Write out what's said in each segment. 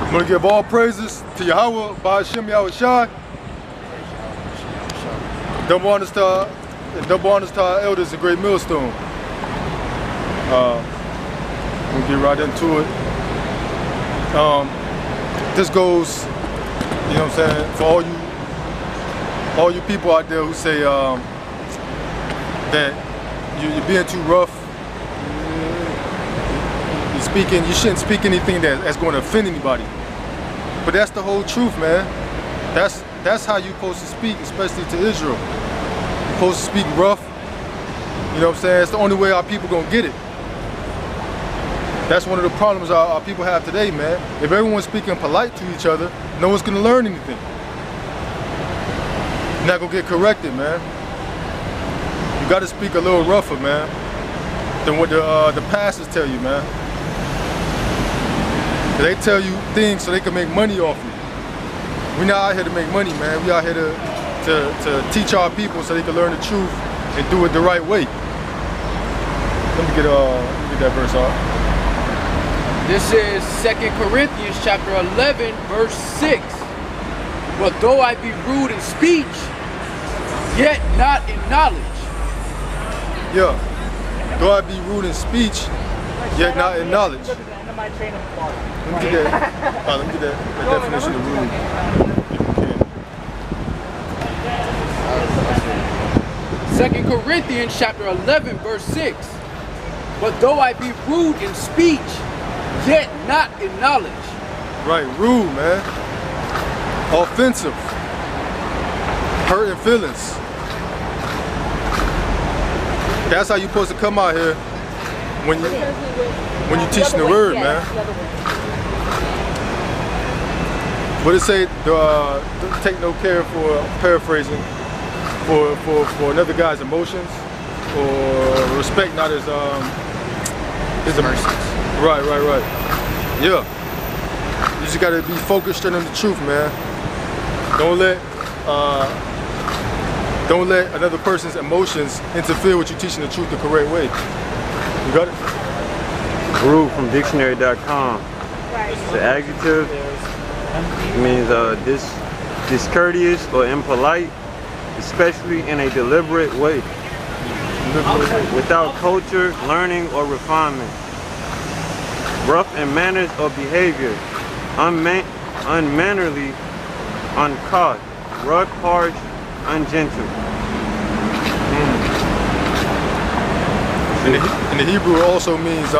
I'm going to give all praises to Yahawah, YAHAWASHI. Double honors to our elders in Great Millstone. We'll get right into it. This goes, you know what I'm saying, for all you people out there who say that you're being too rough. You shouldn't speak anything that's going to offend anybody. But that's the whole truth, man. That's how you're supposed to speak, especially to Israel. You're supposed to speak rough. You know what I'm saying? It's the only way our people gonna get it. That's one of the problems our people have today, man. If everyone's speaking polite to each other, no one's gonna learn anything. You're not gonna get corrected, man. You gotta speak a little rougher, man, than what the pastors tell you, man. They tell you things so they can make money off you. We're not out here to make money, man. We're out here to teach our people so they can learn the truth and do it the right way. Let me get that verse off. This is 2 Corinthians chapter 11, verse 6. But though I be rude in speech, yet not in knowledge. Yeah. Though I be rude in speech, yet not in knowledge. My train of thought. Let me get that definition of rude. If you can. 2 Corinthians chapter 11, verse 6. But though I be rude in speech, yet not in knowledge. Right, rude, man. Offensive. Hurting feelings. That's how you're supposed to come out here when you're teaching the word, man. What it say? Take no care for, paraphrasing, for another guy's emotions, or respect not his mercies. Right. Yeah. You just gotta be focused on the truth, man. Don't let another person's emotions interfere with you teaching the truth the correct way. You got it? Rude from dictionary.com. The adjective means discourteous or impolite, especially in a deliberate way, without culture, learning, or refinement. Rough in manners or behavior, unmannerly, uncouth, rude, harsh, ungentle. In the Hebrew, it also means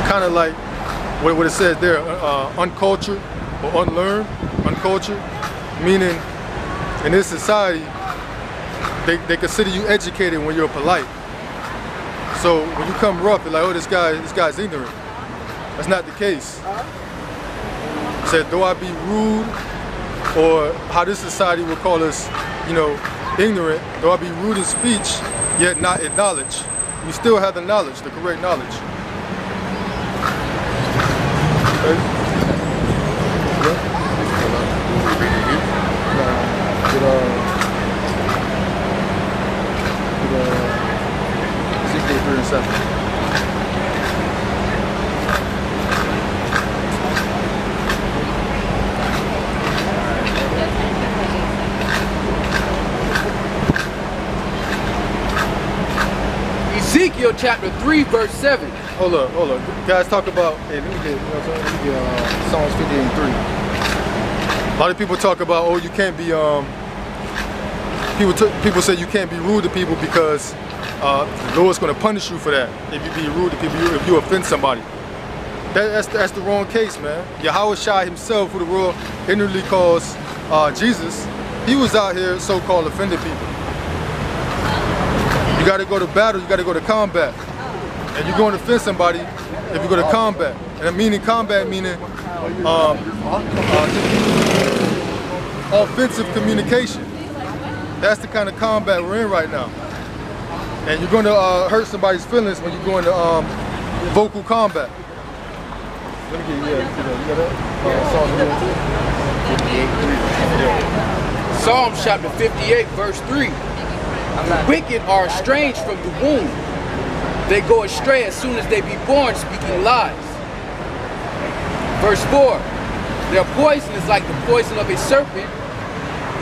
kind of like what it says there, uncultured or unlearned. Uncultured, meaning in this society, they consider you educated when you're polite. So when you come rough, they're like, oh, this guy's ignorant. That's not the case. It said, though I be rude, or how this society would call us, you know, ignorant, though I be rude in speech, yet not in knowledge. You still have the knowledge, the correct knowledge. Okay. Ezekiel chapter 3, verse 7. Hold up. Guys, talk about, hey, let me get Psalms 58:3. A lot of people talk about, oh, you can't be, people say you can't be rude to people because the Lord's going to punish you for that. If you be rude to people, if you offend somebody. That's the wrong case, man. Yahawashi himself, who the world ignorantly calls Jesus, he was out here so-called offending people. You got to go to battle, you got to go to combat. And you're going to offend somebody if you go to combat. And meaning combat meaning offensive communication. That's the kind of combat we're in right now. And you're going to hurt somebody's feelings when you go into vocal combat. Let me get you got that? Psalms chapter 58, verse 3. The wicked are estranged from the womb. They go astray as soon as they be born, speaking lies. Verse 4. Their poison is like the poison of a serpent.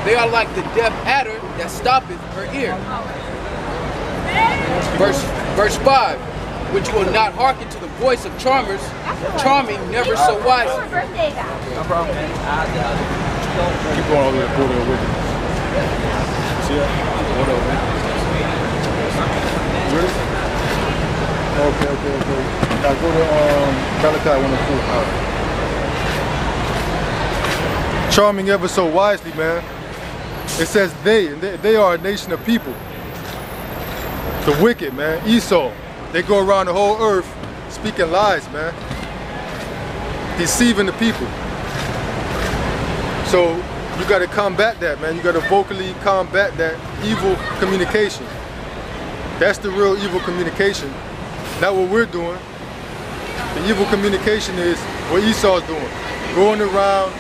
They are like the deaf adder that stoppeth her ear. Verse 5. Which will not hearken to the voice of charmers, charming never so wise. No problem. Keep going all the way to border of wickedness. See that? Border of wickedness. Ready? Okay. Now go to Malachi 1:4. Charming ever so wisely, man. It says they are a nation of people. The wicked, man. Esau. They go around the whole earth speaking lies, man. Deceiving the people. So you got to combat that, man. You got to vocally combat that evil communication. That's the real evil communication. Not what we're doing. The evil communication is what Esau's doing. Going around,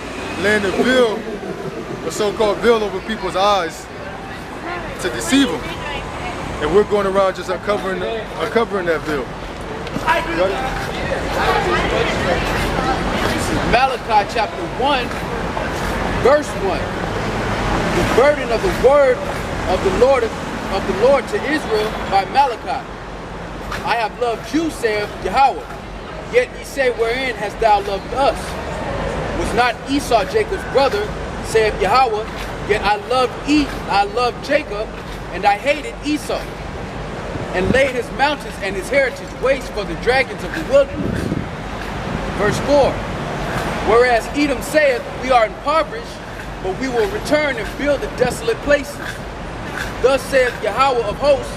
laying a veil, a so-called veil over people's eyes to deceive them. And we're going around just uncovering that veil. Malachi chapter 1, verse 1. The burden of the word of the Lord to Israel by Malachi. I have loved you, saith Yahawah. Yet ye say, wherein hast thou loved us? Was not Esau Jacob's brother, saith Yahawah? Yet I loved Jacob, and I hated Esau, and laid his mountains and his heritage waste for the dragons of the wilderness. Verse 4. Whereas Edom saith, we are impoverished, but we will return and build the desolate places. Thus saith Yahawah of hosts,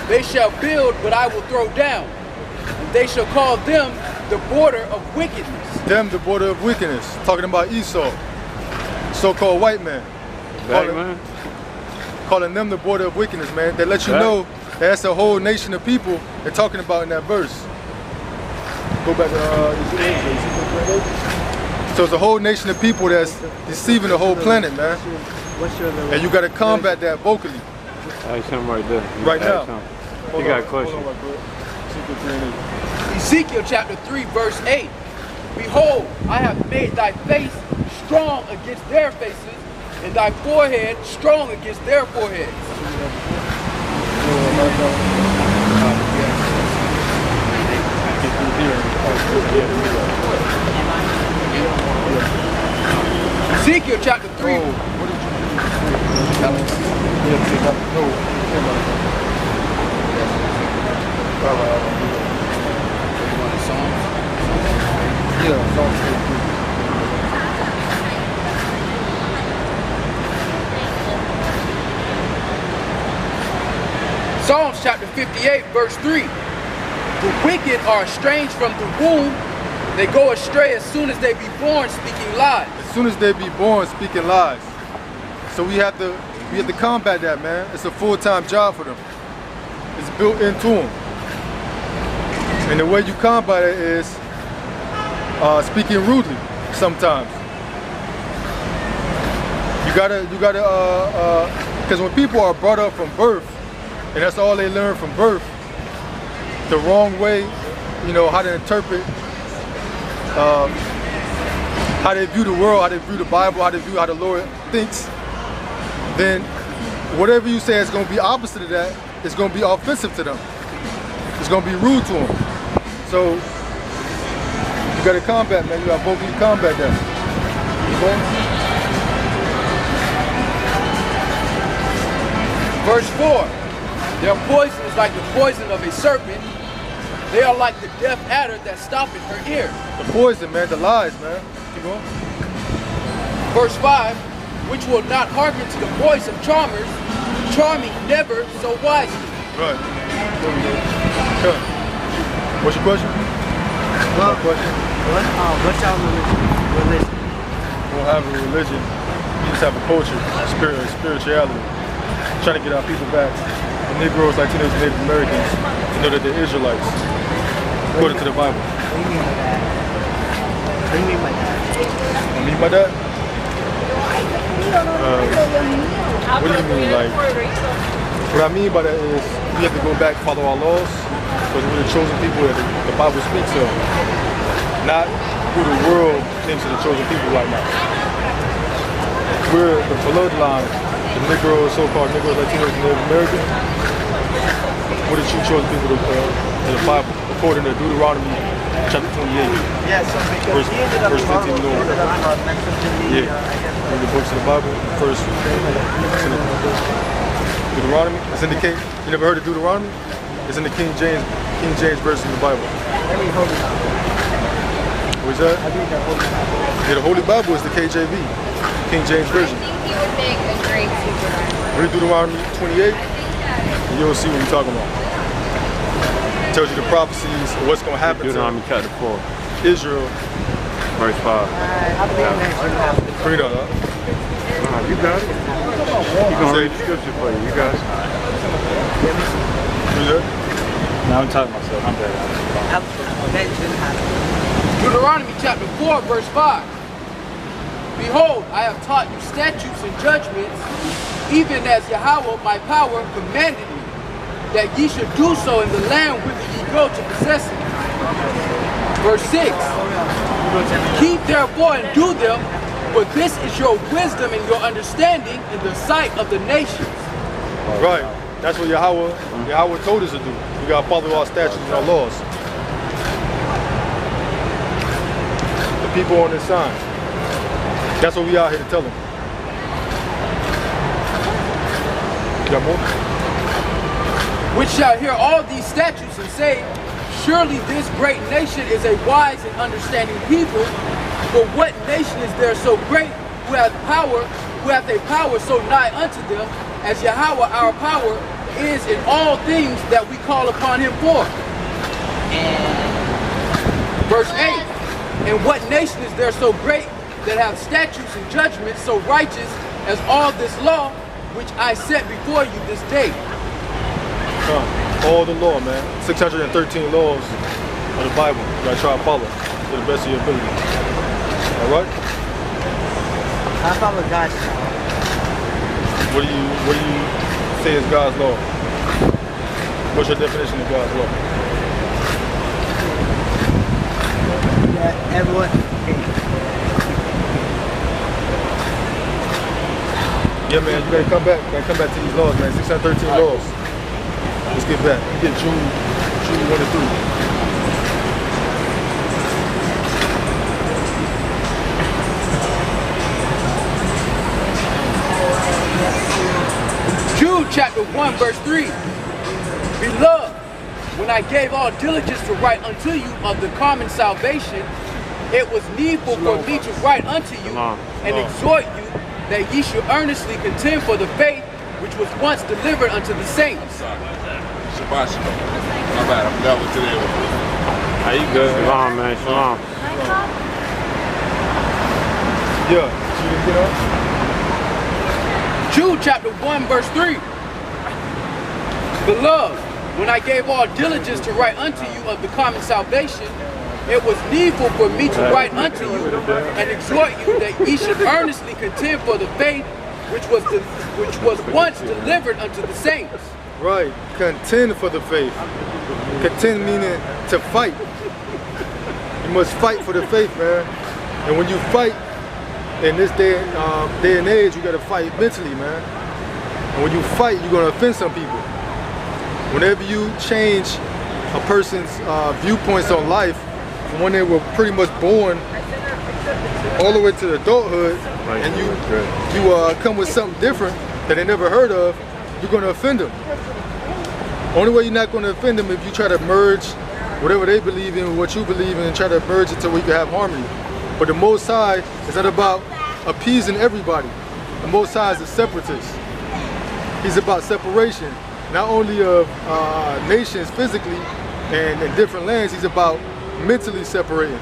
they shall build, but I will throw down. And they shall call them the border of wickedness. Them the border of wickedness. Talking about Esau, so-called white man. Calling them the border of wickedness, man. They let you know that's a whole nation of people they're talking about in that verse. Go back to so it's a whole nation of people that's deceiving the whole planet, man. And you got to combat that vocally. Ask him right there. Right now. You got a question. Ezekiel chapter 3, verse 8. Behold, I have made thy face strong against their faces, and thy forehead strong against their foreheads. Ezekiel chapter 3. Psalms chapter 58, verse 3. The wicked are estranged from the womb. They go astray as soon as they be born, speaking lies. As soon as they be born, speaking lies. So we have to combat that, man. It's a full-time job for them. It's built into them. And the way you combat it is speaking rudely sometimes. You gotta, because when people are brought up from birth, and that's all they learn from birth, the wrong way, you know, how to interpret, how they view the world, how they view the Bible, how they view how the Lord thinks, then whatever you say is going to be opposite of that, it's going to be offensive to them. It's going to be rude to them. So you got to combat, man. You got to vocally combat that. Okay? Verse 4. Their poison is like the poison of a serpent. They are like the deaf adder that stoppeth her ear. The poison, man, the lies, man. Keep going. Verse 5, which will not hearken to the voice of charmers, charming never so wisely. Right. Sure. What's your question? What's our religion? We don't have a religion. We just have a culture, spirituality. Trying to get our people back. The Negroes, Latinos, and Native Americans, to know that they're Israelites, according to the Bible. What do you mean by that? What do you mean by that? What I mean by that? What do you mean? Like, what I mean by that is we have to go back, follow our laws, because we're the chosen people that the Bible speaks of. Not who the world thinks are the chosen people right now. We're the bloodline, the Negroes, so-called Negroes, Latinos, and Native Americans. We're the true chosen people in the Bible, according to Deuteronomy chapter 28. Yeah, so because he ended up verse 15 Lord. next to the, In the books of the Bible, first Deuteronomy. It's in the King. You never heard of Deuteronomy? It's in the King James version of the Bible. What's that? Yeah, the Holy Bible is the KJV, King James version. I think he would make a great supervisor. Read Deuteronomy 28, and you'll see what we're talking about. It tells you the prophecies of what's going to happen Deuteronomy to chapter 4, Israel. verse 5. Read that up. You got it. He's going to read the scripture for you. You got it. Read that. No, I'm talking myself. I'm better. Deuteronomy chapter 4, verse 5. Behold, I have taught you statutes and judgments, even as Yahawah, my power, commanded me, that ye should do so in the land whither ye go to possess it. Verse 6. Keep therefore and do them, for this is your wisdom and your understanding in the sight of the nations. Right. That's what Yahawah told us to do. We got to follow our statutes and our laws. The people on this sign. That's what we out here to tell them. You got more? Which shall hear all these statutes and say, surely this great nation is a wise and understanding people. For what nation is there so great who hath a power so nigh unto them, as Yahawah our power is in all things that we call upon him for? Verse 8. And what nation is there so great that have statutes and judgments so righteous as all this law which I set before you this day? All the law, man. 613 laws of the Bible. You gotta try to follow to the best of your ability. Alright? I follow God's law. What do you say is God's law? What's your definition of God's law? Yeah, everyone. Yeah, man, you gotta come back. You gotta come back to these laws, man. 613 laws. Let's get back. Get Jude 1 and 3. Jude chapter 1 verse 3. Beloved, when I gave all diligence to write unto you of the common salvation, it was needful for me to write unto you and exhort you that ye should earnestly contend for the faith which was once delivered unto the saints. Shabbat shalom. My bad, I forgot what today was. How you good? Shalom, man. Shalom. Yeah, you didn't get up? Jude chapter 1 verse 3. Beloved, when I gave all diligence to write unto you of the common salvation, it was needful for me to write unto you and exhort you that ye should earnestly contend for the faith which was once delivered unto the saints. Right. Contend for the faith. Contend meaning to fight. You must fight for the faith, man. And when you fight in this day and age, you gotta fight mentally, man. And when you fight, you're gonna offend some people. Whenever you change a person's viewpoints on life, from when they were pretty much born all the way to adulthood, and you come with something different that they never heard of, you're going to offend them. Only way you're not going to offend them if you try to merge whatever they believe in with what you believe in and try to merge it to where you can have harmony. But the Most High is not about appeasing everybody. The Most High is a separatist. He's about separation, not only of nations physically and in different lands, he's about mentally separating.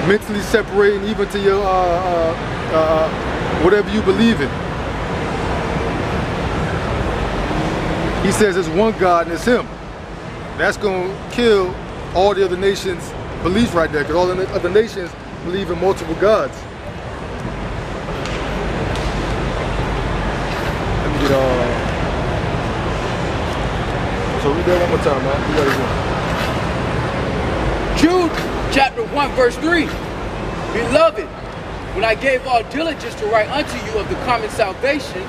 Mentally separating even to your whatever you believe in. He says there's one God and it's him. That's going to kill all the other nations' beliefs right there, because all the other nations believe in multiple gods. Let me get so read that one more time, man. We gotta go. Jude chapter 1 verse 3. Beloved, when I gave all diligence to write unto you of the common salvation,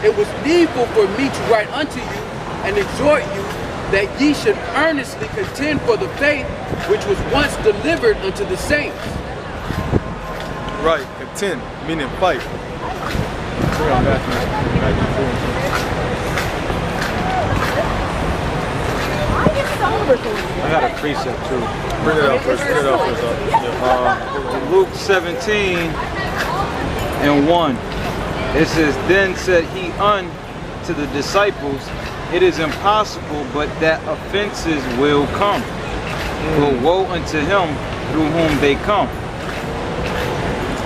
it was needful for me to write unto you and exhort you that ye should earnestly contend for the faith which was once delivered unto the saints. Right, contend, meaning fight. I got a precept too. Bring it out first. Bring it out first. Yeah. Luke 17 and 1. It says, Then said he unto the disciples, It is impossible, but that offenses will come. But woe unto him through whom they come.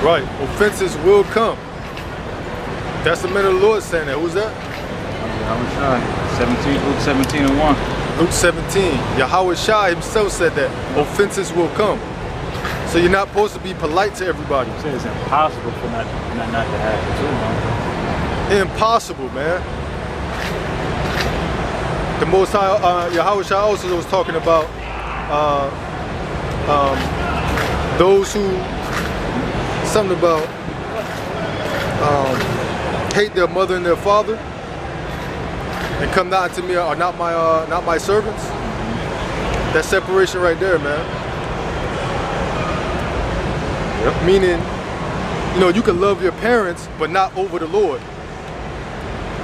Right, offenses will come. That's the man of the Lord saying that. Who's that? Luke 17 and 1. Luke 17. YAHAWASHI himself said that offenses will come. So you're not supposed to be polite to everybody. It says it's impossible for not to happen too, man. Impossible, man. The Most High, YAHAWASHI also was talking about those who, something about hate their mother and their father and come not unto me are not my servants. That separation right there, man. Yep. Meaning, you know, you can love your parents but not over the Lord.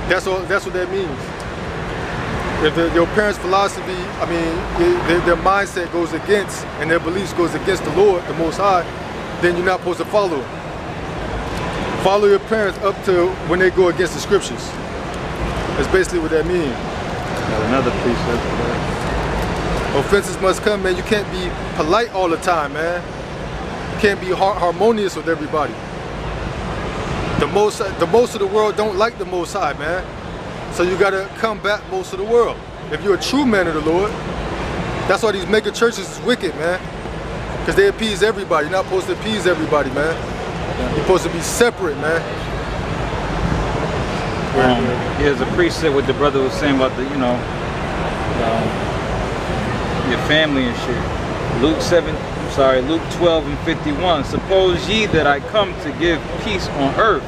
That's what that means. If your parents' philosophy, I mean, their mindset goes against and their beliefs goes against the Lord, the Most High, then you're not supposed to follow them. Follow your parents up to when they go against the scriptures. That's basically what that means. Got another precept for that. Offenses must come, man. You can't be polite all the time, man. You can't be harmonious with everybody. The most of the world don't like the Most High, man. So you gotta combat most of the world. If you're a true man of the Lord, that's why these mega churches is wicked, man. Because they appease everybody. You're not supposed to appease everybody, man. You're supposed to be separate, man. Here's a precept what the brother was saying about the, you know, your family and shit. Luke 12 and 51. Suppose ye that I come to give peace on earth?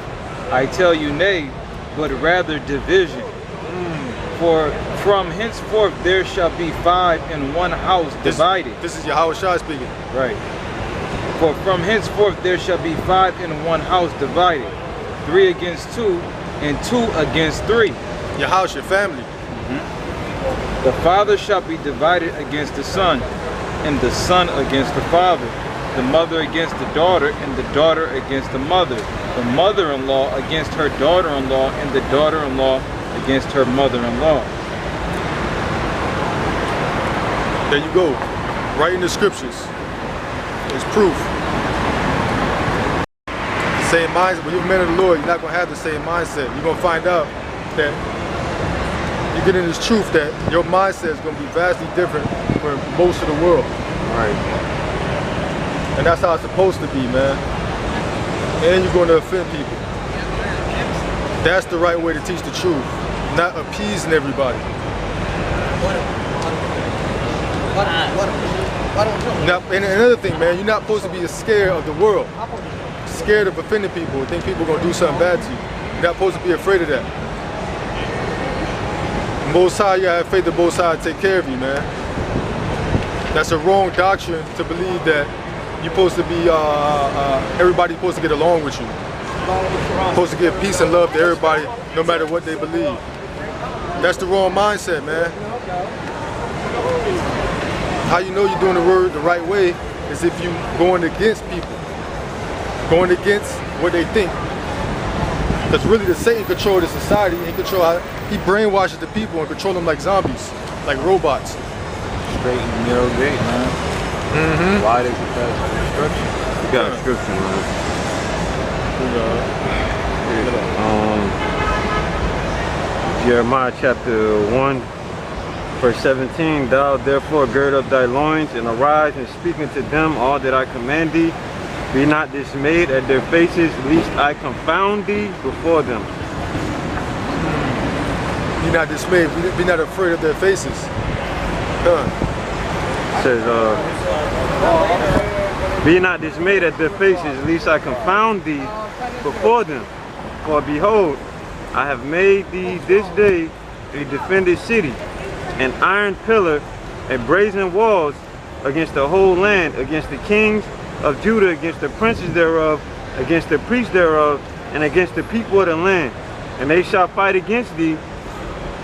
I tell you nay, but rather division. For from henceforth there shall be 5 in one house divided. This is YAHAWASHI speaking. Right. For from henceforth there shall be 5 in one house divided, 3 against 2, and 2 against 3. Your house, your family. The father shall be divided against the son, and the son against the father, the mother against the daughter, and the daughter against the mother, the mother-in-law against her daughter-in-law, and the daughter-in-law against her mother-in-law. There you go. Right in the scriptures. It's proof. Same mindset. When you're a man of the Lord, you're not going to have the same mindset. You're going to find out that you get in this truth that your mindset is going to be vastly different from most of the world. Right. And that's how it's supposed to be, man. And you're going to offend people. That's the right way to teach the truth, not appeasing everybody. Now, and another thing, man, you're not supposed to be scared of the world. Scared of offending people, think people are going to do something bad to you. You're not supposed to be afraid of that. Most High, you gotta have faith that Most High take care of you, man. That's a wrong doctrine to believe that you're supposed to be, everybody's supposed to get along with you. You're supposed to give peace and love to everybody, no matter what they believe. That's the wrong mindset, man. How you know you're doing the word the right way is if you're going against people. Going against what they think. Because really the Satan controls the society. He brainwashes the people and controls them like zombies, like robots. Straight in the middle gate, man. Why does it have destruction? You got a scripture, man. Jeremiah chapter 1, verse 17. Thou therefore gird up thy loins and arise and speak unto them all that I command thee. Be not dismayed at their faces, lest I confound thee before them. Be not dismayed. Be not afraid of their faces. It says, Be not dismayed at their faces, lest I confound thee before them. For behold, I have made thee this day a defended city, an iron pillar, and brazen walls against the whole land, against the kings of Judah, against the princes thereof, against the priests thereof, and against the people of the land. And they shall fight against thee,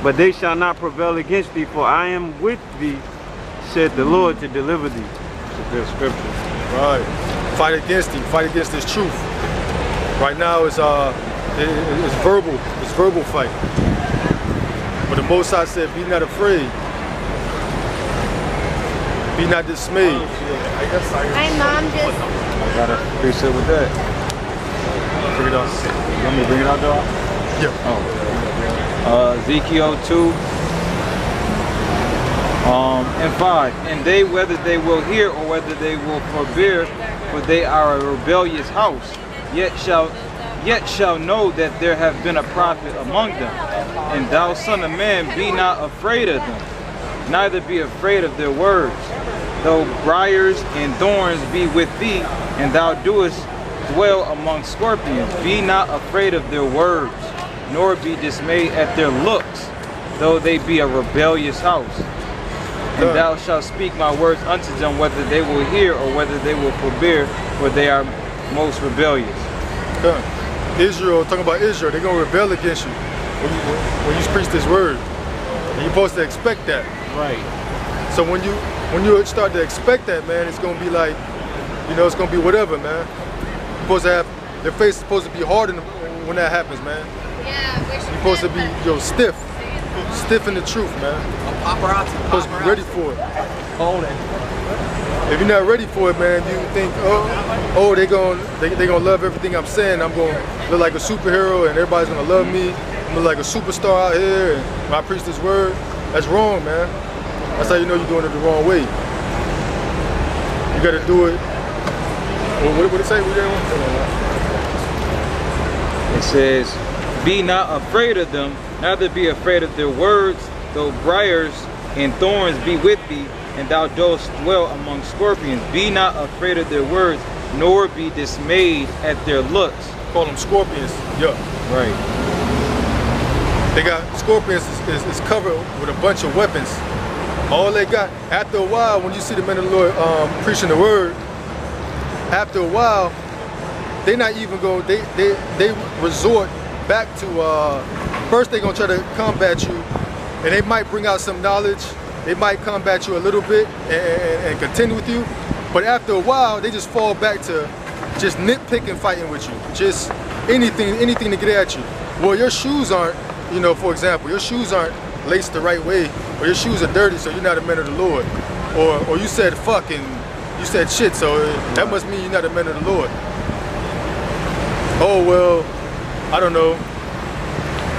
but they shall not prevail against thee, for I am with thee, said the Lord, to deliver thee. It's a good scripture. Right. Fight against thee. Fight against this truth. Right now it's verbal. It's verbal fight. But the Most High said, be not afraid. Be not dismayed. My mom just... I got a precept with that. Bring it out. You want me to bring it out, dog? Yeah. Oh. Ezekiel 2 and 5. And they, whether they will hear or whether they will forbear, for they are a rebellious house, yet shall know that there have been a prophet among them. And thou, son of man, be not afraid of them, neither be afraid of their words. Though briars and thorns be with thee, and thou doest dwell among scorpions, be not afraid of their words, nor be dismayed at their looks, though they be a rebellious house. And thou shalt speak my words unto them, whether they will hear or whether they will forbear, for they are most rebellious. Israel, talking about Israel, they're going to rebel against you when you preach this word. And you're supposed to expect that. Right. So when you start to expect that, man, it's going to be like, you know, it's going to be whatever, man. You're supposed to have, their face is supposed to be hardened when that happens, man. Yeah, You're supposed to be, stiff. Stiff in the truth, man. You're supposed to be ready for it. If you're not ready for it, man, you think, oh, they gonna love everything I'm saying. I'm gonna look like a superhero, and everybody's gonna love me. I'm gonna look like a superstar out here, and when I preach this word, that's wrong, man. That's how you know you're doing it the wrong way. You gotta do it. What did it say? It says, be not afraid of them, neither be afraid of their words, though briars and thorns be with thee, and thou dost dwell among scorpions. Be not afraid of their words, nor be dismayed at their looks. Call them scorpions. Yeah. Right. They got scorpions is covered with a bunch of weapons. All they got, after a while, when you see the men of the Lord preaching the word, after a while, they not even go, they resort back to, first they're gonna try to combat you, and they might bring out some knowledge, they might combat you a little bit and contend with you, but after a while, they just fall back to just nitpicking, fighting with you, just anything to get at you. Well, your shoes aren't, you know, for example, your shoes aren't laced the right way, or your shoes are dirty, so you're not a man of the Lord, or you said fuck and you said shit, so that must mean you're not a man of the Lord. Oh well, I don't know.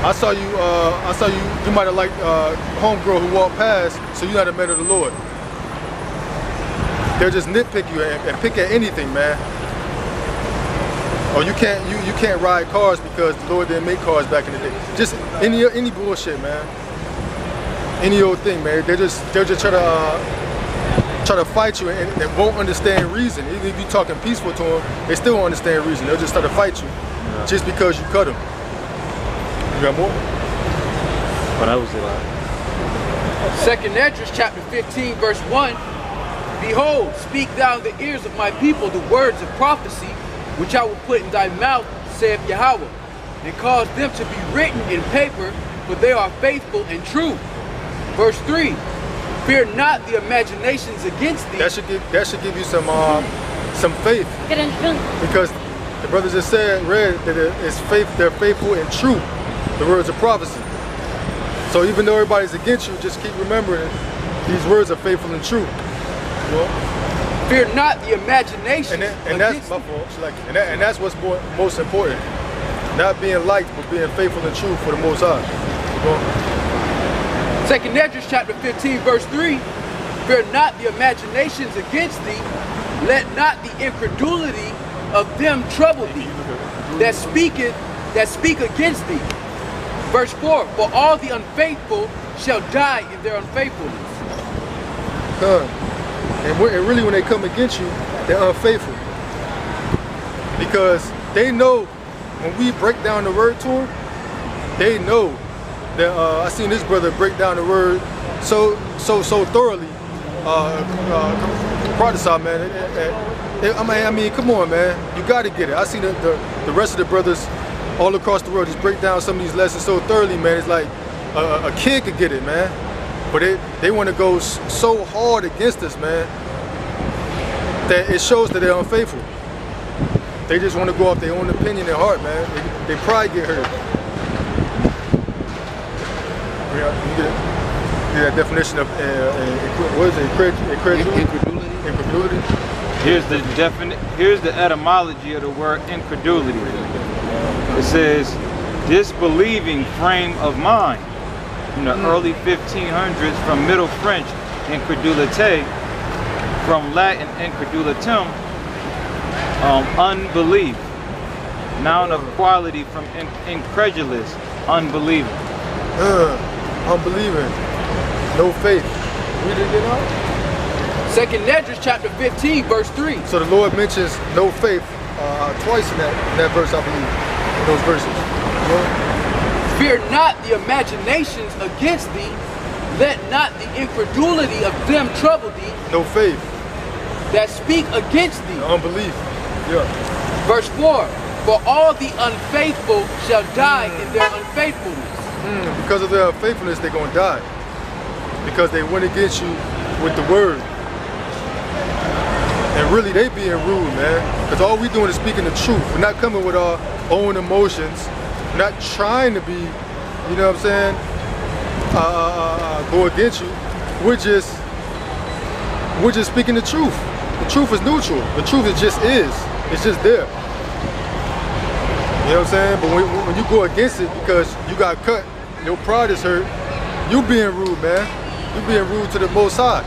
I saw you might have liked homegirl who walked past, so you're not a man of the Lord. They'll just nitpick you and pick at anything, man. Or you can't ride cars because the Lord didn't make cars back in the day. Just any bullshit, man. Any old thing, man. They'll just try to fight you and won't understand reason. Even if you're talking peaceful to them, they still won't understand reason. They'll just try to fight you just because you cut them. You got more? But that was it. Second Esdras chapter 15 verse 1. Behold, speak thou in the ears of my people the words of prophecy, which I will put in thy mouth, saith Yahawah, and cause them to be written in paper, for they are faithful and true. Verse 3. Fear not the imaginations against thee. That should give you some faith. Because the brother just read that it's faith, they're faithful and true. The words of prophecy. So even though everybody's against you, just keep remembering these words are faithful and true. You know? Fear not the imagination. And that's my fault. And that's what's most important. Not being liked, but being faithful and true for the Most High. You know? Second Esdras chapter 15 verse 3. Fear not the imaginations against thee. Let not the incredulity of them trouble thee that speak against thee. Verse 4. For all the unfaithful shall die in their unfaithfulness. And really when they come against you, they're unfaithful. Because they know when we break down the word to them, they know that I seen this brother break down the word so thoroughly. Protestant, man. I mean, come on, man. You got to get it. I seen the rest of the brothers all across the world just break down some of these lessons so thoroughly, man. It's like a kid could get it, man. But they want to go so hard against us, man, that it shows that they're unfaithful. They just want to go off their own opinion and heart, man. They pride get hurt. You get that definition of what is it? Incredulity. Here's the etymology of the word incredulity. It says disbelieving frame of mind. In the early 1500s, from Middle French incredulité, from Latin incredulitum, unbelief. Noun of quality from incredulous, unbelieving. Unbelieving. No faith. Read it again out. 2nd Esdras chapter 15, verse 3. So the Lord mentions no faith twice in that verse, I believe, in those verses. Fear not the imaginations against thee, let not the incredulity of them trouble thee. No faith. That speak against thee. Unbelief. Yeah. Verse 4. For all the unfaithful shall die in their unfaithfulness. Because of their unfaithfulness, they're going to die. Because they went against you with the word. And really, they being rude, man. Because all we doing is speaking the truth. We're not coming with our own emotions. We're not trying to be, you know what I'm saying, go against you. We're just speaking the truth. The truth is neutral. The truth is. It's just there. You know what I'm saying? But when you go against it because you got cut, your pride is hurt, you being rude, man. You being rude to the Most High.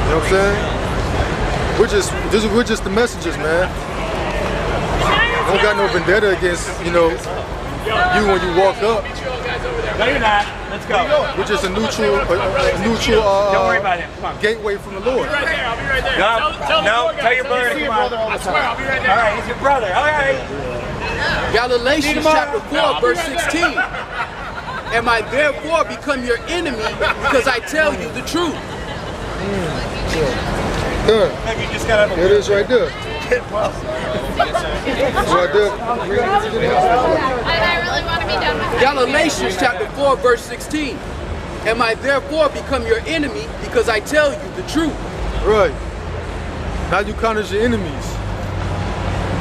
You know what I'm saying? We're just the messengers, man. Don't got no vendetta against, you know, you when you walk up. No, you're not. Let's go. We're just a neutral Don't worry about it. Come on. gateway from the Lord. I'll be right there. I'll be right there. No, tell your brother to come on. I swear, I'll be right there. All right, he's your brother. All right. Galatians chapter 4, verse 16. Am I therefore become your enemy because I tell you the truth? Good. You just got It is right there. Right there. I really want to be done with Galatians chapter 4, verse 16. Am I therefore become your enemy because I tell you the truth? Right. Now you counters your enemies.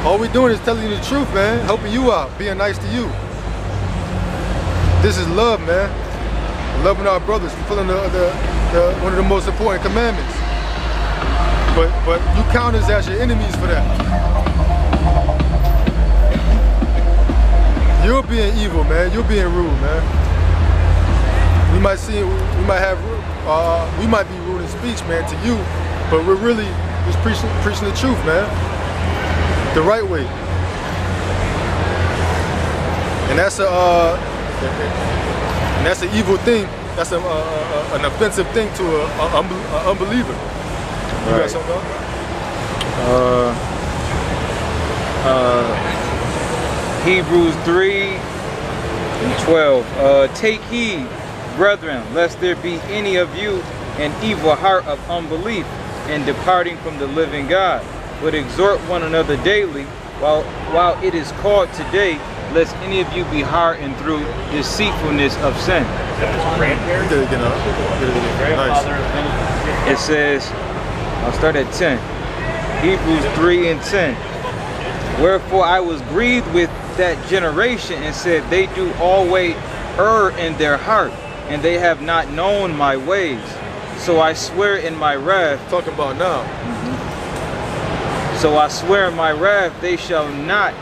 All we doing is telling you the truth, man. Helping you out, being nice to you. This is love, man. Loving our brothers, fulfilling one of the most important commandments. But you count us as your enemies for that. You're being evil, man. You're being rude, man. We might be rude in speech, man, to you, but we're really just preaching the truth, man. The right way. And that's an evil thing. That's an offensive thing to an unbeliever. You got something else? Hebrews 3:12. Take heed, brethren, lest there be any of you an evil heart of unbelief in departing from the living God, but exhort one another daily while it is called today, lest any of you be hardened through deceitfulness of sin. It says, I'll start at 10. Hebrews 3:10. Wherefore I was grieved with that generation and said, they do always err in their heart, and they have not known my ways. So I swear in my wrath. Talking about now. So I swear in my wrath, they shall not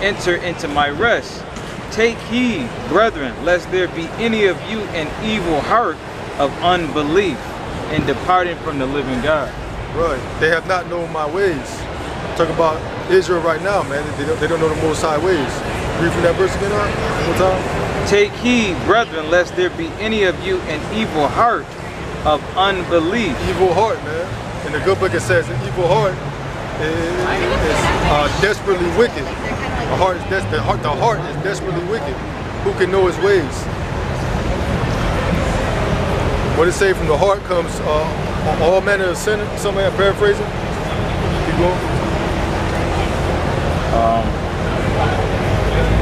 enter into my rest. Take heed, brethren, lest there be any of you an evil heart of unbelief in departing from the living God. Right. They have not known my ways. Talk about Israel right now, man. They don't know the Most High ways. Read from that verse again, one more time. Take heed, brethren, lest there be any of you an evil heart of unbelief. Evil heart, man. In the good book it says an evil heart is desperately wicked. The heart is desperately wicked. Who can know his ways? What it say, from the heart comes all manner of sin. Somebody paraphrasing? Keep going.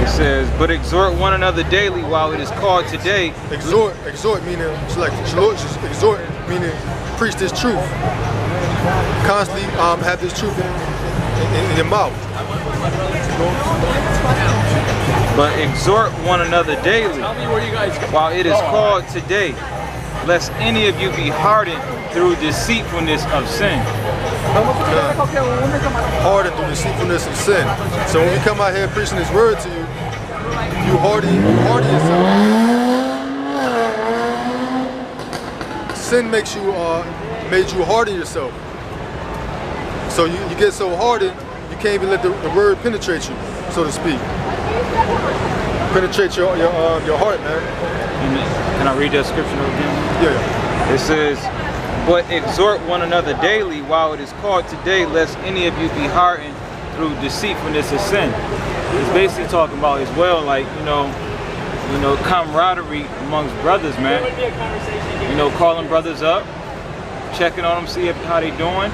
It says, but exhort one another daily while it is called today. Exhort meaning, it's like exhort meaning preach this truth. Constantly have this truth in your mouth. But exhort one another daily while it is called today, lest any of you be hardened through deceitfulness of sin. Hardened through deceitfulness of sin. So when we come out here preaching this word to you, you harden yourself. Sin makes you made you harden yourself. So you get so hardened, you can't even let the word penetrate you, so to speak. Penetrate your heart, man. Can I read that scripture again? Yeah. It says, but exhort one another daily while it is called today, lest any of you be hardened through deceitfulness of sin. It's basically talking about as well, like, you know, camaraderie amongst brothers, man. You know, calling brothers up, checking on them, see how they doing.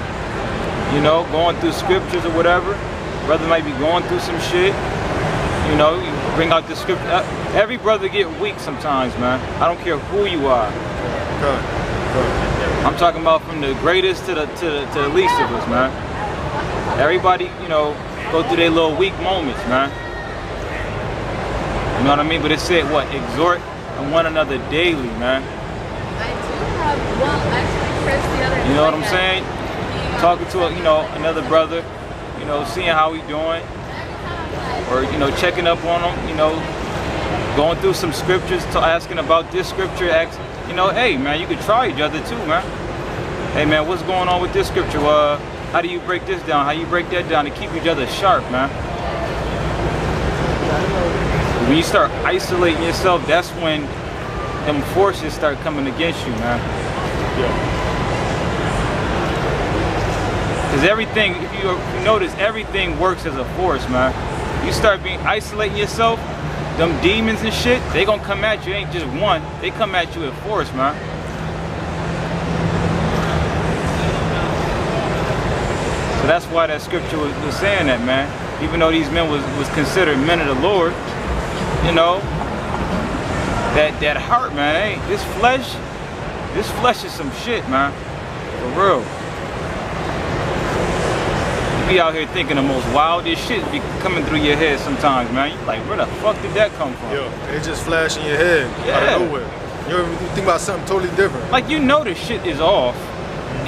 You know, going through scriptures or whatever. Brother might be going through some shit. You know, you bring out the scripture. Every brother get weak sometimes, man. I don't care who you are. I'm talking about from the greatest to the least of us, man. Everybody, you know, go through their little weak moments, man. You know what I mean? But it said what? Exhort one another daily, man. I do have, well, actually, Chris the other day. You know what I'm saying? Talking to another brother, you know, seeing how he doing, or you know, checking up on him, you know, going through some scriptures, asking about this scripture, you know, hey man, you could try each other too, man. Hey man, what's going on with this scripture? How do you break this down? How you break that down to keep each other sharp, man? When you start isolating yourself, that's when them forces start coming against you, man. Yeah. Because everything, if you notice, everything works as a force, man. You start isolating yourself, them demons and shit, they gonna come at you. It ain't just one, they come at you in force, man. So that's why that scripture was saying that, man. Even though these men was considered men of the Lord, you know, that heart, man, ain't this flesh is some shit, man. For real. Be out here thinking the most wildest shit be coming through your head sometimes, man. You like, where the fuck did that come from? Yo, it just flashed in your head out of nowhere. You think about something totally different. Like, you know this shit is off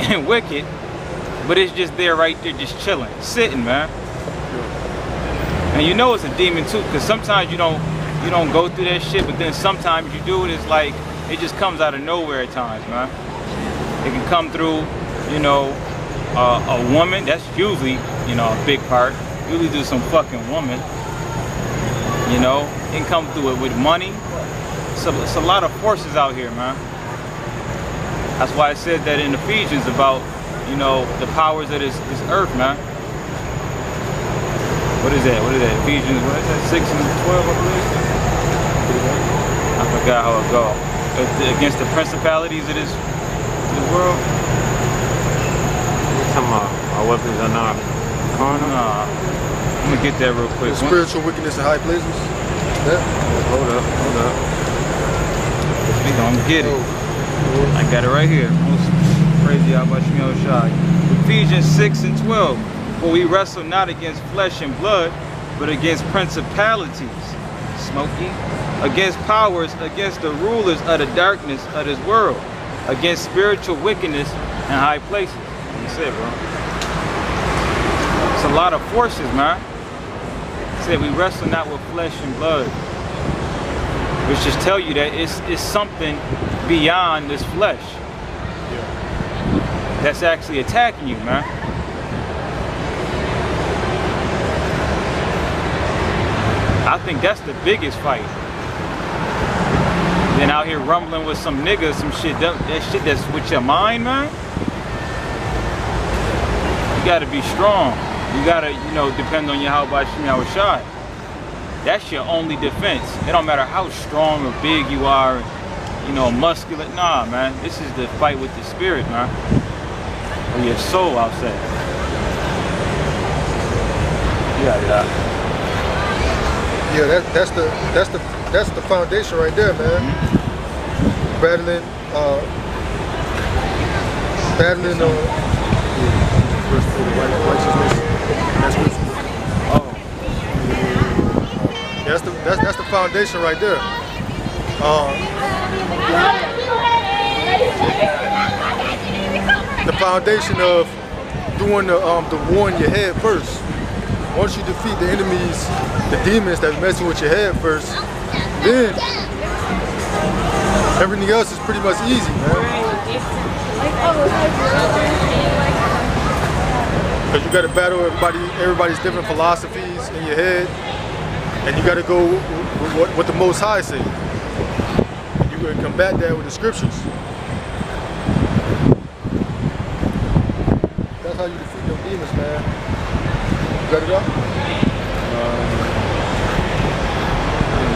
and wicked, but it's just there right there just chilling, sitting, man. Yeah. And you know it's a demon too, because sometimes you don't go through that shit, but then sometimes you do it, it's like it just comes out of nowhere at times, man. It can come through, you know, a woman, that's usually, you know, a big part. Usually do some fucking woman. You know, it can come through it with money. So it's a lot of forces out here, man. That's why I said that in Ephesians about, you know, the powers of this earth, man. What is that? Ephesians, what is that? 6 and 12, I believe. I forgot how it goes. Against the principalities of this world. Our weapons are not carnal. Nah. I'm gonna get that real quick. The spiritual wickedness in high places. Yeah. Hold up. We gonna get it. I got it right here. Most crazy YAHAWASHI. Ephesians 6 and 12. For we wrestle not against flesh and blood, but against principalities, Smokey, against powers, against the rulers of the darkness of this world, against spiritual wickedness in high places. That's it, bro. It's a lot of forces, man. It said we wrestle not with flesh and blood, which just tell you that it's something beyond this flesh that's actually attacking you, man. I think that's the biggest fight. then out here rumbling with some niggas, some shit, that shit that's with your mind, man. You gotta be strong. You gotta, you know, depend on YAHAWASHI. That's your only defense. It don't matter how strong or big you are, you know, muscular. Nah, man. This is the fight with the spirit, man. Or your soul, I'll say. Yeah. Yeah, that's the foundation right there, man. Battling that's the foundation right there. The foundation of doing the war in your head first. Once you defeat the enemies, the demons that's messing with your head first, then everything else is pretty much easy, man. Because you got to battle everybody's different philosophies in your head, and you got to go with what the Most High say. You got to combat that with the scriptures. That's how you defeat them demons, man. You got it up?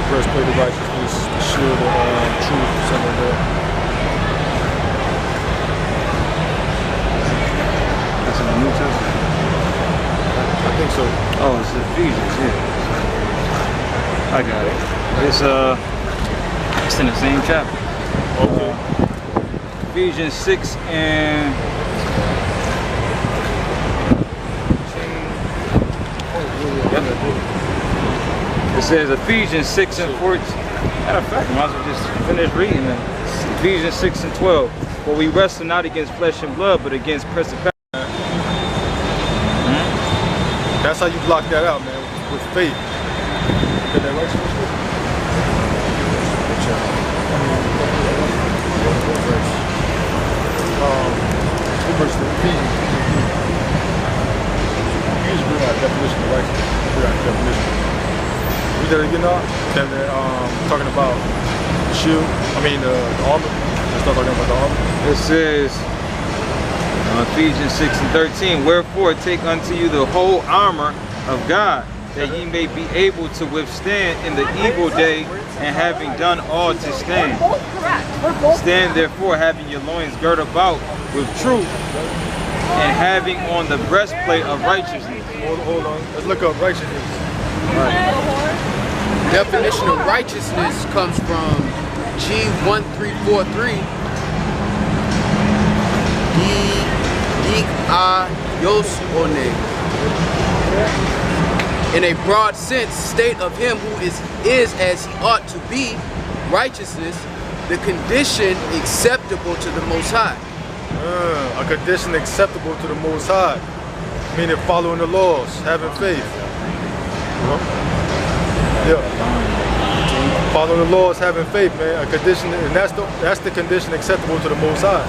Breastplate of righteousness, the shield of truth, something like that. That's in the New Testament? I think so. Oh, it's Ephesians, yeah. I got it. It's in the same chapter. Okay. Ephesians 6 and... It says Ephesians 6 and 14. Matter of fact, I might as well just finish reading it. Ephesians 6 and 12. For we wrestle not against flesh and blood, but against principalities. That's how you block that out, man, with faith. Get that right? Use definition of righteousness. Read that again now. Talking about the shield. I mean the armor. Let's start talking about the armor. It says Ephesians 6 and 13. Wherefore take unto you the whole armor of God, that ye may be able to withstand in the evil day, and having done all to stand. Stand therefore, having your loins girt about with truth, and having on the breastplate of righteousness. Hold on. Let's look up righteousness. Right. Definition of righteousness comes from G1343. In a broad sense, state of him who is as he ought to be, righteousness, the condition acceptable to the Most High. A condition acceptable to the Most High, meaning following the laws, having faith. Yeah. Following the laws, having faith, man. A condition, and that's the condition acceptable to the Most High.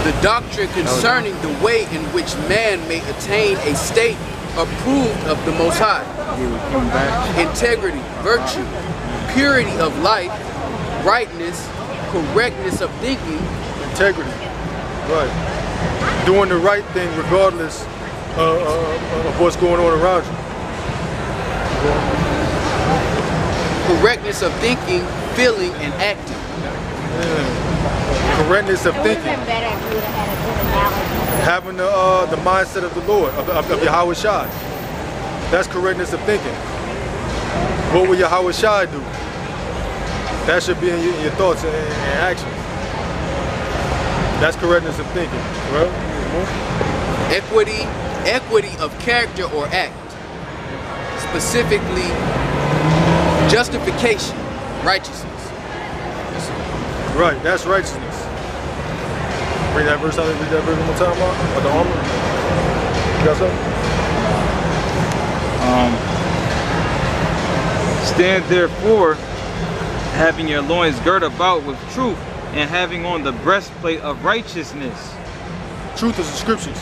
The doctrine concerning the way in which man may attain a state approved of the Most High. Integrity, virtue, purity of life, rightness, correctness of thinking. Integrity, right. Doing the right thing regardless of what's going on around you. Correctness of thinking, feeling, and acting. Correctness of thinking. Having the mindset of the Lord, of YAHAWASHI. That's correctness of thinking. What will YAHAWASHI do? That should be in your thoughts and actions. That's correctness of thinking. Well, equity of character or act. Specifically, justification, righteousness. Right, that's righteousness. Bring that verse out. Read that verse one more time, Mark. About the armor. You got something? Stand therefore, having your loins girt about with truth, and having on the breastplate of righteousness. Truth is the scriptures.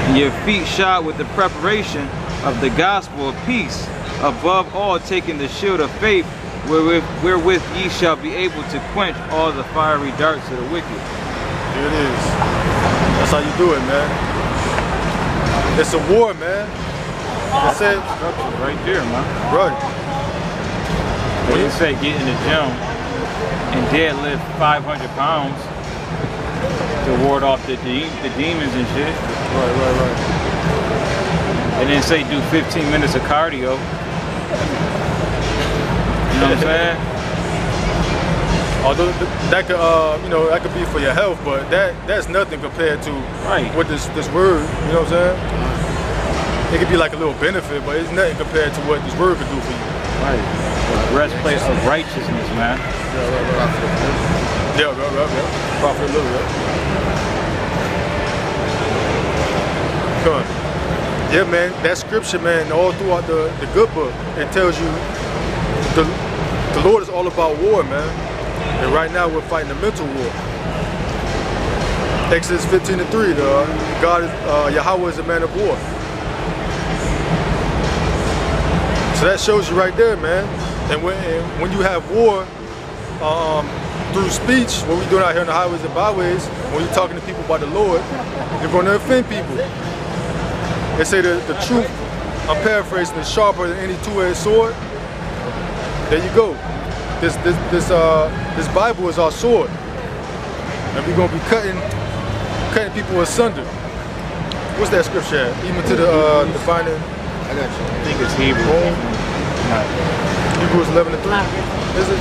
And your feet shod with the preparation of the gospel of peace. Above all, taking the shield of faith, wherewith ye shall be able to quench all the fiery darts of the wicked. Here it is. That's how you do it, man. It's a war, man. That's it. Right there, man. Right. When you say get in the gym and deadlift 500 pounds to ward off the demons and shit. Right. And then say do 15 minutes of cardio. You know what I'm saying? Although that could, that could be for your health, but that's nothing compared to what this word. You know what I'm saying? It could be like a little benefit, but it's nothing compared to what this word could do for you. Right. The breastplate of righteousness, man. Yeah, right. Profitability. Come on. Yeah, man. That scripture, man, all throughout the good book, it tells you the Lord is all about war, man. And right now we're fighting a mental war. Exodus 15:3, God is Yahawah is a man of war. So that shows you right there, man. And when you have war through speech, what we're doing out here on the highways and byways, when you're talking to people about the Lord, you're going to offend people. They say the truth, I'm paraphrasing, is sharper than any two-edged sword. There you go. This Bible is our sword, and we're gonna be cutting people asunder. What's that scripture at? Even to the defining. I got you. I think it's Hebrews. Hebrews 11:3. Is it?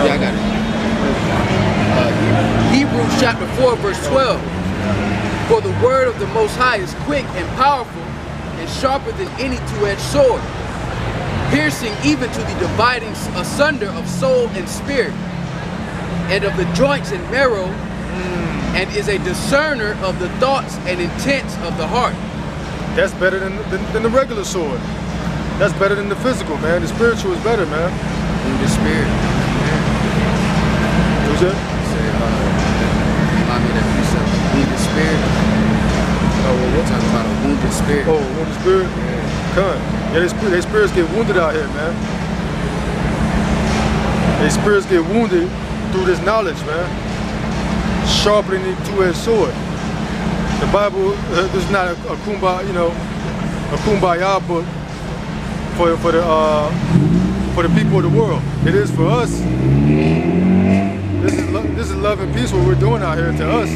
Yeah, I got it. Hebrews chapter 4, verse 12. For the word of the Most High is quick and powerful, and sharper than any two-edged sword, piercing even to the dividing asunder of soul and spirit, and of the joints and marrow, and is a discerner of the thoughts and intents of the heart. That's better than the regular sword. That's better than the physical, man. The spiritual is better, man. The spirit. What's that? Remind me of that precept. The spirit. Oh, well, We're talking about a wounded spirit. Oh, wounded spirit? Yeah. Come on. Yeah, their spirits get wounded out here, man. Their spirits get wounded through this knowledge, man. Sharper than a two-edged sword. The Bible, this is not a kumbaya book for the people of the world. It is for us. This is love and peace, what we're doing out here to us.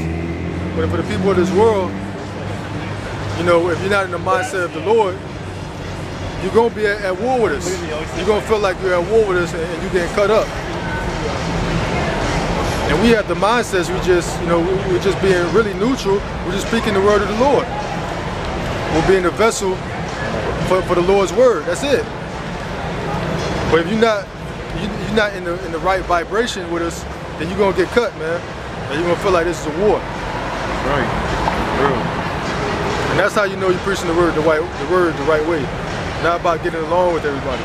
But for the people of this world, if you're not in the mindset of the Lord, you're going to be at war with us. You're going to feel like you're at war with us and you're getting cut up. And we have the mindsets, we're just being really neutral. We're just speaking the word of the Lord. We're being a vessel for the Lord's word. That's it. But if you're not in the right vibration with us, then you're gonna get cut, man. And you're gonna feel like this is a war. Right. True. And that's how you know you're preaching the word the right way. Not about getting along with everybody.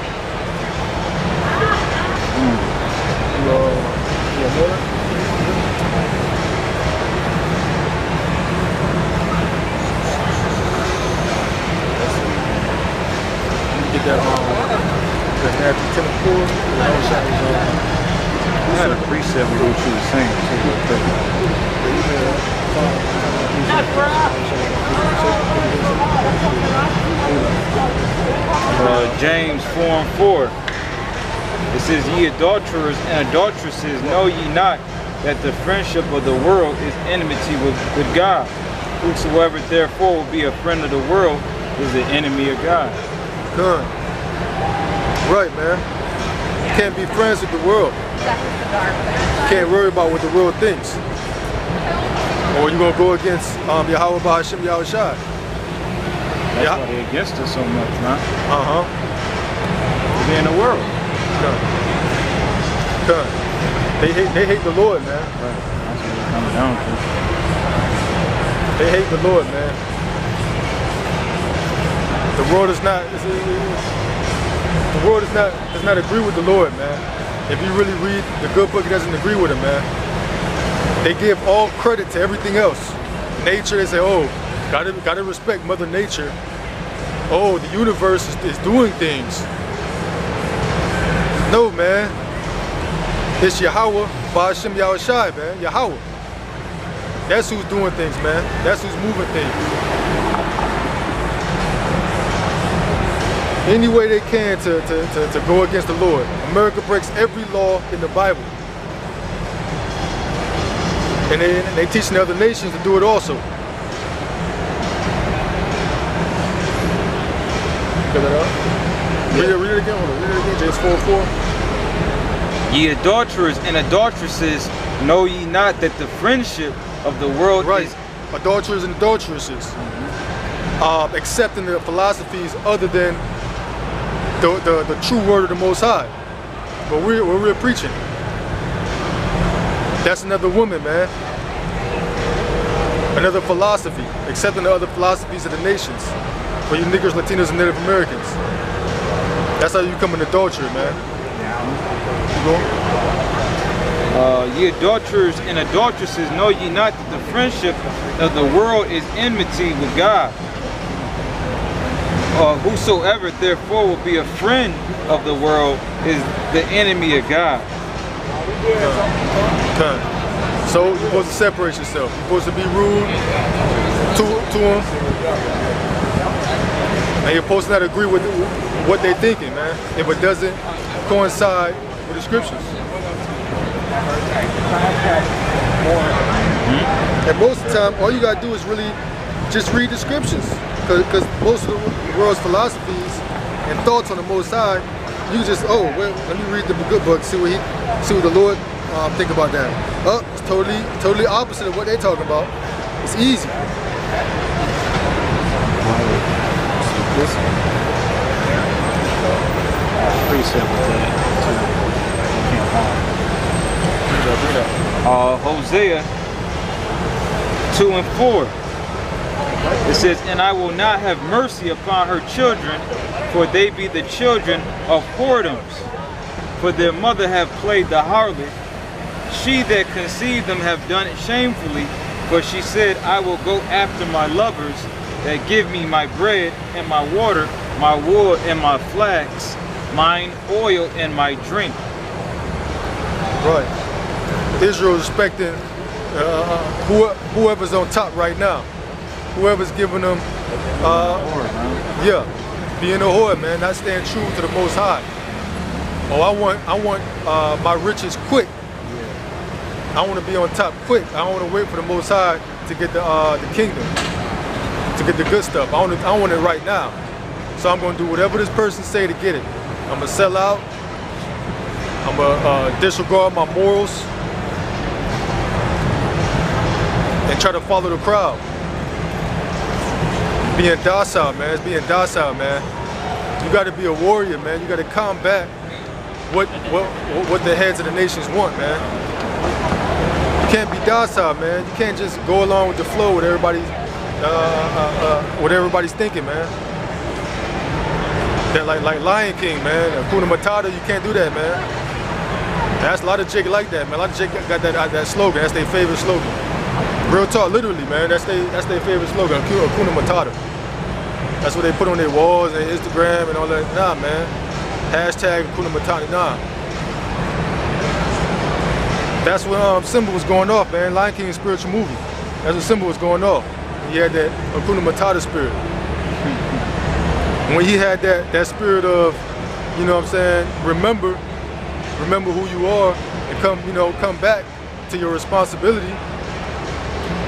Get that Matthew 10:4. I had a precept we go through the same James 4:4. It says, ye adulterers and adulteresses, know ye not that the friendship of the world is enmity with God? Whosoever therefore will be a friend of the world is the enemy of God. Good. Right, man. You can't be friends with the world. You can't worry about what the world thinks. Or you're going to go against Yahawah YAHAWASHI. That's why they're against us so much, man. They're in the world. Good. They hate the Lord, man. Right. That's what it's coming down to. They hate the Lord, man. The world does not agree with the Lord, man. If you really read the good book, it doesn't agree with him, man. They give all credit to everything else. Nature, they say, oh, Gotta respect Mother Nature. Oh, the universe is doing things. No, man. It's Yahawah, Ba'ashem Yahawashi, man. Yahawah. That's who's doing things, man. That's who's moving things. Any way they can to go against the Lord. America breaks every law in the Bible. And they teaching the other nations to do it also. Read it again. Hold on. Read it again. James 4:4. Ye adulterers and adulteresses, know ye not that the friendship of the world is... Adulterers and adulteresses. Accepting the philosophies other than the true word of the Most High. But we're preaching. That's another woman, man. Another philosophy. Accepting the other philosophies of the nations. For you niggers, Latinos, and Native Americans. That's how you become an adulterer, man. Ye adulterers and adulteresses, know ye not that the friendship of the world is enmity with God. Whosoever therefore will be a friend of the world is the enemy of God. So you're supposed to separate yourself. You're supposed to be rude to them. And you're supposed to not agree with what they're thinking, man, if it doesn't coincide with the scriptures. And most of the time, all you gotta do is really just read the scriptures, because most of the world's philosophies and thoughts on the Most High, you just well, let me read the good book, see what the Lord think about that. It's totally opposite of what they're talking about. It's easy. Hosea 2:4. It says, and I will not have mercy upon her children, for they be the children of whoredoms. For their mother have played the harlot. She that conceived them have done it shamefully. For she said, I will go after my lovers that give me my bread and my water, my wool and my flax, mine oil and my drink. Right. Israel is respecting whoever's on top right now. Whoever's giving them, being a whore, man, not staying true to the Most High. Oh, I want my riches quick. I want to be on top quick. I don't want to wait for the Most High to get the kingdom, to get the good stuff. I want it right now. So I'm going to do whatever this person say to get it. I'm going to sell out. I'm going to disregard my morals and try to follow the crowd. Being docile, man. It's being docile, man. You got to be a warrior, man. You got to combat what the heads of the nations want, man. You can't be docile, man. You can't just go along with the flow with everybody's thinking, man. That like Lion King, man. Hakuna Matata, you can't do that, man. That's a lot of Jake like that, man. A lot of Jake got that slogan. That's their favorite slogan. Real talk, literally, man. That's their favorite slogan. Hakuna Matata. That's what they put on their walls and Instagram and all that. Nah, man. Hashtag Hakuna Matata. Nah. That's when Simba was going off, man. Lion King is a spiritual movie. That's when Simba was going off. He had that Hakuna Matata spirit. When he had that spirit of, you know what I'm saying, remember who you are and come back to your responsibility.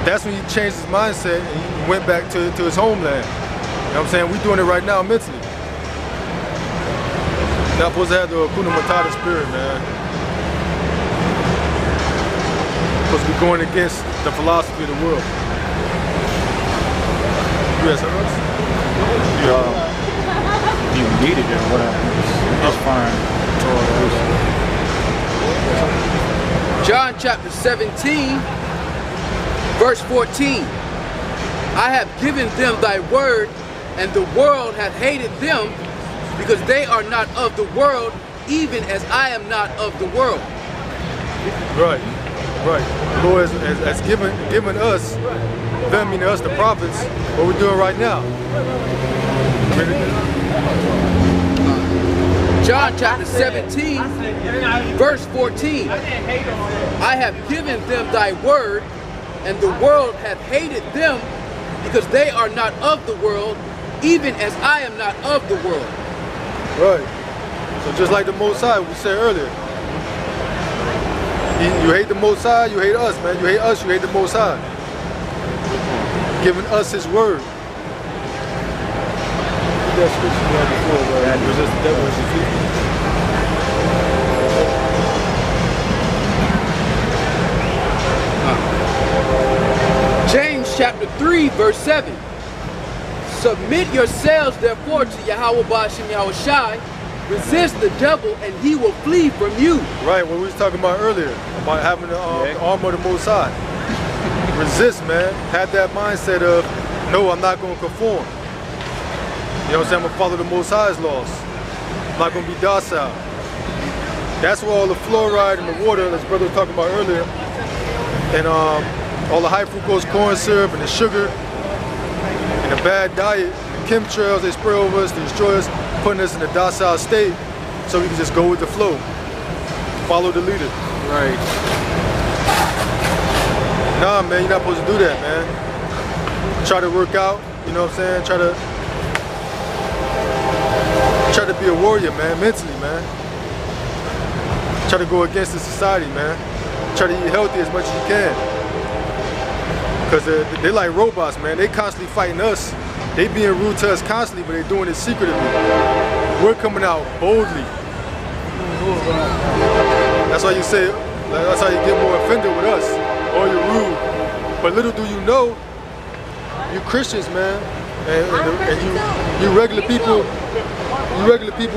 That's when he changed his mindset and he went back to his homeland. You know what I'm saying? We're doing it right now mentally. Not supposed to have the Hakuna Matata spirit, man. Supposed to be going against the philosophy of the world. You got something else? You need it or whatever. It's fine. John chapter 17, verse 14. I have given them thy word, and the world hath hated them, because they are not of the world, even as I am not of the world. Right. Right. The Lord has given us, them meaning us, the prophets, what we're doing right now. John chapter 17, verse 14. I have given them thy word, and the world hath hated them, because they are not of the world, even as I am not of the world. Right. So just like the Most High, we said earlier. You hate the Most High, you hate us, man. You hate us, you hate the Most High. Giving us His word. That scripture right before, bro. That was just James chapter 3, verse 7. Submit yourselves therefore to YAHAWASHI YAHAWASHI. Resist the devil and he will flee from you. Right, what we was talking about earlier, about having the armor of the Most High. Resist, man. Have that mindset of, no, I'm not going to conform. You know what I'm saying? I'm going to follow the Most High's laws. I'm not going to be docile. That's where all the fluoride in the water, as brother was talking about earlier, and all the high fructose corn syrup and the sugar, and the bad diet, the chemtrails they spray over us to destroy us, putting us in a docile state so we can just go with the flow. Follow the leader. Right. Nah, man, you're not supposed to do that, man. Try to work out, you know what I'm saying? Try to be a warrior, man, mentally, man. Try to go against the society, man. Try to eat healthy as much as you can. Because they're like robots, man. They constantly fighting us. They being rude to us constantly, but they're doing it secretly. We're coming out boldly. That's why you say, that's how you get more offended with us. Or you're rude. But little do you know, you Christians, man, and you regular people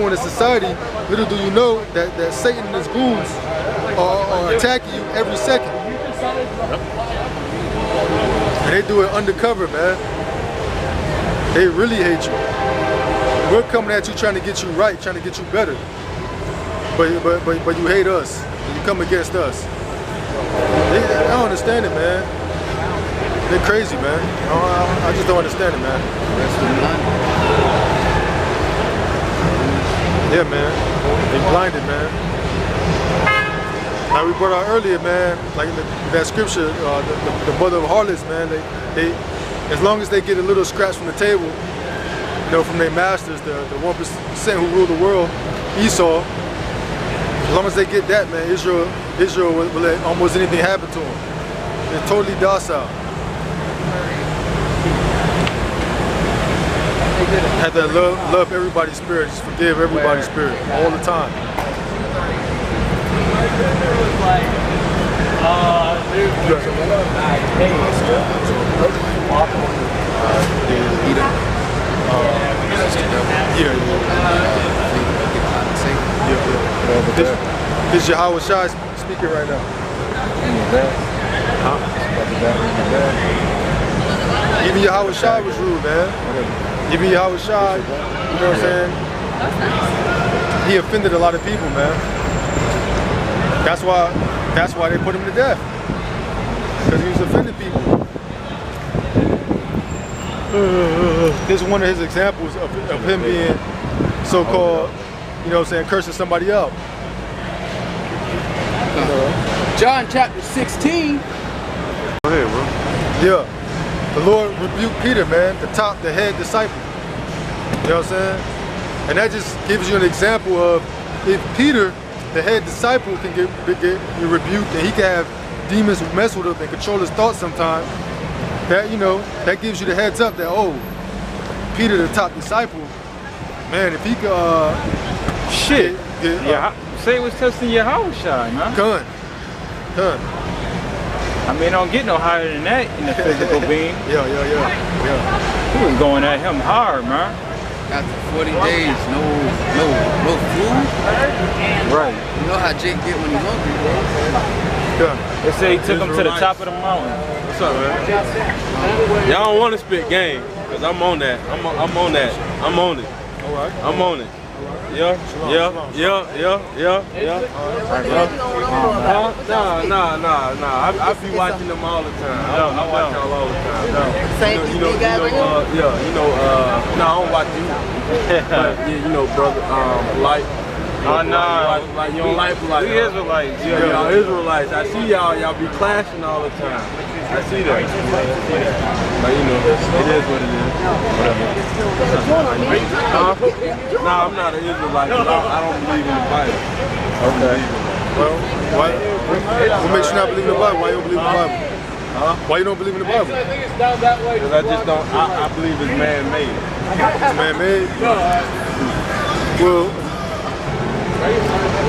in the society, little do you know that Satan and his goons are attacking you every second. And they do it undercover, man. They really hate you. We're coming at you trying to get you right, trying to get you better. But you hate us. You come against us. I don't understand it, man. They're crazy, man. I just don't understand it, man. Yeah, man. They blinded, man. Like we brought out earlier, man, like that scripture, the mother of harlots, man, they as long as they get a little scratch from the table, you know, from their masters, the 1% who rule the world, Esau, as long as they get that, man, Israel will let almost anything happen to them. They're totally docile. Have that love everybody's spirit, just forgive everybody's spirit all the time. This is Yahawashai speaking right now. Even Yahawashai was rude, man. Even Yahawashai, you know what I'm saying? He offended a lot of people, man. That's why they put him to death. Because he was offending people. This is one of his examples of him being so-called, you know what I'm saying, cursing somebody out. John chapter 16. Go ahead, bro. Yeah. The Lord rebuked Peter, man, the head disciple. You know what I'm saying? And that just gives you an example of if Peter, the head disciple, can get rebuked and he can have demons who mess with him and control his thoughts sometimes, that, you know, that gives you the heads up that, oh, Peter, the top disciple, man, if he could, shit. Say it was testing Yahawashai, man. Gun. I mean, don't get no higher than that in the physical being. Yeah. He was going at him hard, man. After 40 days, no food. Right. You know how Jake get when he's hungry, bro. They say he took him to the top of the mountain. What's up, man? Y'all don't want to spit game, because I'm on that. I'm on that. I'm on it. All right. I'm on it. Yeah. Nah. I be watching them all the time. I watch y'all all the time. No, I don't watch you. But brother, like. Oh no, like you don't like we Israelites. Yeah, y'all Israelites. I see y'all be clashing all the time. I see that. But it is what it is. Whatever. No, I'm not an Israelite. I don't believe in the Bible. Okay. Well, what makes you not believe in the Bible? Why you don't believe in the Bible? Why you don't believe in the Bible? Because I just don't. I believe it's man-made. It's man-made. Well,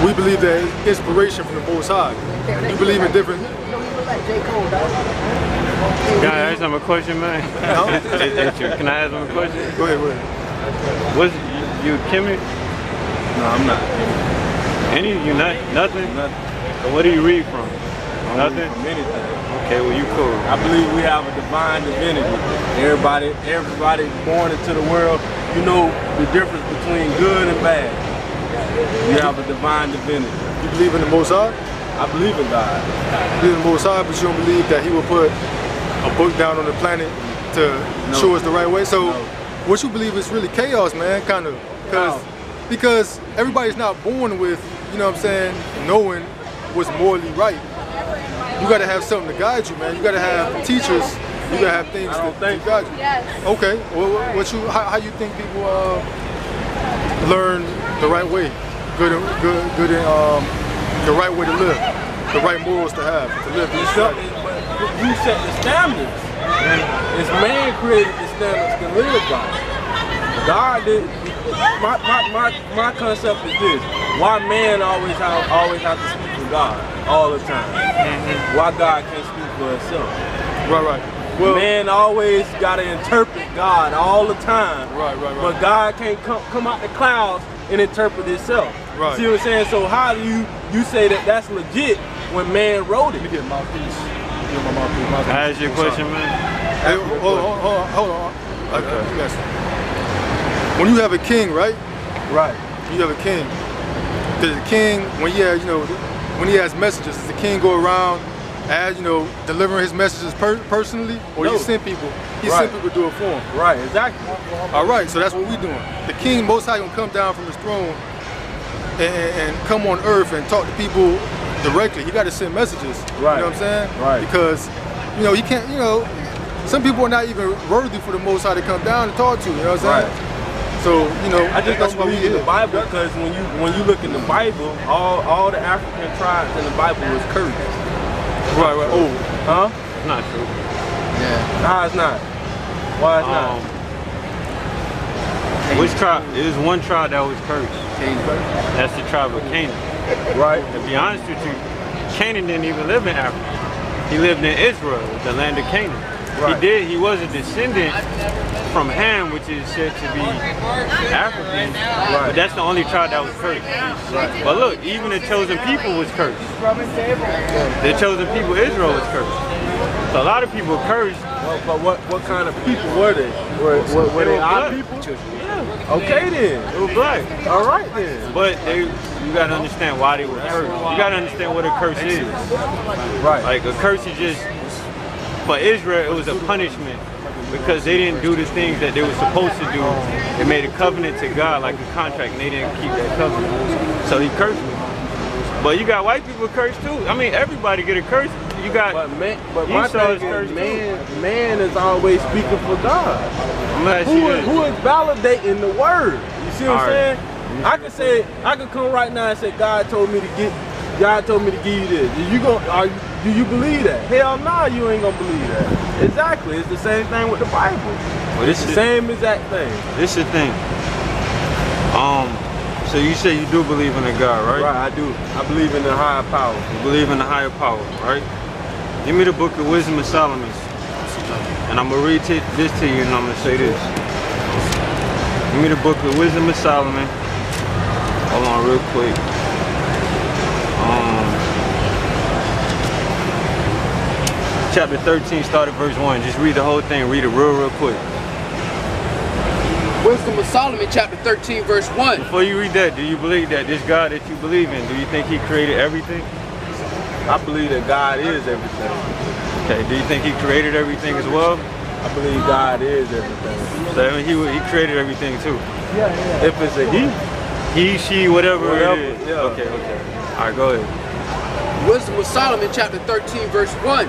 we believe that it's inspiration from the Most High. You believe in different. Can I ask him a question, man? Can I ask him a question? Go ahead. What's you Kimmy? No, I'm not. Any you not nothing? Nothing. So what do you read from? Nothing? From anything. Okay, well you cool. I believe we have a divine divinity. Everybody born into the world, you know the difference between good and bad. You have a divine divinity. You believe in the Most High? I believe in God. You believe in the Most High, but you don't believe that He will put a book down on the planet to show us the right way. So, what you believe is really chaos, man, kind of, because everybody's not born with, you know what I'm saying, knowing what's morally right. You got to have something to guide you, man. You got to have teachers. You got to have things to guide you. Yes. Okay. Well, how you think people learn the right way, good and the right way to live, the right morals to have, to live. You set the standards. It's man created the standards to live by. God did. My concept is this: why man always have to speak for God all the time? Why God can't speak for himself? Right. Well, man always got to interpret God all the time. Right. But God can't come out the clouds and interpret itself. Right. See what I'm saying? So how do you say that that's legit when man wrote it? Let me get my piece. Can I ask you a question, man? Hey, hold on. Okay. Yes. When you have a king, right? Right. You have a king. Does the king, when he has, when he has messages, does the king go around as, delivering his messages personally, or he send people? He sent people to do it for him. Right, exactly. All right, so that's what we're doing. The king, Most High, gonna come down from his throne and come on earth and talk to people directly. He got to send messages. Right. You know what I'm saying? Right. Because, he can't. Some people are not even worthy for the Most High to come down and talk to. You know what I'm saying? Right. So, I just don't believe in the Bible, because when you look in the Bible, all the African tribes in the Bible was cursed. Right. Oh, huh? It's not true. Yeah. Nah, it's not. Why it's not? Which tribe? It was one tribe that was cursed. That's the tribe of Canaan. Right. To be honest with you, Canaan didn't even live in Africa. He lived in Israel, the land of Canaan. Right. He was a descendant from Ham, which is said to be African, but that's the only tribe that was cursed. Right. But look, even the chosen people was cursed. The chosen people, Israel, was cursed. So a lot of people cursed. But what kind of people were they? Were they our people? Yeah. Okay then. It was black. All right then. But you gotta understand why they were cursed. You gotta understand what a curse is. Right. Like a curse is just, for Israel, it was a punishment because they didn't do the things that they were supposed to do. They made a covenant to God, like a contract, and they didn't keep that covenant. So he cursed them. But you got white people cursed too. I mean, everybody get a curse. You got, but my thing is, man is always speaking for God. Who is validating the word? You see what I'm saying? I can come right now and say, God told me to give you this. Do you believe that? Hell no, you ain't gonna believe that. Exactly. It's the same thing with the Bible. Well, it's the same exact thing. This is the thing. So you say you do believe in a God, right? Right, I do. I believe in the higher power. You believe in the higher power, right? Give me the book of Wisdom of Solomon. And I'm gonna read this to you, and I'm gonna say this. Give me the book of Wisdom of Solomon. Hold on real quick. Chapter 13, start at verse 1. Just read the whole thing. Read it real quick. Wisdom of Solomon, chapter 13, verse 1. Before you read that, do you believe that this God that you believe in, do you think he created everything? I believe that God is everything. Okay, do you think he created everything as well? I believe God is everything. So I mean, he created everything too. Yeah. If it's a he, she, whatever it is. Yeah. Okay. All right, go ahead. Wisdom of Solomon, chapter 13, verse 1.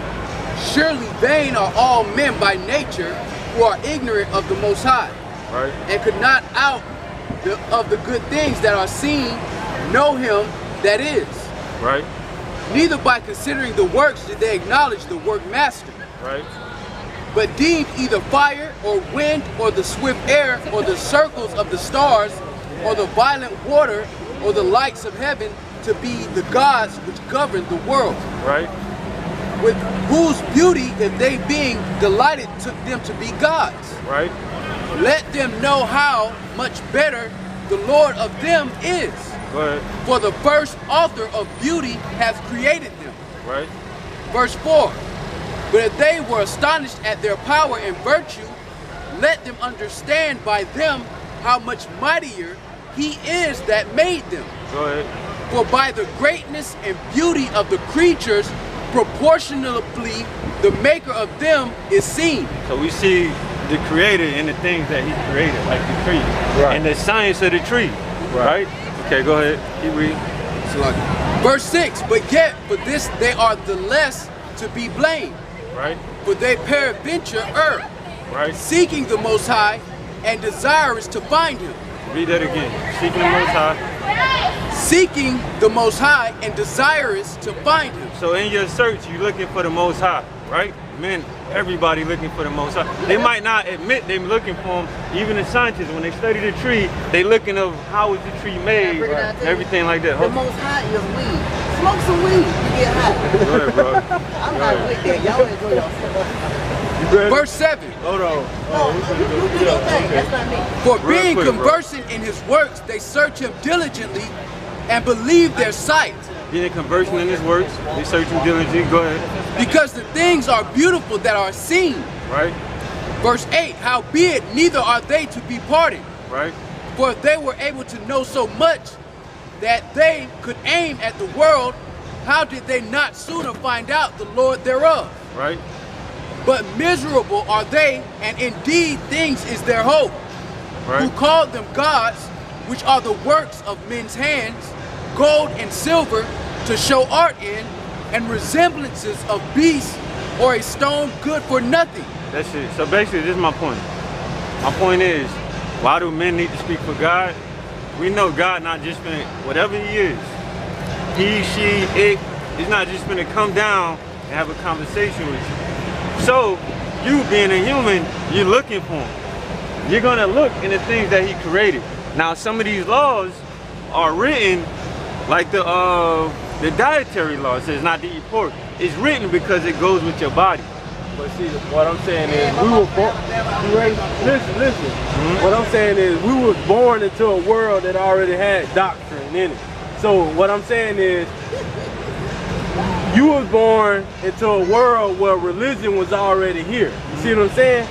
Surely vain are all men by nature who are ignorant of the Most High, right? And could not out of the good things that are seen know him that is. Right. Neither by considering the works did they acknowledge the workmaster. Right. But deemed either fire or wind or the swift air or the circles of the stars or the violent water or the lights of heaven to be the gods which govern the world. Right. With whose beauty, if they being delighted, took them to be gods. Right. Let them know how much better the Lord of them is. Go ahead. For the first author of beauty hath created them. Right. Verse 4. But if they were astonished at their power and virtue, let them understand by them how much mightier he is that made them. Go ahead. For by the greatness and beauty of the creatures, proportionally the maker of them is seen. So we see the creator in the things that he created, like the tree. Right. And the science of the tree. Right? Okay, go ahead. Keep reading. Verse 6. But yet for this they are the less to be blamed. Right. For they peradventure err. Right. Seeking the Most High and desirous to find him. Read that again. Seeking the Most High. Seeking the Most High and desirous to find him. So in your search, you're looking for the Most High, right? Men, everybody looking for the Most High. They might not admit they're looking for him. Even the scientists, when they study the tree, they looking of how is the tree made, everything like that. The Most High is weed. Smoke some weed, you get high. Go ahead, bro. I'm not with that. Y'all enjoy yourself. Verse 7. Hold on. You do your thing. That's not me. For being conversant in his works, they search him diligently and believe their sight. Being conversant in his works, they search him diligently. Go ahead. Because the things are beautiful that are seen. Right. Verse 8. Howbeit, neither are they to be parted. Right. For if they were able to know so much that they could aim at the world, how did they not sooner find out the Lord thereof? Right. But miserable are they, and indeed things is their hope. Right. Who called them gods, which are the works of men's hands, gold and silver to show art in, and resemblances of beasts, or a stone good for nothing. That's it. So basically, this is my point. My point is, why do men need to speak for God? We know God not just gonna, whatever he is, he, she, it, is not just gonna come down and have a conversation with you. So, you being a human, you're looking for him. You're gonna look in the things that he created. Now, some of these laws are written like the dietary law says not to eat pork. It's written because it goes with your body. But see, what I'm saying is, we were born. Listen. What I'm saying is, we was born into a world that already had doctrine in it. So what I'm saying is, you was born into a world where religion was already here. You see what I'm saying?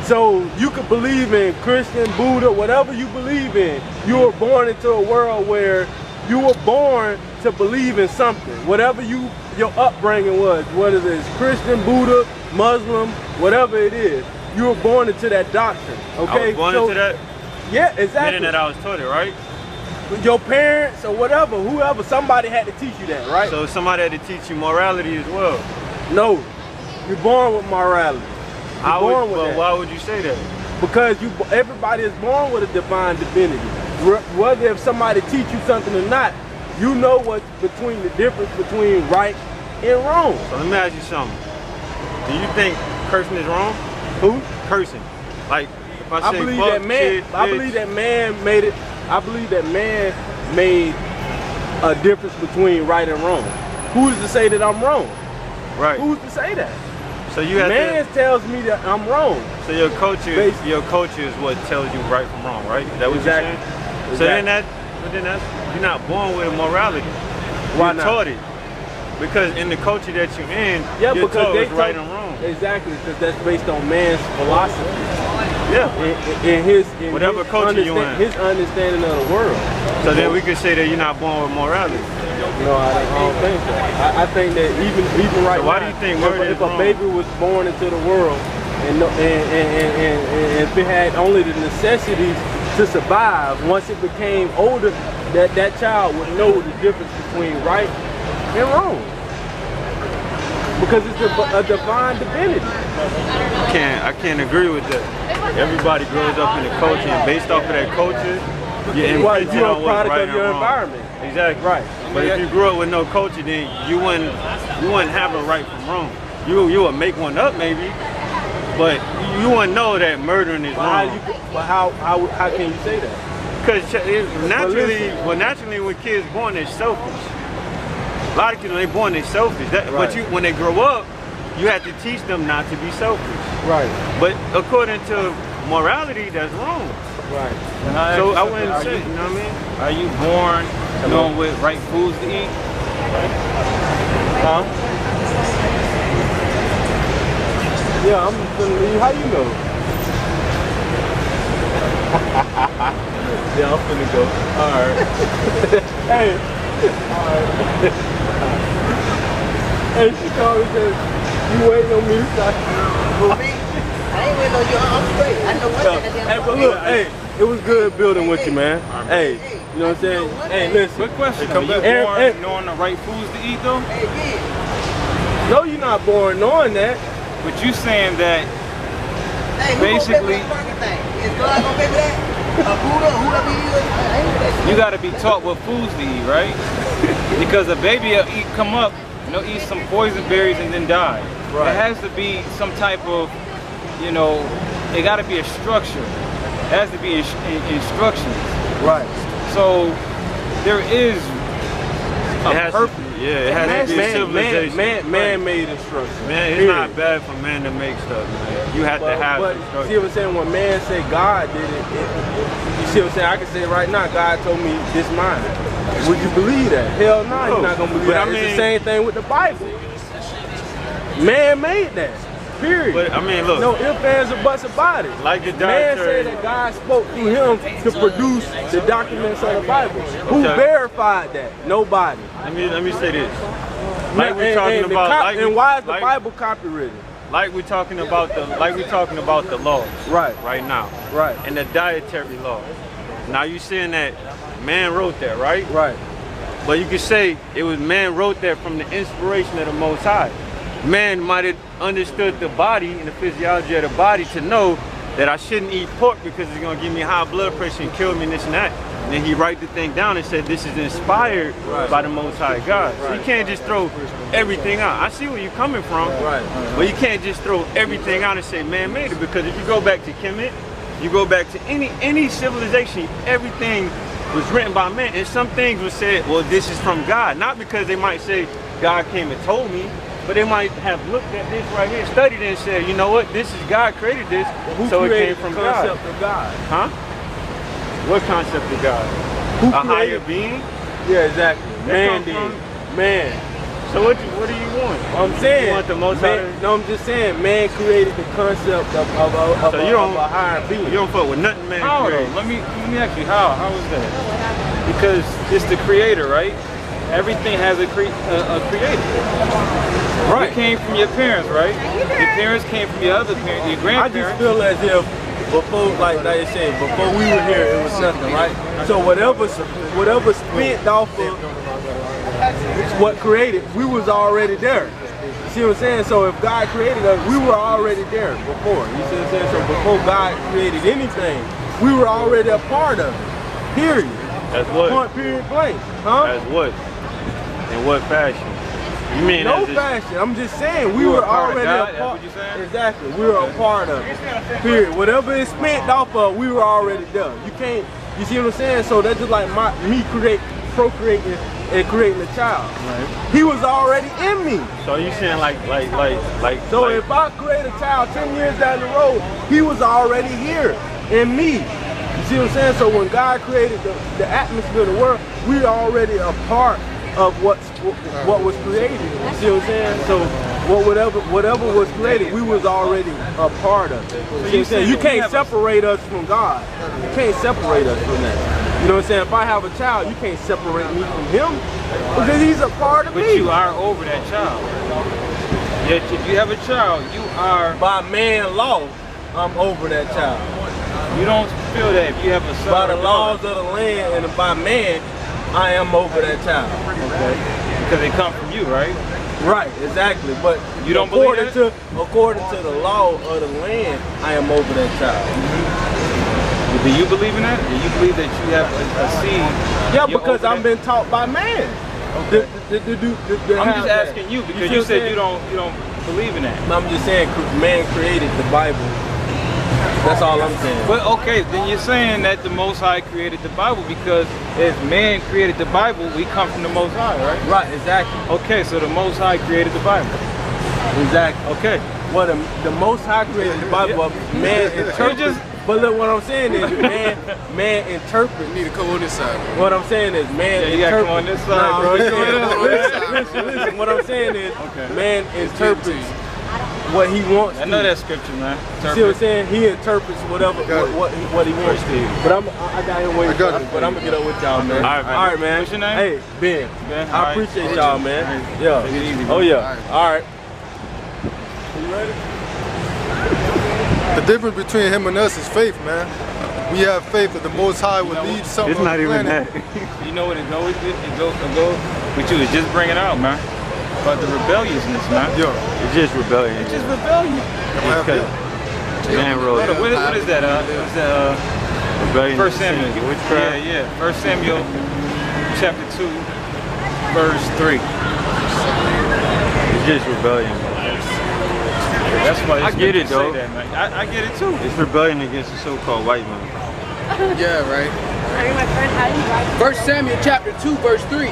So you could believe in Christian, Buddha, whatever you believe in. You were born into a world where you were born to believe in something. Whatever your upbringing was, whether it's Christian, Buddha, Muslim, whatever it is, you were born into that doctrine. Okay. I was born into that? Yeah, exactly. Meaning that I was taught it, right? Your parents or whatever, whoever, somebody had to teach you that, right? So somebody had to teach you morality as well? No, you're born with morality. Why would you say that? Because everybody is born with a divine divinity. Whether if somebody teach you something or not, you know what's between the difference between right and wrong. So let me ask you something. Do you think cursing is wrong? Who? Cursing. Like if I say believe fuck, that man. shit, I believe that man made it. I believe that man made a difference between right and wrong. Who's to say that I'm wrong? Right. Who's to say that? So you have man tells me that I'm wrong. So your culture is what tells you right from wrong, right? Is that what you're saying? Exactly. So then you're not born with a morality. Why you're not? Taught it. Because in the culture that you're in, yeah, you're because taught what's right and wrong. Exactly, because that's based on man's philosophy. Yeah. In his whatever culture you in. His understanding of the world. So then we could say that you're not born with morality. No, I don't think so. I think that even right so why now, do you think murder if a baby was born into the world and if it had only the necessities to survive, once it became older, that child would know the difference between right and wrong. Because it's a divine divinity. I can't agree with that. Everybody grows up in a culture, and based off of that culture, you're a product of your environment. Exactly. Right. But if you grew up with no culture, then you wouldn't have a right from wrong. You would make one up maybe, but you wouldn't know that murdering is wrong. How can you say that? Because naturally when kids born, they're selfish. A lot of kids, when they're born, they're selfish. But when they grow up, you have to teach them not to be selfish. Right. But according to morality, that's wrong. Right. So I wouldn't say, you know what I mean? Are you born with right foods to eat? Huh? Yeah, I'm just gonna leave. How you know? Yeah, I'm finna go. Alright. Hey. Alright. Hey, she called me and said, you waiting on me to stop? For me? I ain't waiting on you. I'm straight. I know one thing. Hey, but look, hey, it was good building with you, man. Hey, you know what I'm saying? Hey, listen. Quick question. Hey, Are you born knowing the right foods to eat, though? Hey, yeah. No, you're not born knowing that. But you saying that Hey, basically is God gonna pay for that? you got to be taught what foods to eat, right? Because a baby will come up and they'll eat some poison berries and then die. Right. It has to be some type of, you know, it got to be a structure. It has to be instructions. Right. So there is a purpose. Yeah, it has to be a civilization. Man-made instructions. Man, it's not bad for man to make stuff, man. You have to have instructions. See what I'm saying? When man say God did it, you see what I'm saying? I can say right now, God told me this mine. Would you believe that? Hell no, you're not gonna believe that. It's the same thing with the Bible. Man made that. Period. But I mean, look. No ifs, ands, or buts about it. Like the man said that God spoke through him to produce the documents of the Bible. Who verified that? Nobody. Let me say this. Like we're talking about. And why is the Bible copywritten? Like we're talking about the laws. Right now. Right. And the dietary laws. Now you saying that man wrote that, right? Right. But you could say it was man wrote that from the inspiration of the Most High. Man might have understood the body and the physiology of the body to know that I shouldn't eat pork because it's gonna give me high blood pressure and kill me and this and that. And then he write the thing down and said this is inspired by the Most High God. So you can't just throw everything out. I see where you're coming from, but you can't just throw everything out and say man made it, because if you go back to Kemet, you go back to any civilization, everything was written by man, and some things were said, well, this is from God. Not because they might say God came and told me, but they might have looked at this right here, studied it, and said, you know what, this is God created this, so it came from God. Who created the concept of God? Huh? What concept of God? Who a higher being? Yeah, exactly. Man did. Man. So what do you want? I'm saying, you want the most no, I'm just saying, man created the concept of a higher being. You don't fuck with nothing man created. Let me ask you, how is that? Because it's the creator, right? Everything has a creator. Right. You came from your parents, right? Your parents came from your other parents, your grandparents. I just feel as if before, like they said, before we were here, it was nothing, right? So whatever spent off of what created, we was already there. You see what I'm saying? So if God created us, we were already there before. You see what I'm saying? So before God created anything, we were already a part of it. Period. That's what? Point, period, blank. Huh? That's what? In what fashion? You mean no fashion? I'm just saying we were already a part. Exactly, we were a part of it. Period. Whatever it's spent off of, we were already done. You can't. You see what I'm saying? So that's just like me procreating and creating a child. Right. He was already in me. So you saying like. So if I create a child 10 years down the road, he was already here in me. You see what I'm saying? So when God created the atmosphere of the world, we were already a part of what was created. You see what I'm saying? So whatever was created, we was already a part of it. So you saying you can't separate us from God. You can't separate us from that. You know what I'm saying? If I have a child, you can't separate me from him because he's a part of me. But you are over that child. Yet if you have a child, you are by man law. I'm over that child. You don't feel that if you have a son. By the laws of the land and by man, I am over that child. Okay. Because they come from you, right? Right, exactly. But you don't believe that? According to the law of the land, I am over that child. Do you believe in that? Do you believe that you have a seed? Yeah, because I've been taught by man. Okay. I'm just asking you because you said you don't believe in that. I'm just saying man created the Bible. That's all I'm saying. But okay, then you're saying that the Most High created the Bible because if man created the Bible, we come from the Most High, right? Right, exactly. Okay, so the Most High created the Bible. Exactly. Okay. Well, the Most High created the Bible, man interprets. But look, what I'm saying is man interprets. You need to come on this side. What I'm saying is man interprets. You gotta come on this side, bro. Listen. What I'm saying is man interprets what he wants. I know that scripture, man. See what I'm saying? He interprets whatever what he wants to. But I got him waiting for me. But I'm gonna get up with y'all, man. All right, man. What's your name? Hey, Ben. I appreciate y'all, man. Yeah. Take it easy, Oh yeah. All right. You ready? The difference between him and us is faith, man. We have faith that the Most High will lead something. It's not even that. You know what it goes with you is just bring it out, man. But the rebelliousness, man. Yeah. It's just rebellion. It's just rebellion. Man wrote it. What is that? Is that rebellion. 1 Samuel. Yeah. 1 Samuel chapter 2, verse 3. It's just rebellion. That's why I get it though. That, man. I get it too. It's rebellion against the so-called white man. Yeah, right. Sorry, my friend, how you drive? 1 Samuel chapter 2, verse 3.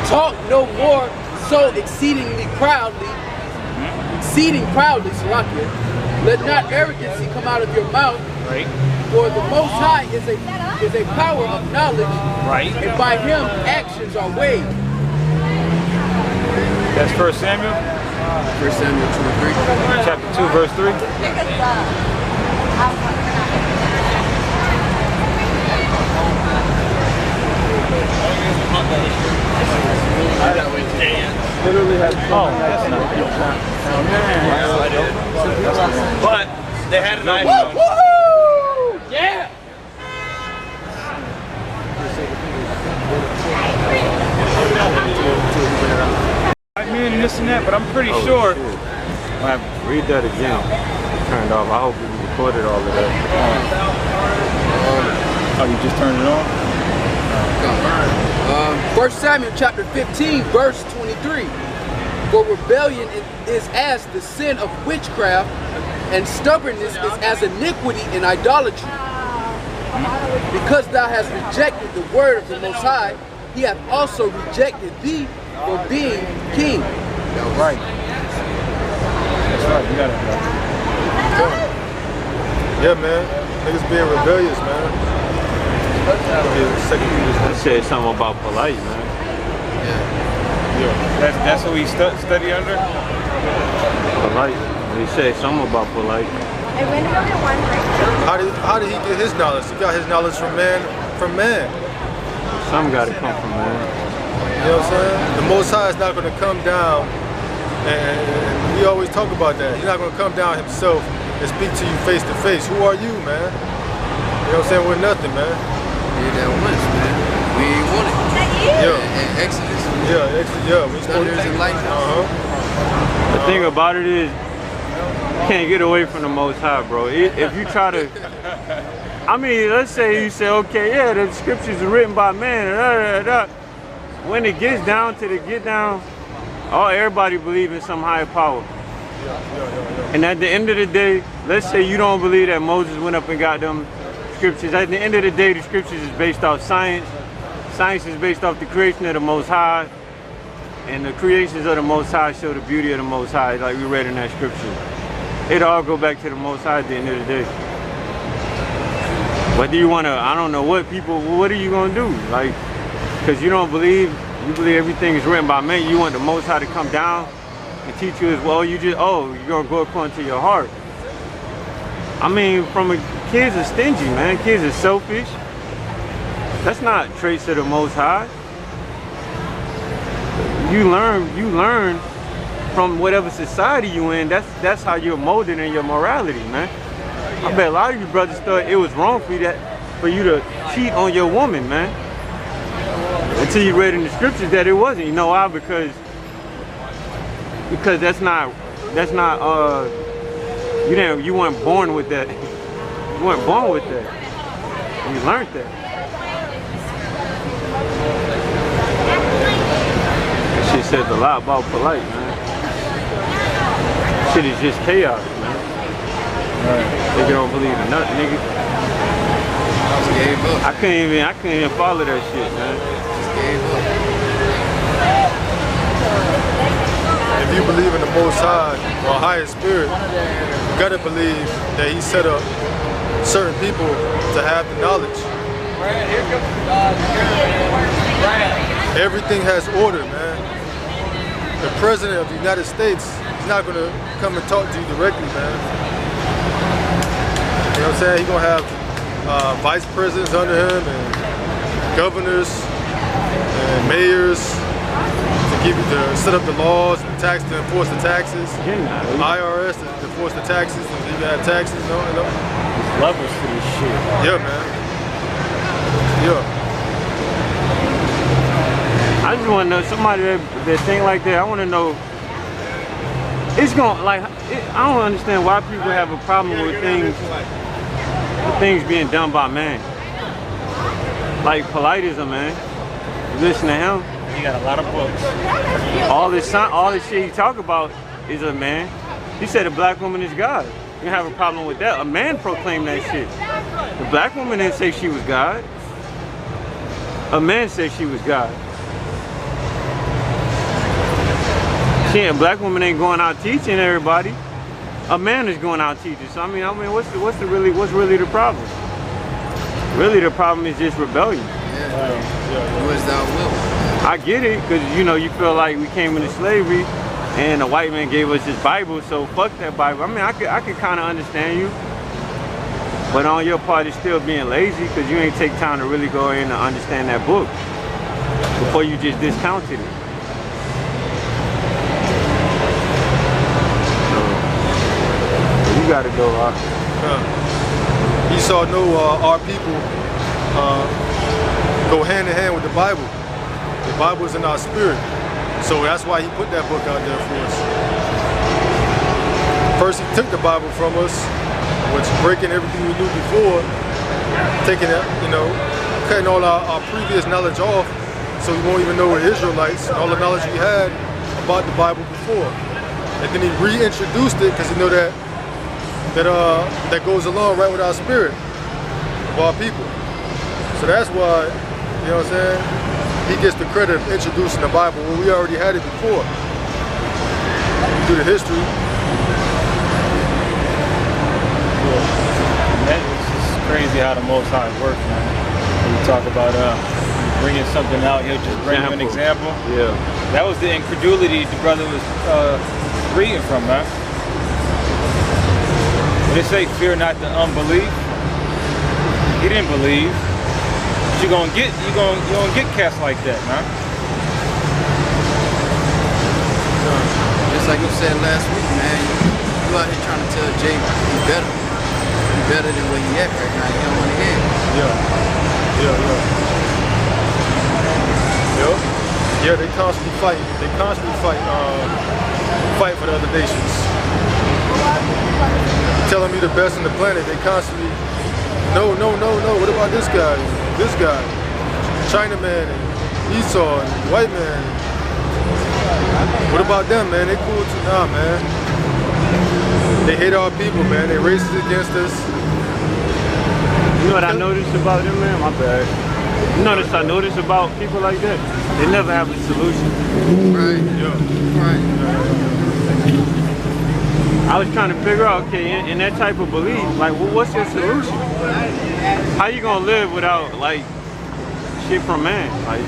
Talk no more so exceeding proudly, Salakia. Let not arrogancy come out of your mouth. Right. For the Most High is a power of knowledge. Right. And by him actions are weighed. That's 1 Samuel? 1 Samuel 2 and 3. Chapter 2, verse 3. But they had a nice one. Woo! Yeah! I mean this and that, but I'm pretty sure. Read that again. Turned off. I hope you recorded all of that. Oh, you just turned it on? 1 Samuel chapter 15, verse 23. For rebellion is as the sin of witchcraft, and stubbornness is as iniquity and idolatry. Because thou hast rejected the word of the Most High, he hath also rejected thee for being king. That's right. That's right. You got it, bro. Yeah, man. Niggas being rebellious, man. It said something about polite, man. Yeah. That's who he study under? Polite. He said something about polite. How did he get his knowledge? He got his knowledge from man. Some got to come from man. You know what I'm saying? The Most High is not going to come down, and we always talk about that. He's not going to come down himself and speak to you face to face. Who are you, man? You know what I'm saying? We're nothing, man. Yeah, that once, man. We ain't want it. Yeah. And Exodus. Yeah. We Thunders and lightnings. The thing about it is, you can't get away from the Most High, bro. If you try to, I mean, let's say you say, okay, yeah, the scriptures are written by man, when it gets down to the get down, everybody believes in some higher power. And at the end of the day, let's say you don't believe that Moses went up and got them scriptures. At the end of the day, the scriptures is based off science. Science is based off the creation of the Most High. And the creations of the Most High show the beauty of the Most High, like we read in that scripture. It all go back to the Most High at the end of the day. Whether you want to, I don't know what are you going to do? Like, because you don't believe You believe everything is written by man. You want the Most High to come down and teach you as well. You're gonna go according to your heart. I mean, kids are stingy, man. Kids are selfish. That's not traits of the Most High. You learn from whatever society you in. That's how you're molded in your morality, man. I bet a lot of you brothers thought it was wrong for you to cheat on your woman, man. Until you read in the scriptures that it wasn't. You know why? Because that's not you weren't born with that. You weren't born with that. You learned that. That shit says a lot about polite, man. Shit is just chaos, man. Nigga don't believe in nothing, nigga. I couldn't even follow that shit, man. If you believe in the Most High or higher spirit, you gotta believe that He set up certain people to have the knowledge. Everything has order, man. The President of the United States is not gonna come and talk to you directly, man. You know what I'm saying? He's gonna have vice presidents under him and governors and mayors to set up the laws and to enforce the taxes. IRS to enforce the taxes. And you have taxes, you know. There's levels to this shit. Yeah, man. Yeah. I just want to know somebody that think like that. I want to know. It's going I don't understand why people have a problem with things being done by man. Like Politism, man. You listen to him. He got a lot of books. All this shit he talk about is a man. He said a black woman is God. You have a problem with that. A man proclaimed that shit. The black woman didn't say she was God. A man said she was God. A black woman ain't going out teaching everybody. A man is going out teaching. So I mean, what's really the problem? Really, the problem is just rebellion. Where's thou will? I get it, because you feel like we came into slavery and the white man gave us his Bible, so fuck that Bible. I mean, I could kind of understand you, but on your part it's still being lazy, because you ain't take time to really go in and understand that book before you just discounted it. So, you gotta go, Esau know our people go hand in hand with the Bible. The Bible is in our spirit. So that's why he put that book out there for us. First he took the Bible from us, which breaking everything we knew before, taking it, cutting all our previous knowledge off, so we won't even know we're Israelites and all the knowledge we had about the Bible before. And then he reintroduced it because he know that goes along right with our spirit of our people. So that's why, you know what I'm saying, he gets the credit of introducing the Bible when we already had it before. Through the history. It's just crazy how the Most High works, man. When you talk about bringing something out, he'll just bring you an example. Yeah. That was the incredulity the brother was reading from, man. They say, fear not the unbelief. He didn't believe. You're gonna get cast like that, man. Just like you said last week, man. You out here trying to tell Jay you better than where he at right now. You don't want to hear. Yeah, they constantly fight. They constantly fight for the other nations. Telling me the best on the planet. They constantly. No. What about this guy? This guy, Chinaman and Esau and white man. What about them, man? They cool too. Nah, man. They hate our people, man. They racist against us. You know what I noticed about them, man? My bad. You notice I noticed about people like that? They never have a solution. Right. Right. I was trying to figure out, okay, in that type of belief, like, what's your solution? How you gonna live without, like, shit from man? Like,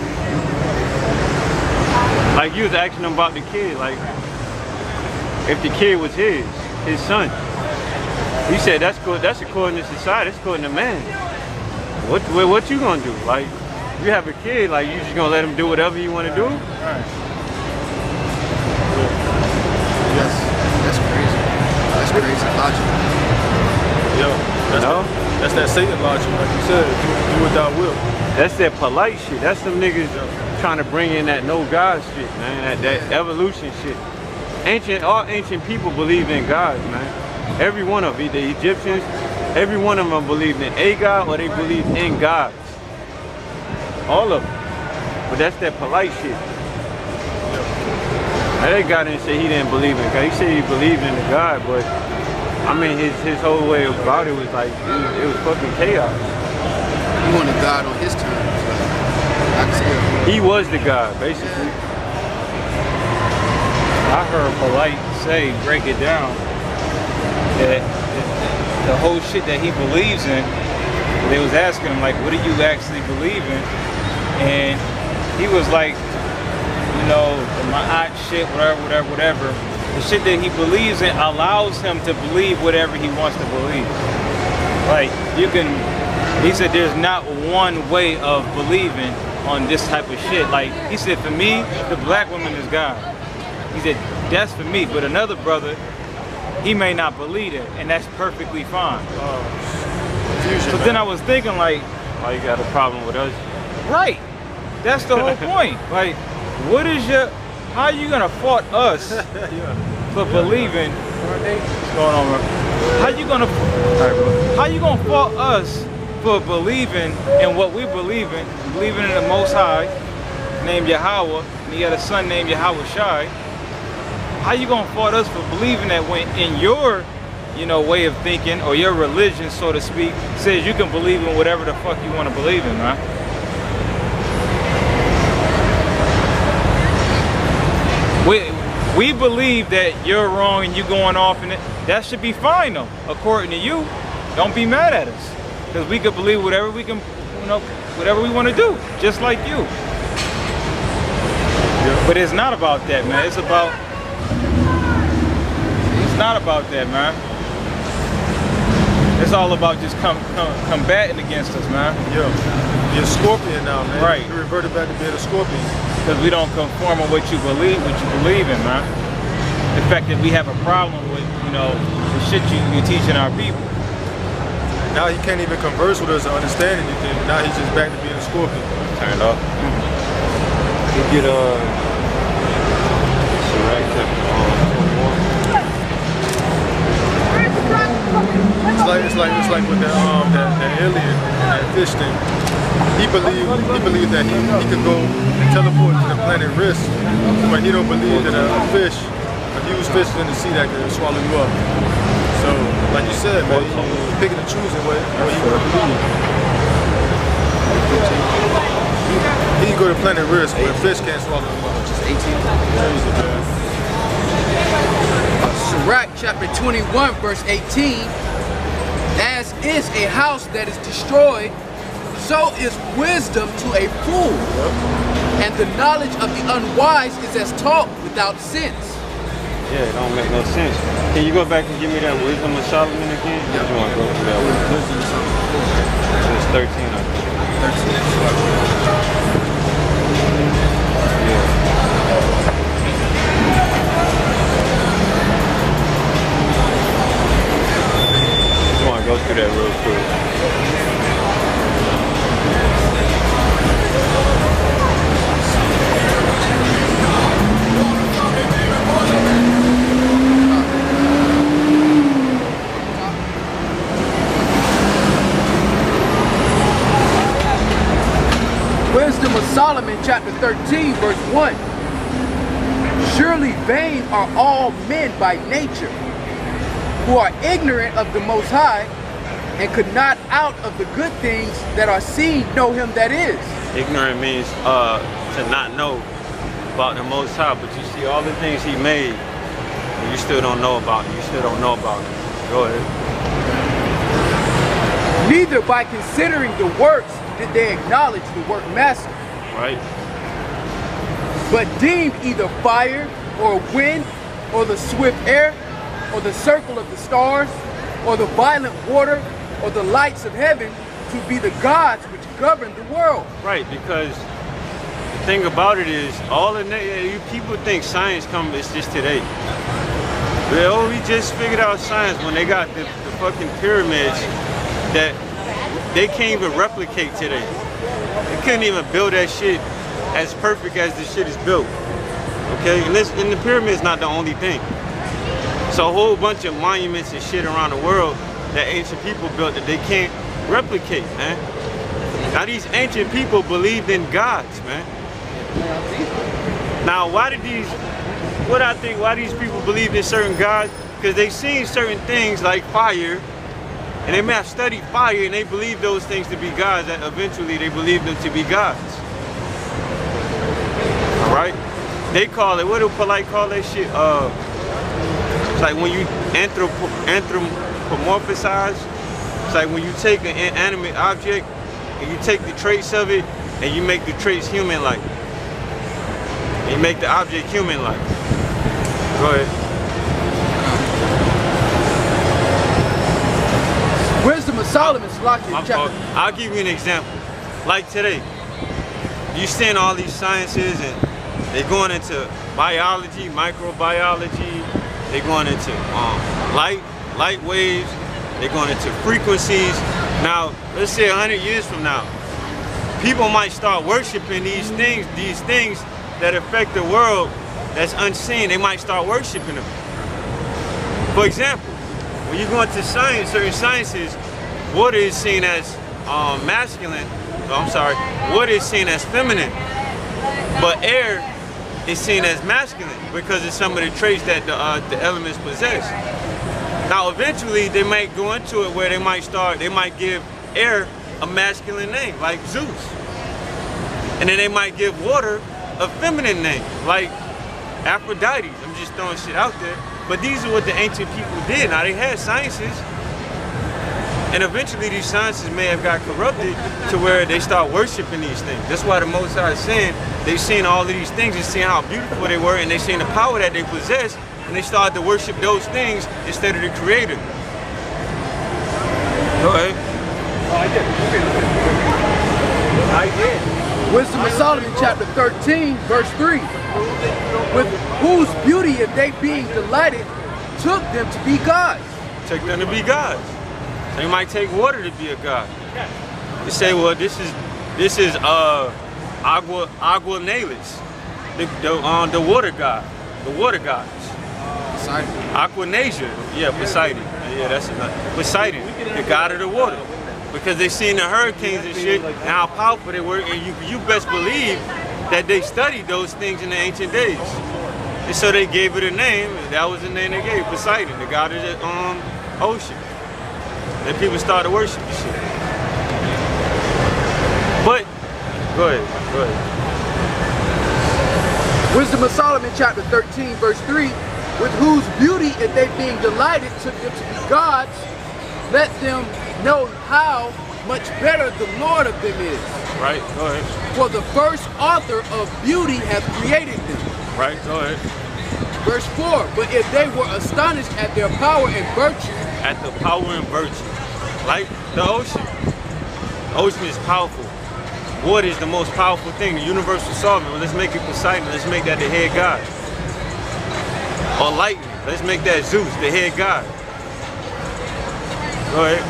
Like you was asking him about the kid, like if the kid was his son. He said that's according to society, that's according to man. What you gonna do? Like you have a kid, like you just gonna let him do whatever you want to do? Right. That's crazy. That's crazy logic. Yo, that's that Satan logic, like you said, do what thou will. That's that polite shit. That's some niggas trying to bring in that no God shit, man. That evolution shit. All ancient people believe in God, man. Every one of them, the Egyptians, every one of them believed in a God or they believed in gods. All of them. But that's that polite shit. Now that guy didn't say he didn't believe in God. He said he believed in the God, but I mean his whole way about it was like it was fucking chaos. He wanted God on his terms. He was the God, basically. I heard Polite say, break it down, that the whole shit that he believes in, they was asking him like, what do you actually believe in? And he was like, you know, the Ma'at shit, whatever. The shit that he believes in allows him to believe whatever he wants to believe. Like, he said there's not one way of believing on this type of shit. Like, he said, for me, the black woman is God. He said, that's for me. But another brother, he may not believe it, and that's perfectly fine. So then I was thinking, like, why you got a problem with us? Right. That's the whole point. Like, what is how are you gonna fault us for believing? What's going on, bro? How you gonna fault us for believing in what we believe in? Believing in the Most High, named Yahawah, and he had a son named YAHAWASHI. How you gonna fault us for believing that when in your, way of thinking or your religion, so to speak, says you can believe in whatever the fuck you want to believe in, man? We believe that you're wrong and you going off in it. That should be fine though, according to you. Don't be mad at us, because we could believe whatever we can, whatever we want to do, just like you. But it's not about that, man. It's not about that, man. It's all about just combating against us, man. Yo, you're a scorpion now, man. Right. You reverted back to being a scorpion. Because we don't conform with what you believe in, man. The fact that we have a problem with, the shit you're teaching our people. Now he can't even converse with us or understand anything. Now he's just back to being a scorpion. Turn it off. You get It's like with that alien, that fish thing. He believed that he could go and teleport to the planet Risk, but he don't believe that a huge fish is in the sea that can swallow you up. So, like you said, man, he's picking and choosing what he want to believe. He can go to planet Risk, but a fish can't swallow him up. Just 18. Sirach chapter 21, verse 18. As is a house that is destroyed, so is wisdom to a fool, and the knowledge of the unwise is as talk without sense. Yeah, it don't make no sense. Can you go back and give me that wisdom of Solomon again? Yeah. You want to go through that one? It's 13, I think. 13. Yeah. I want to go through that real quick. Wisdom of Solomon chapter 13 verse 1. Surely vain are all men by nature, who are ignorant of the Most High, and could not out of the good things that are seen know him that is. Ignorant means to not know about the Most High, but you see all the things he made, and you still don't know about him. You still don't know about him. Go ahead. Neither by considering the works did they acknowledge the workmaster. Right. but deemed either fire or wind or the swift air or the circle of the stars or the violent water or the lights of heaven to be the gods which govern the world. Right, because the thing about it is, all the you people think science it's just today. They only just figured out science when they got the fucking pyramids that they can't even replicate today. They couldn't even build that shit as perfect as the shit is built. Okay, and the pyramid's not the only thing. So a whole bunch of monuments and shit around the world that ancient people built that they can't replicate, man. Now these ancient people believed in gods, man. Now why these people believed in certain gods? Because they seen certain things like fire, and they may have studied fire and they believed those things to be gods, that eventually they believed them to be gods. Alright? They call it, what do polite call that shit? It's like when you anthropomorphize. It's like when you take an inanimate object and you take the traits of it and you make the traits human-like. You make the object human-like. Go ahead. Wisdom of Solomon, chapter. I'll give you an example. Like today, you seeing all these sciences and they're going into biology, microbiology, they're going into light waves, they're going into frequencies. Now, let's say 100 years from now, people might start worshiping these things that affect the world that's unseen. They might start worshiping them. For example, when you go into science, certain sciences, water is seen as masculine. Water is seen as feminine, but air is seen as masculine because of some of the traits that the elements possess. Now, eventually, they might go into it where they might give air a masculine name, like Zeus, and then they might give water a feminine name, like Aphrodite. I'm just throwing shit out there. But these are what the ancient people did. Now, they had sciences, and eventually these sciences may have got corrupted to where they start worshiping these things. That's why the Most High is saying they've seen all of these things and seen how beautiful they were, and they've seen the power that they possess, and they started to worship those things instead of the Creator. Go ahead. I did. Wisdom of Solomon, chapter 13, verse 3. With whose beauty, if they being delighted, took them to be gods. Took them to be gods. They might take water to be a god. They say, well, this is Agua Nelis, the water god, the water gods. Poseidon. Aquanasia, yeah, Poseidon. Yeah, that's enough. Poseidon, the god of the water. Because they seen the hurricanes and shit and how powerful they were, and you best believe that they studied those things in the ancient days. And so they gave it a name, and that was the name they gave, Poseidon, the god of the ocean. And people started worshiping the shit. But, go ahead. Wisdom of Solomon, chapter 13, verse 3. With whose beauty, if they being delighted, took them to be gods, let them know how much better the Lord of them is. Right, go ahead. For the first author of beauty hath created them. Right, go ahead. Verse 4, but if they were astonished at their power and virtue. At the power and virtue. Like the ocean. The ocean is powerful. Water is the most powerful thing, the universal solvent. Well, let's make it Poseidon, let's make that the head god. Or lightning, let's make that Zeus, the head god. Go ahead.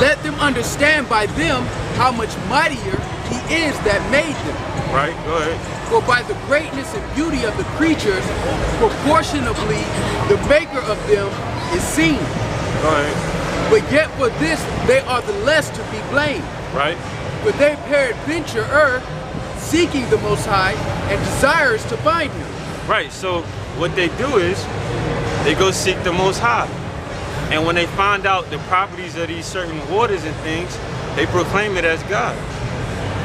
Let them understand by them how much mightier he is that made them. Right, go ahead. For by the greatness and beauty of the creatures, proportionably the maker of them is seen. Go ahead. But yet for this they are the less to be blamed. Right. For they peradventure err, seeking the Most High and desirous to find him. Right, so what they do is they go seek the Most High. And when they find out the properties of these certain waters and things, they proclaim it as God.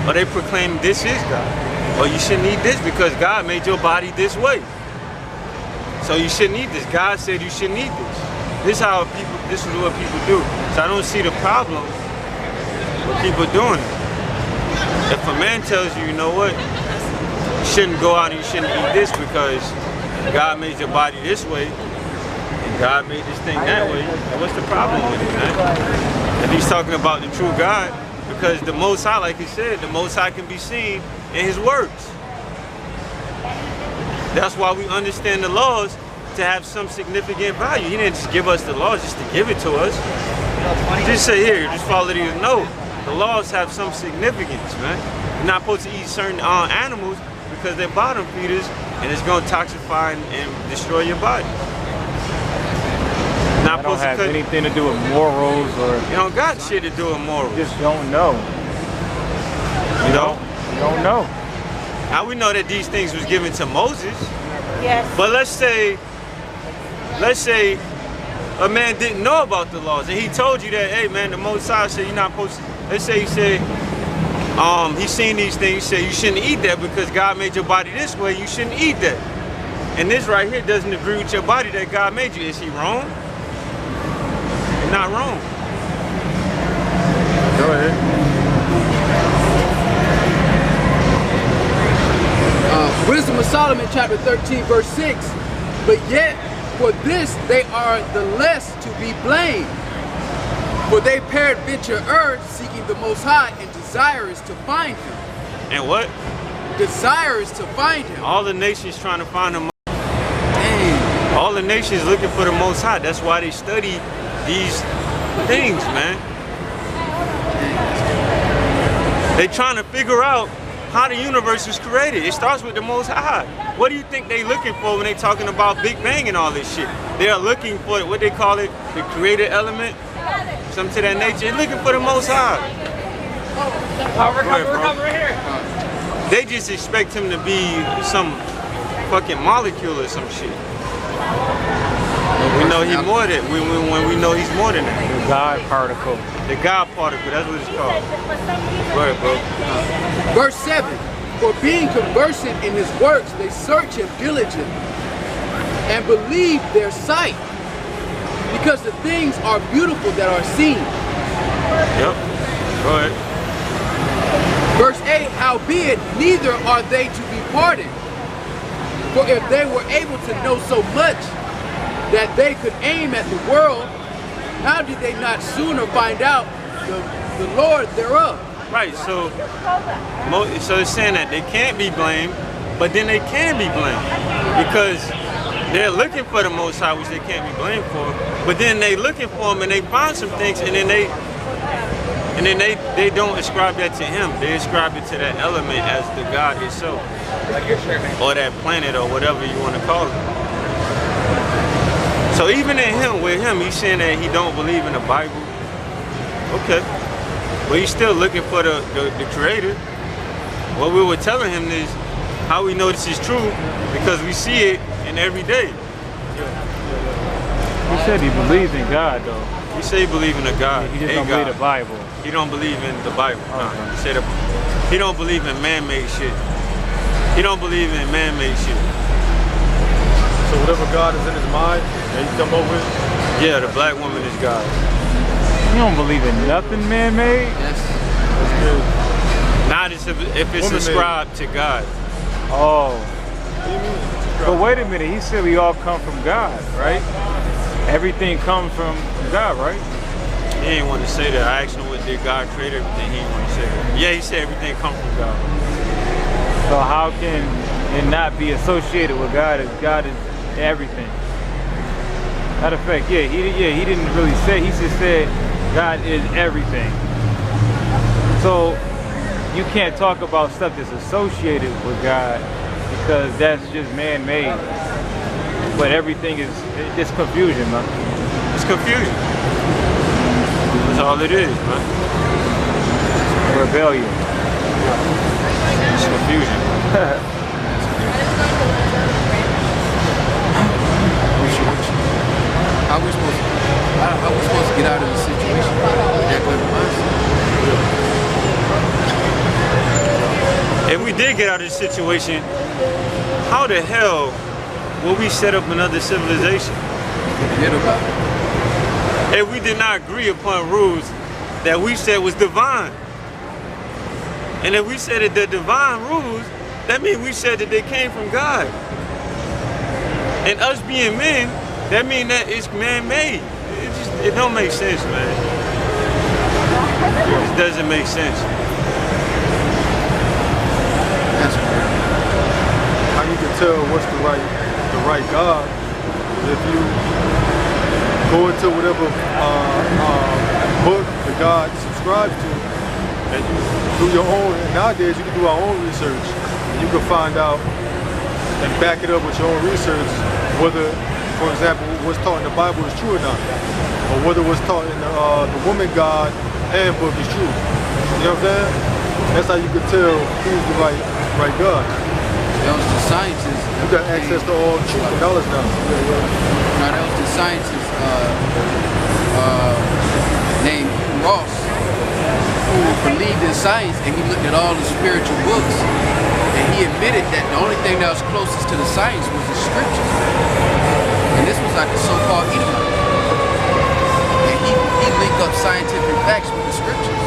Or they proclaim this is God. Or you shouldn't eat this because God made your body this way. So you shouldn't eat this. God said you shouldn't eat this. This is what people do. So I don't see the problem with people doing it. If a man tells you, you know what, you shouldn't go out and you shouldn't eat this because God made your body this way and God made this thing that way. And what's the problem with it, man? If he's talking about the true God, because the Most High, like he said, the Most High can be seen in his works. That's why we understand the laws to have some significant value. He didn't just give us the laws just to give it to us. Just say, here, just follow these. No, the laws have some significance, man. You're not supposed to eat certain animals because they're bottom feeders and it's going to toxify and destroy your body. Not supposed to have anything to do with morals or... You don't got shit to do with morals. You just don't know. You know? You don't know. How we know that these things was given to Moses? Yes. But let's say a man didn't know about the laws and he told you that, hey man, the Most High said you're not supposed to, let's say he said, he's seen these things, he said you shouldn't eat that because God made your body this way, you shouldn't eat that. And this right here doesn't agree with your body that God made you. Is he wrong? He's not wrong. Go ahead. Wisdom of Solomon chapter 13 verse 6. But yet for this they are the less to be blamed. For they peradventure err, seeking the Most High and desirous to find him. And what? Desirous to find him. All the nations trying to find him. Dang. All the nations looking for the Most High. That's why they study these things, man. They trying to figure out how the universe was created. It starts with the Most High. What do you think they looking for when they talking about Big Bang and all this shit? They are looking for what they call it, the creator element, something to that nature. They're looking for the Most High. Recover here. They just expect him to be some fucking molecule or some shit. We know he's more than when we know he's more than that. The God particle. The God particle, that's what it's called. Go ahead, bro. Verse 7. For being conversant in his works, they search him diligently and believe their sight, because the things are beautiful that are seen. Yep. Go ahead. Verse 8. Howbeit, neither are they to be pardoned. For if they were able to know so much that they could aim at the world, how did they not sooner find out the Lord thereof? Right, so it's saying that they can't be blamed, but then they can be blamed because they're looking for the Most High, which they can't be blamed for. But then they looking for him and they find some things, and then they don't ascribe that to him. They ascribe it to that element as the God itself, or that planet, or whatever you want to call it. So even in him, with him, he's saying that he don't believe in the Bible. Okay. But he's still looking for the creator. What we were telling him is how we know this is true, because we see it in every day. He said he believes in God though. He said he believes in a God. He just don't believe the Bible. He don't believe in the Bible. No. He said he don't believe in man-made shit. He don't believe in man-made shit. So whatever God is in his mind, and he come over. Yeah, the black woman is God. You don't believe in nothing man-made? Yes. That's good. Not if it's ascribed to God. Oh. What do you mean? But wait a minute, he said we all come from God, right? Everything comes from God, right? He didn't want to say that. I asked him what did God create everything. He didn't want to say that. Yeah, he said everything comes from God. So how can it not be associated with God if God is everything? Matter of fact, he didn't really say. He just said God is everything. So you can't talk about stuff that's associated with God because that's just man-made. But everything is, it's confusion, man. It's confusion. That's all it is, man. Rebellion. It's confusion. How are we supposed to get out of this situation? That good If we did get out of this situation, how the hell will we set up another civilization? If we did not agree upon rules that we said was divine. And if we said that the divine rules, that means we said that they came from God. And us being men, that means that it's man-made. It don't make sense, man. It doesn't make sense. That's weird. How you can tell what's the right God is if you go into whatever book that God subscribes to, and you do your own. And nowadays, you can do our own research. And you can find out and back it up with your own research whether, for example, what's taught in the Bible is true or not, or whether what's taught in the Woman God handbook is true. You know what I'm saying? That's how you can tell who's the right God. That was the scientists. You got access to all truth and knowledge now. No, that was the scientist named Ross, who believed in science, and he looked at all the spiritual books, and he admitted that the only thing that was closest to the science was the scriptures. And this was like a so-called Edomite. And he linked up scientific facts with the scriptures.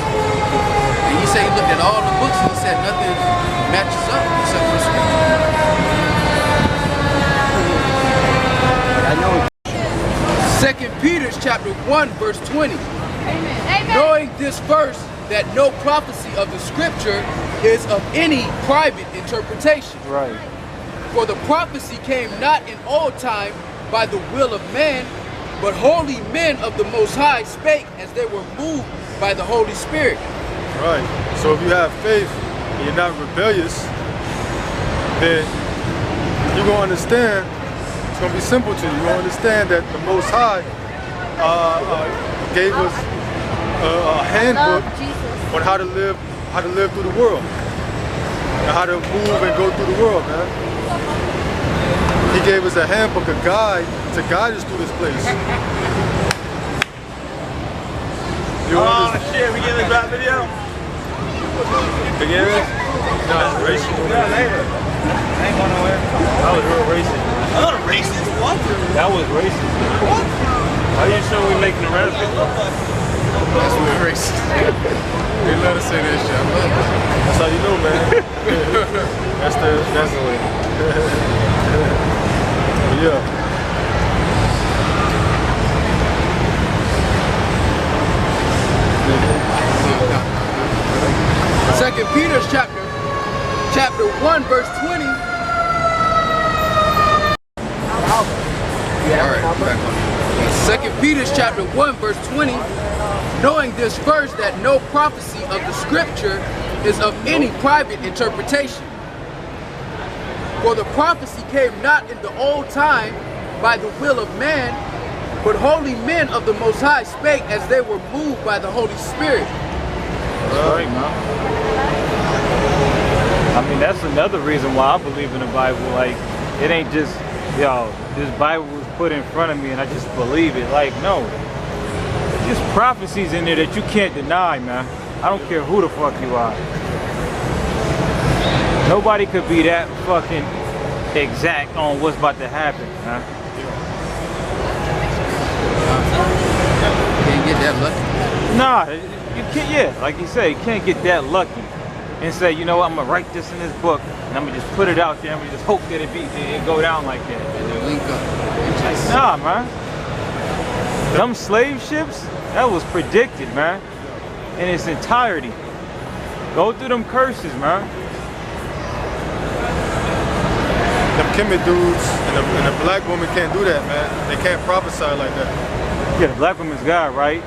And he said he looked at all the books and he said nothing matches up except for the scriptures. I know. 2 Peter chapter 1 verse 20. Amen. Knowing this verse, that no prophecy of the scripture is of any private interpretation. Right. For the prophecy came not in old time by the will of man, but holy men of the Most High spake as they were moved by the Holy Spirit. Right. So if you have faith and you're not rebellious, then you're going to understand, it's going to be simple to you. You're going to understand that the Most High gave us a handbook on how to live through the world, and how to move and go through the world, man. He gave us a handbook, a guide to guide us through this place. Shit, we getting a drop video? Forgive us? No, that's racist. Yeah, later. I ain't going nowhere. That was real racist. Oh, racist? What? That was racist. What? Are you sure we making a rap video? That's real racist. They let us say that shit. I love it. That's how you know, man. that's the way. Yeah. Second Peter chapter 1 verse 20. Alright, back on. 2 Peter chapter 1 verse 20. Knowing this verse, that no prophecy of the scripture is of any private interpretation. For the prophecy came not in the old time by the will of man, but holy men of the Most High spake as they were moved by the Holy Spirit. That's right, man. I mean, that's another reason why I believe in the Bible. Like, it ain't just, yo, this Bible was put in front of me and I just believe it. Like, no. There's prophecies in there that you can't deny, man. I don't care who the fuck you are. Nobody could be that fucking exact on what's about to happen, man. Can't get that lucky. Nah, you can't, yeah, like you say, you can't get that lucky and say, you know what, I'm gonna write this in this book and I'm gonna just put it out there and we just hope that it go down like that. And then link up. Nah, man. Them slave ships, that was predicted, man, in its entirety. Go through them curses, man. Them Kemet dudes and the black woman can't do that, man. They can't prophesy like that. Yeah, the black woman's God, right?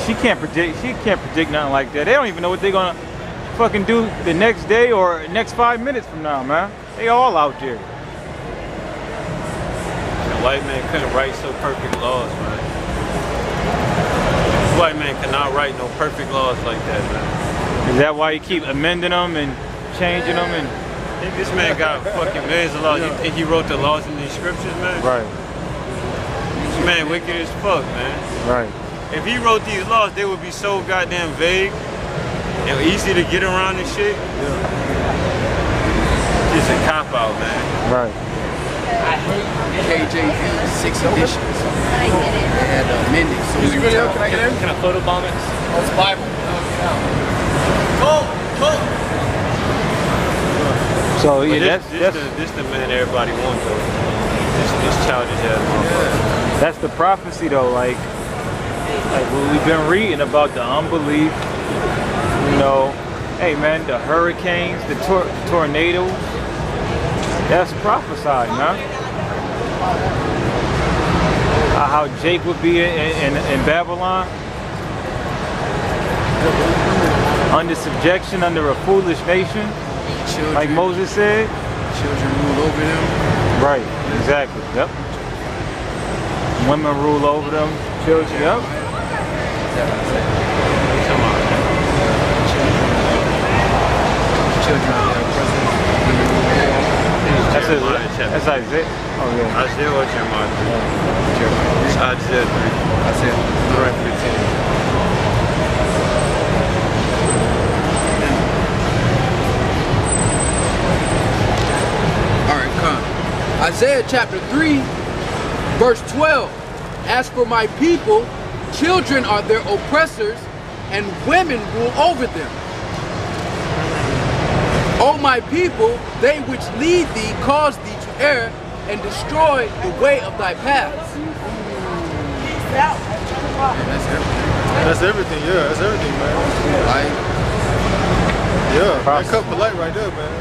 She can't predict nothing like that. They don't even know what they're gonna fucking do the next day or next 5 minutes from now, man. They all out there. The white man couldn't write so perfect laws, man. The white man cannot write no perfect laws like that, man. Is that why you keep amending them and changing them? And This man got fucking millions of laws. You think he wrote the laws in these scriptures, man? right, This man wicked as fuck, man. right. If he wrote these laws, they would be so goddamn vague and easy to get around and shit. It's a cop-out, man. Right. KJV 6 editions. They had amended. So Music video, can I get in? Can I photobomb it? Oh, it's Bible. So yeah, this the man everybody wants though. This childish ass motherfucker. that's the prophecy though. Like what we've been reading about the unbelief. You know, hey man, the hurricanes, the tornadoes. That's prophesied, man. How Jake would be in Babylon, under subjection, under a foolish nation, children, like Moses said. Children rule over them. Right, exactly, yep. Women rule over them, children, yep. That's Isaiah. Oh yeah. Isaiah or Jeremiah? It's Isaiah 3. Isaiah 3:15. Alright, come. Isaiah chapter 3, verse 12. As for my people, children are their oppressors, and women rule over them. O my people, they which lead thee cause thee to err, and destroy the way of thy paths. That's everything, yeah, that's everything, man. Like, yeah, that cut polite right there, man.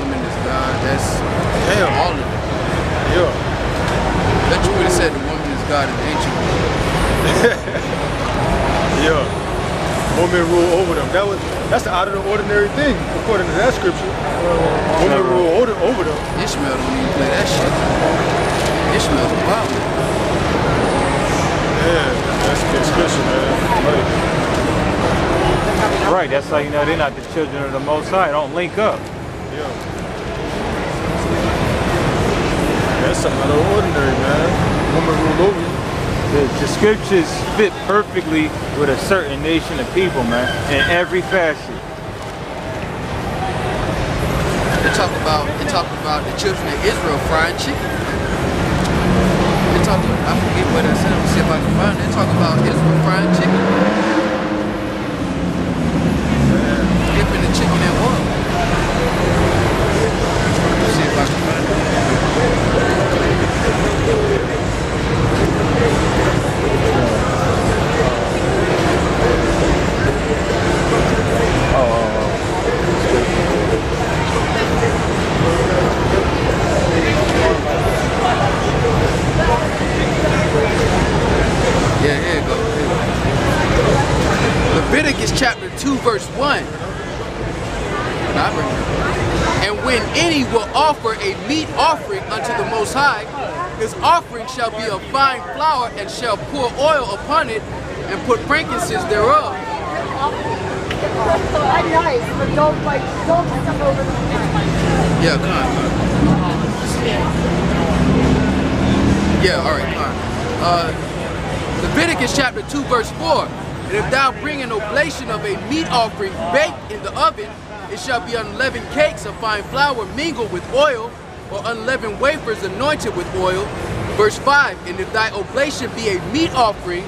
woman is God, that's Damn. all of it. Yeah. That you would have said the woman is God in the ancient world. Yeah. Women rule over them. That's the out of the ordinary thing, according to that scripture. Women rule over them. Ishmael don't even play that shit. Ishmael's a problem. Yeah, that's good scripture, man. Right, that's how you know they're not the children of the Most High. Don't link up. Yeah. That's something out of the ordinary, man. Women rule over you. The scriptures fit perfectly with a certain nation of people, man, in every facet. They talk about the children of Israel frying chicken. They talk about, I forget what I said. Let me see if I can find it. They talk about Israel frying chicken. Dipping the chicken in oil. Let me see if I can find it. Yeah, here it goes. Leviticus chapter 2, verse 1. And when any will offer a meat offering unto the Most High, his offering shall be of fine flour, and shall pour oil upon it, and put frankincense thereof. Yeah, come on. Yeah, alright, come on. Leviticus chapter 2, verse 4. And if thou bring an oblation of a meat offering baked in the oven, it shall be unleavened cakes of fine flour mingled with oil, or unleavened wafers anointed with oil. Verse 5, and if thy oblation be a meat offering,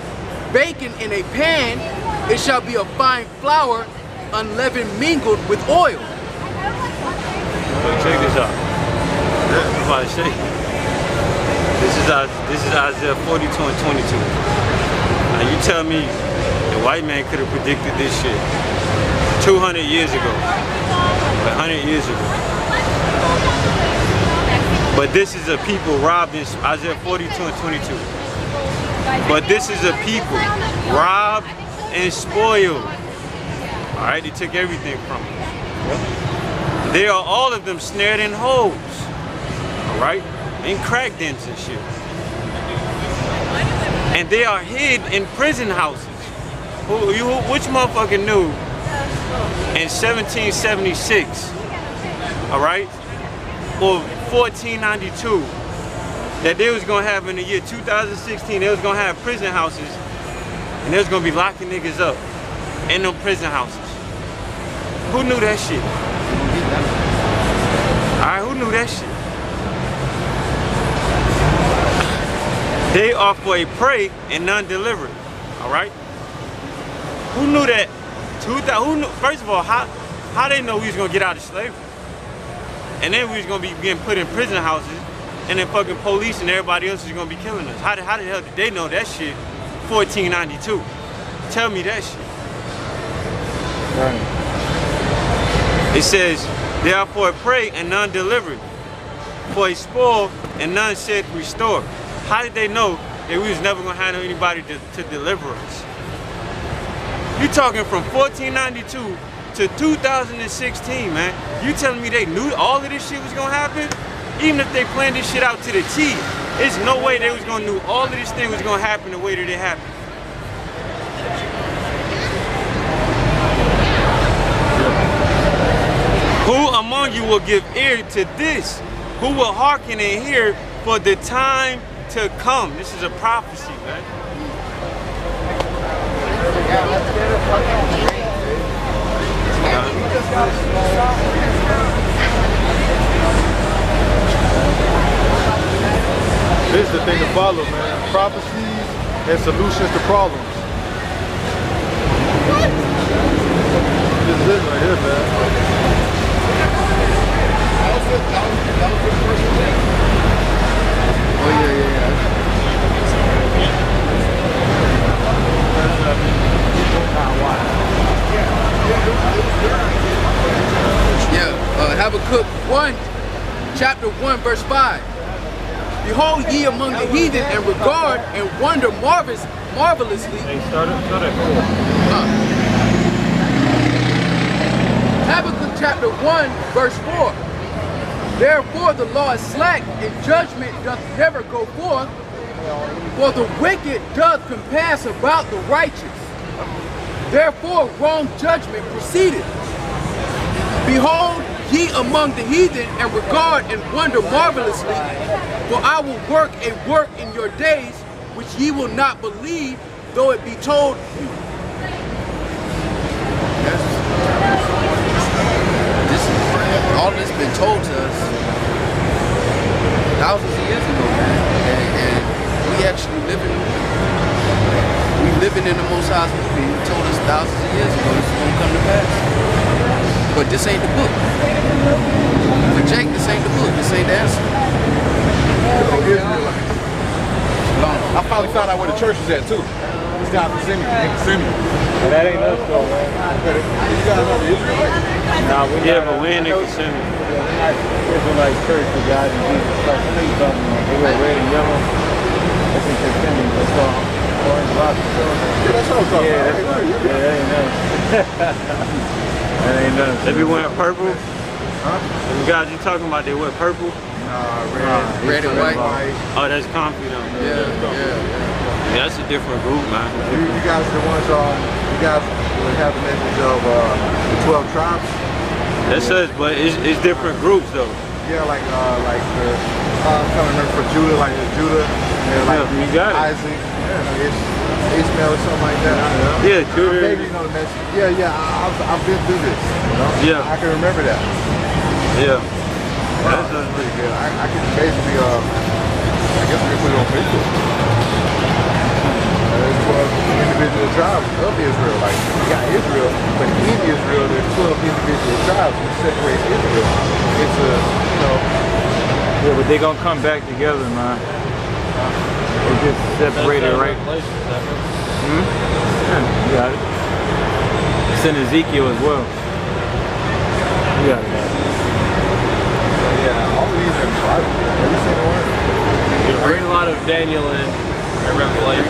baken in a pan, it shall be of fine flour, unleavened mingled with oil. Check this out. I'm about to show you. This is Isaiah 42 and 22. Now you tell me the white man could have predicted this shit 200 years ago, 100 years ago. But this is a people robbed in Isaiah 42 and 22. But this is a people robbed and spoiled. Alright, they took everything from us. They are all of them snared in holes. Alright? In crack dens and shit. And they are hid in prison houses. Which motherfucker knew in 1776, alright, or 1492, that they was gonna have in the year 2016, they was gonna have prison houses, and they was gonna be locking niggas up in them prison houses. Who knew that shit? Alright, who knew that shit? They are for a prey and none delivered. Alright? Who knew that? Who knew, first of all, how they know we was gonna get out of slavery? and then we was gonna be getting put in prison houses, and then fucking police and everybody else is gonna be killing us. How the hell did they know that shit? 1492. Tell me that shit. Right. It says, therefore pray and none delivered, for a spoil and none said restore. How did they know that we was never gonna have anybody to deliver us? You talking from 1492 to 2016, man. You telling me they knew all of this shit was gonna happen? Even if they planned this shit out to the T, there's no way they was gonna know all of this thing was gonna happen the way that it happened. Who among you will give ear to this? Who will hearken and hear for the time to come? This is a prophecy, man. This is the thing to follow, man. Prophecies and solutions to problems. This is it right here, man. Oh yeah. Habakkuk 1, chapter 1, verse 5. Behold ye among the heathen and regard and wonder marvelously. Hey, start it. Habakkuk chapter 1, verse 4. Therefore the law is slack, and judgment doth never go forth, for the wicked doth compass about the righteous. Therefore wrong judgment proceedeth. Behold ye among the heathen, and regard and wonder marvelously, for I will work a work in your days, which ye will not believe, though it be told you. All this been told to us thousands of years ago, man. And we actually living in the Most High's movie. He told us thousands of years ago this is gonna come to pass. But this ain't the book. For Jake, this ain't the book. This ain't the answer. I finally found out where the church is at too. This guy from Simeon. But that ain't us though, man. You guys are the Israelites? Nah, we but we ain't Kissimmee. Israelite church, the God in Jesus Christ. They wear red and yellow. That's in Kissimmee. That's called Orange Rock. Yeah, that's what I'm talking about. Yeah, that ain't us. That ain't us. They be wearing purple? Huh? The guys you talking about, they wear purple? Nah, red and white. Oh, that's comfy though. Yeah, that's a different group, man. You guys are the ones, you guys would have the message of the 12 tribes? That says, but it's different groups though. Yeah, like the, I'm trying to remember for Judah, like the Judah, and like you got it. Isaac, Ishmael or something like that. Yeah, Judah. Maybe you know the message. Yeah, I've been through this. You know? Yeah. I can remember that. Yeah. Wow, that's pretty good. I can basically, I guess we can put it on Facebook. There's 12 individual tribes of Israel. Like, you got Israel, but in Israel, there's 12 individual tribes which separates Israel. It's a, you know. Yeah, but they gonna come back together, man. They just separated, right? Yeah, you got it. It's in Ezekiel as well. You got it. Yeah, all of these are in the Bible. Every single one. I read a lot of Daniel and Revelation.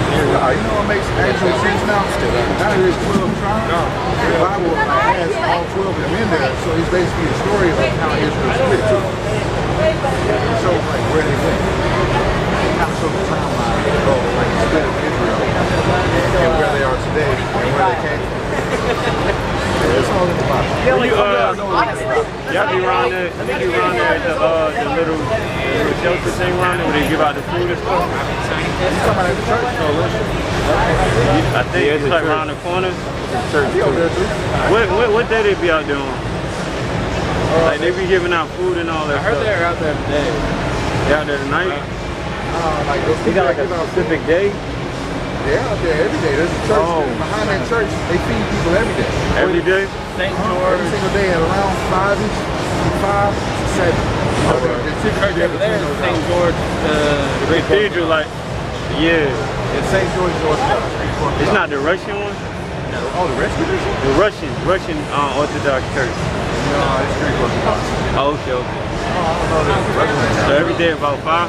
Yeah, you know what makes actual sense now? Now there's 12 tribes. The Bible has all 12 of them in there, so it's basically a story of how Israel split too. It shows like where they went. It kind of shows the timeline of like the split of Israel and where they are today and where they came from. It's all in the Bible. Y'all be around there, I think you around there at the little shelter thing around there where they give out the food and stuff. You talking about at the church? No, I think it's like around the corner. Church over there too. What day they be out doing? Like they be giving out food and all that I heard stuff. they're out there today. They out there tonight? Like those They got like a specific day. They're out there every day. There's a church behind that church. They feed people every day. Every day? St. George. Every single day at around 5-ish, 5 to 7. There's St. George, the cathedral, like. Yeah. It's St. George, Orthodox. It's not the Russian one? No. Oh, the Russian? The Russian Orthodox Church. No, it's Greek Orthodox. Oh, okay, okay. Oh, I don't know. So every day about 5?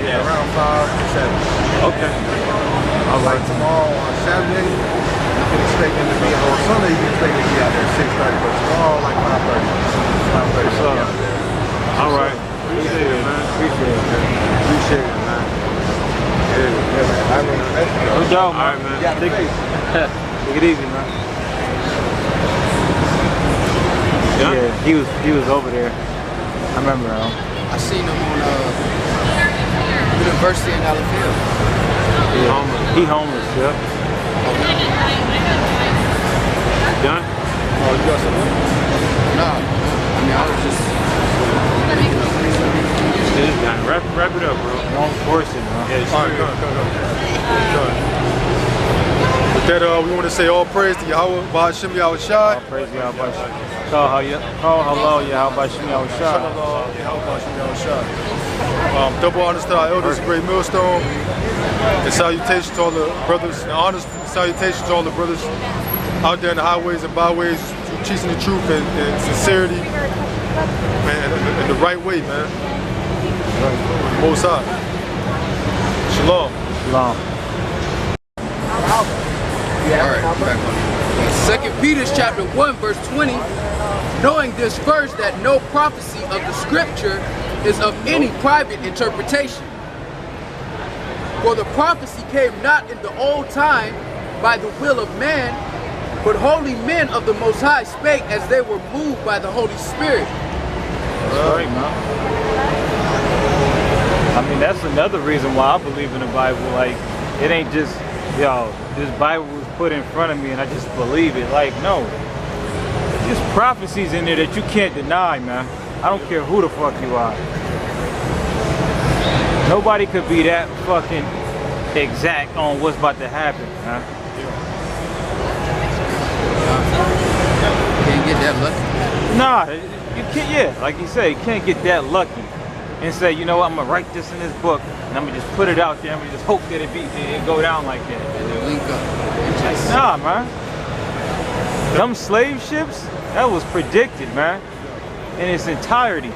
Yeah, around 5 to 7. Okay. All right, tomorrow on Saturday, you can expect them to be, on Sunday, you can expect them to be out there at 6:30, but tomorrow, like 5:30. 5:30, so out there. All right. Appreciate it, man. Appreciate it, man. Appreciate it, man. Yeah, man. I mean, No doubt, man. All right, man. Take it easy, man. Yeah, he was over there. I remember him. I seen him on University in Alabama. Yeah. He homeless, yeah. Done? Oh, you got something? Nah, I mean, I was just... This guy, wrap it up, bro. Don't force it, man. Yeah, all right, go. With that, we want to say all praise to Yahawah, Bahashim Yahawashi. All praise to Yahawashi. Call hello, Yahawashi Yahawashi. Double honors to our elders, Great Millstone. And salutations to all the brothers, and honors salutations to all the brothers out there in the highways and byways, teaching the truth and sincerity, and the right way, man. Most high. Shalom. Shalom. Alright, back on. 2 Peter chapter 1 verse 20, knowing this first, that no prophecy of the scripture is of any private interpretation. For the prophecy came not in the old time by the will of man, but holy men of the Most High spake as they were moved by the Holy Spirit. That's right, man. I mean, that's another reason why I believe in the Bible. Like, it ain't just, yo, this Bible was put in front of me and I just believe it. Like, no. There's just prophecies in there that you can't deny, man. I don't care who the fuck you are. Nobody could be that fucking exact on what's about to happen, man. Can't get that lucky. Nah, you can't, yeah, like you say, you can't get that lucky and say, you know what, I'm gonna write this in this book and I'm gonna just put it out there and I'm gonna just hope that it go down like that. And then link up. Nah, man. Them slave ships, that was predicted, man, in its entirety.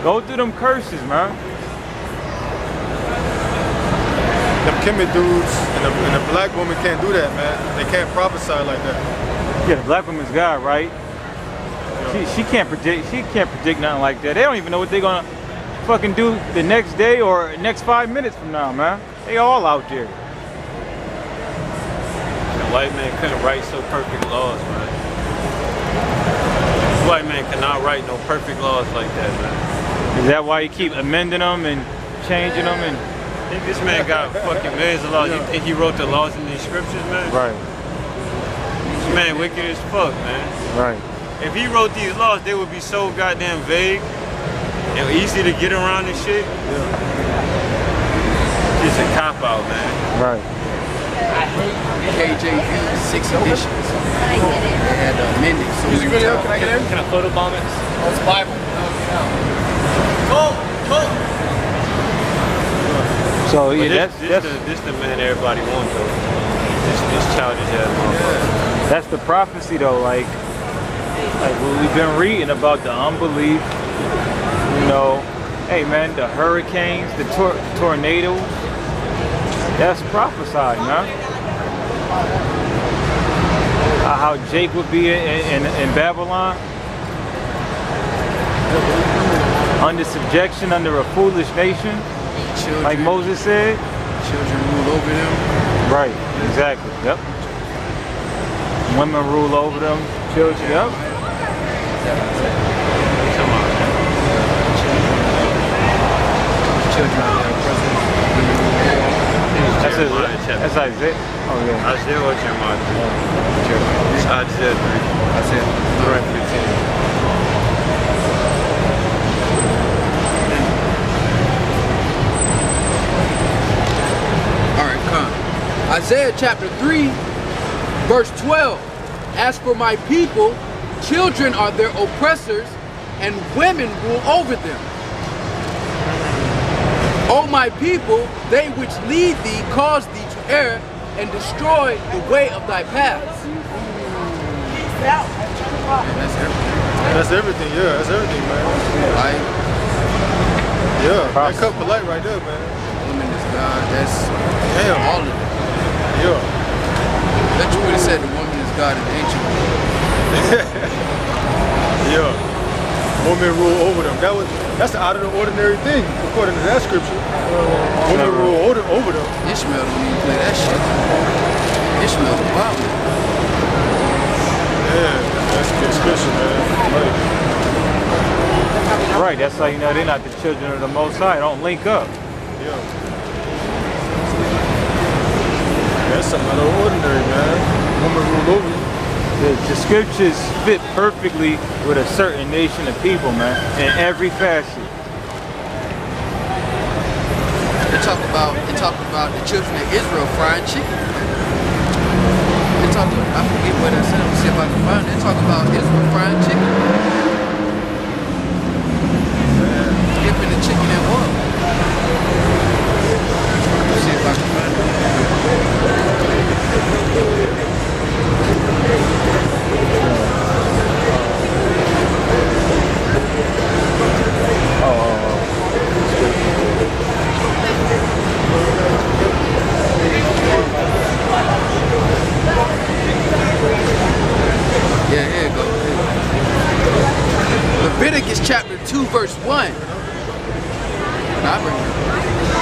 Go through them curses, man. Them Kemet dudes and the black woman can't do that, man. They can't prophesy like that. Yeah, the black woman's God, right? She can't predict nothing like that. They don't even know what they're gonna fucking do the next day or next 5 minutes from now, man. They all out there. The white man couldn't write so perfect laws, man. The white man cannot write no perfect laws like that, man. Is that why you keep amending them and changing them? And I think this man got fucking millions of laws. You think he wrote the laws in these scriptures, man? Right. This man wicked as fuck, man. Right. If he wrote these laws, they would be so goddamn vague and easy to get around and shit. Yeah. Just a cop out, man. Right. KJV 6 editions. They had amended. So music video, can I get in? Can I photobomb it? Oh, it's Bible. So yeah, this the man everybody wants though. This childish ass motherfucker. That's the prophecy though, like what we've been reading about the unbelief, you know, hey man, the hurricanes, the tornadoes, that's prophesied, man. How Jake would be in Babylon, under subjection, under a foolish nation, children, like Moses said. Children rule over them. Right, exactly, yep. Women rule over them, children, yep. That's Isaiah. Oh yeah. Isaiah or Jeremiah? Isaiah 3. Isaiah 3:15. All right, come. Isaiah chapter 3, verse 12. As for my people, children are their oppressors, and women rule over them. O my people, they which lead thee cause thee to err, and destroy the way of thy paths. That's everything, yeah, that's everything, man. Like, yeah, that cut polite right there, man. Woman is God, that's damn. All of it. Yeah. That you would have said the woman is God in the ancient world. Yeah. Women rule over them. That's the out of the ordinary thing, according to that scripture. Women rule over them. Ishmael don't even play that shit. Ishmael's a wild. Yeah, that's suspicious, man. Right, that's how you know they're not the children of the Most High. Don't link up. Yeah. That's something out of the ordinary, man. Women rule over you. The scriptures fit perfectly with a certain nation of people, man, in every facet. They talk about the children of Israel frying chicken. They talk about, I forget what I said. I'm gonna see if I can find it. They talk about Israel frying chicken. Dipping the chicken in oil. Let's see if I can find it. Yeah, here it goes. Leviticus chapter 2, verse 1.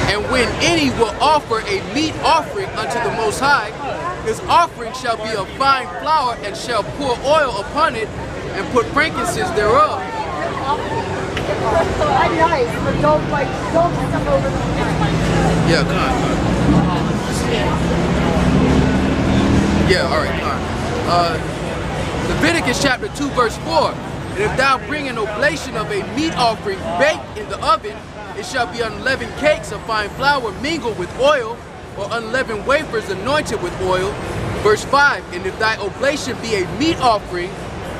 And when any will offer a meat offering unto the Most High, his offering shall be of fine flour, and shall pour oil upon it, and put frankincense thereof. Yeah, come on. Yeah, all right, come on. Leviticus chapter 2, verse 4. And if thou bring an oblation of a meat offering baked in the oven, it shall be unleavened cakes of fine flour mingled with oil, or unleavened wafers anointed with oil. Verse 5, and if thy oblation be a meat offering,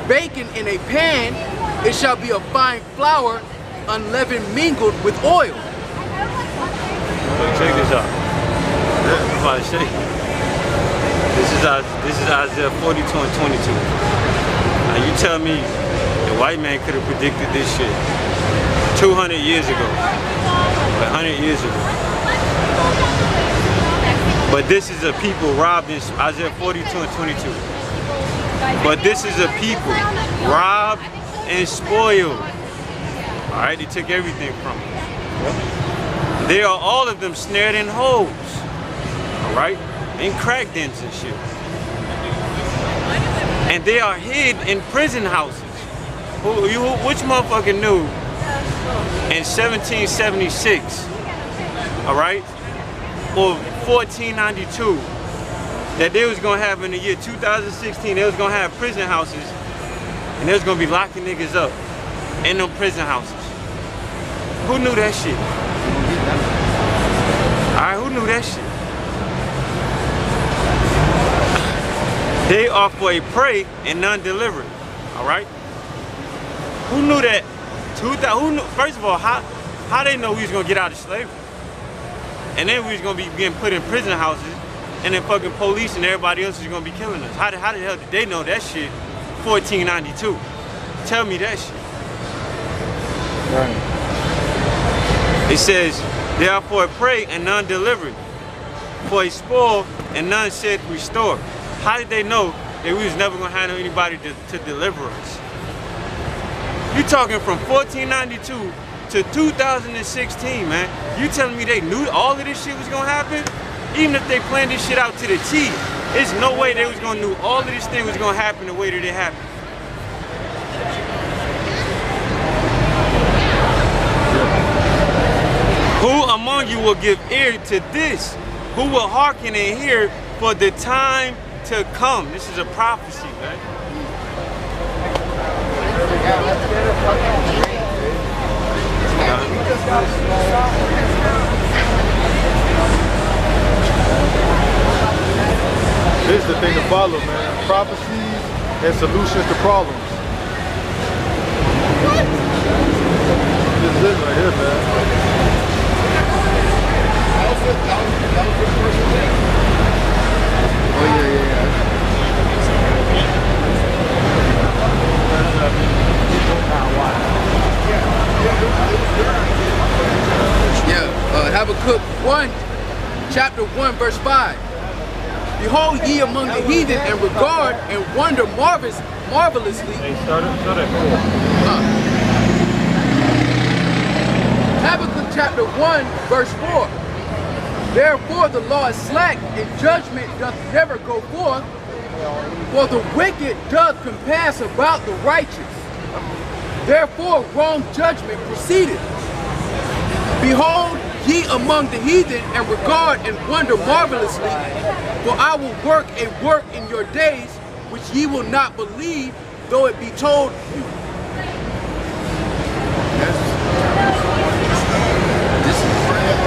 baken in a pan, it shall be of fine flour, unleavened mingled with oil. Check this out. I'm about to show you. This is Isaiah 42 and 22. Now you tell me the white man could have predicted this shit 200 years ago, 100 years ago. But this is a people robbed in Isaiah 42 and 22. But this is a people robbed and spoiled. All right, they took everything from them. They are all of them snared in holes. All right, in crack dens and shit. And they are hid in prison houses. Which motherfucker knew in 1776, all right, or 1492, that they was gonna have in the year 2016, they was gonna have prison houses, and they was gonna be locking niggas up in them prison houses. Who knew that shit? All right, who knew that shit? They are for a prey and none delivered. All right. Who knew that? First of all, how they know we was gonna get out of slavery, and then we was gonna be getting put in prison houses, and then fucking police and everybody else is gonna be killing us? How the hell did they know that shit? 1492. Tell me that shit. Right. It says, they are for a prey and none delivered, for a spoil and none said restore. How did they know that we was never gonna have anybody to deliver us? You talking from 1492 to 2016, man. You telling me they knew all of this shit was gonna happen? Even if they planned this shit out to the T, there's no way they was gonna know all of this thing was gonna happen the way that it happened. Who among you will give ear to this? Who will hearken and hear for the time to come? This is a prophecy, man. follow, man. Prophecies and solutions to problems. This is it right here, man. That was the first thing. Oh yeah. Habakkuk 1, chapter 1, verse 5. Behold ye among the heathen and regard and wonder marvelously. Habakkuk chapter 1, verse 4. Therefore the law is slack, and judgment doth never go forth, for the wicked doth compass about the righteous. Therefore wrong judgment proceedeth. Behold ye among the heathen, and regard and wonder marvelously, for I will work a work in your days, which ye will not believe, though it be told you.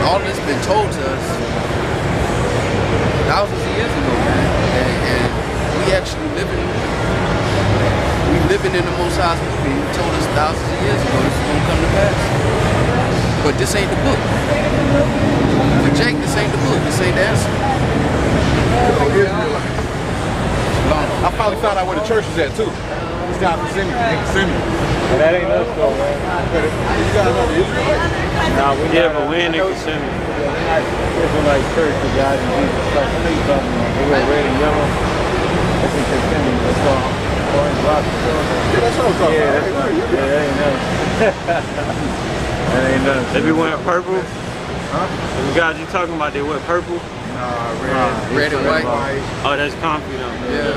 All this been told to us thousands of years ago, man, and we actually living in the Most High's movie. He told us thousands of years ago this is gonna come to pass. But this ain't the book. For Jake, this ain't the book. This ain't the answer. I finally found out where the church is at too. It's down in Kissimmee. That ain't us though, man. You guys know the Israelites? Nah, we never win in Kissimmee. Israelite church, the guys in Jesus Christ, they were red and yellow. That's in Kissimmee. That's called Orange Rock. Yeah, that's what I'm talking about. Yeah, that ain't us. That ain't us. They be wearing purple? Huh? The guys you talking about, they wear purple? Red and white. Oh, that's comfy though. Yeah,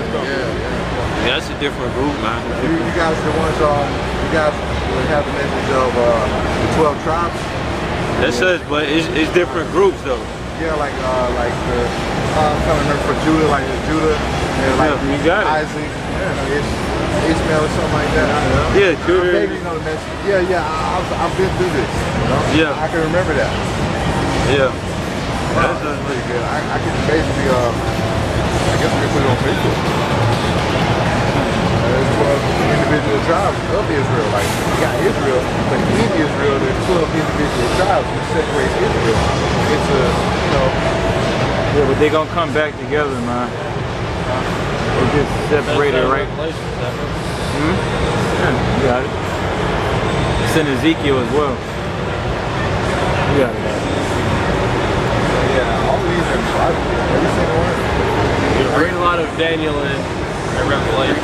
that's a different group, man. You guys are the ones, you guys would have the message of the 12 tribes? That's us, but it's different groups though. Yeah, like the, I'm trying to remember for Judah, like Judah, and like you got it. Isaac, Ishmael or something like that. Yeah, Judah. Maybe you know the message. Yeah, I've been through this. You know? Yeah. I can remember that. Yeah. That's pretty good. I can basically, I guess we can put it on Facebook. There's 12 individual tribes of Israel. Like, you got Israel, but in Israel, there's 12 individual tribes, which separates Israel. It's a, you know. Yeah, but they gonna come back together, man. They just separated, right? Yeah, you got it. It's in Ezekiel as well. You got it. Yeah, all of these are in the Bible. Every single one. I read a lot of Daniel and Revelation.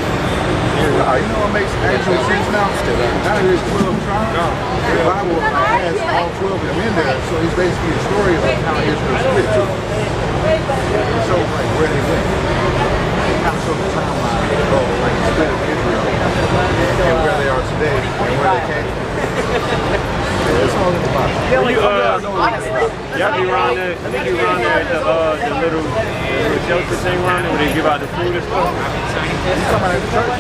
You know what makes actual sense now? Now there's 12 tribes. The Bible has all 12 of them in there, so it's basically a story of how Israel split too. It shows like where they went. It kind of shows the timeline of like the split of Israel and where they are today and where they came from. It's all in the Bible. Y'all be around there, I think you around there at the little shelter thing around there where they give out the food and stuff. You talking about at the church?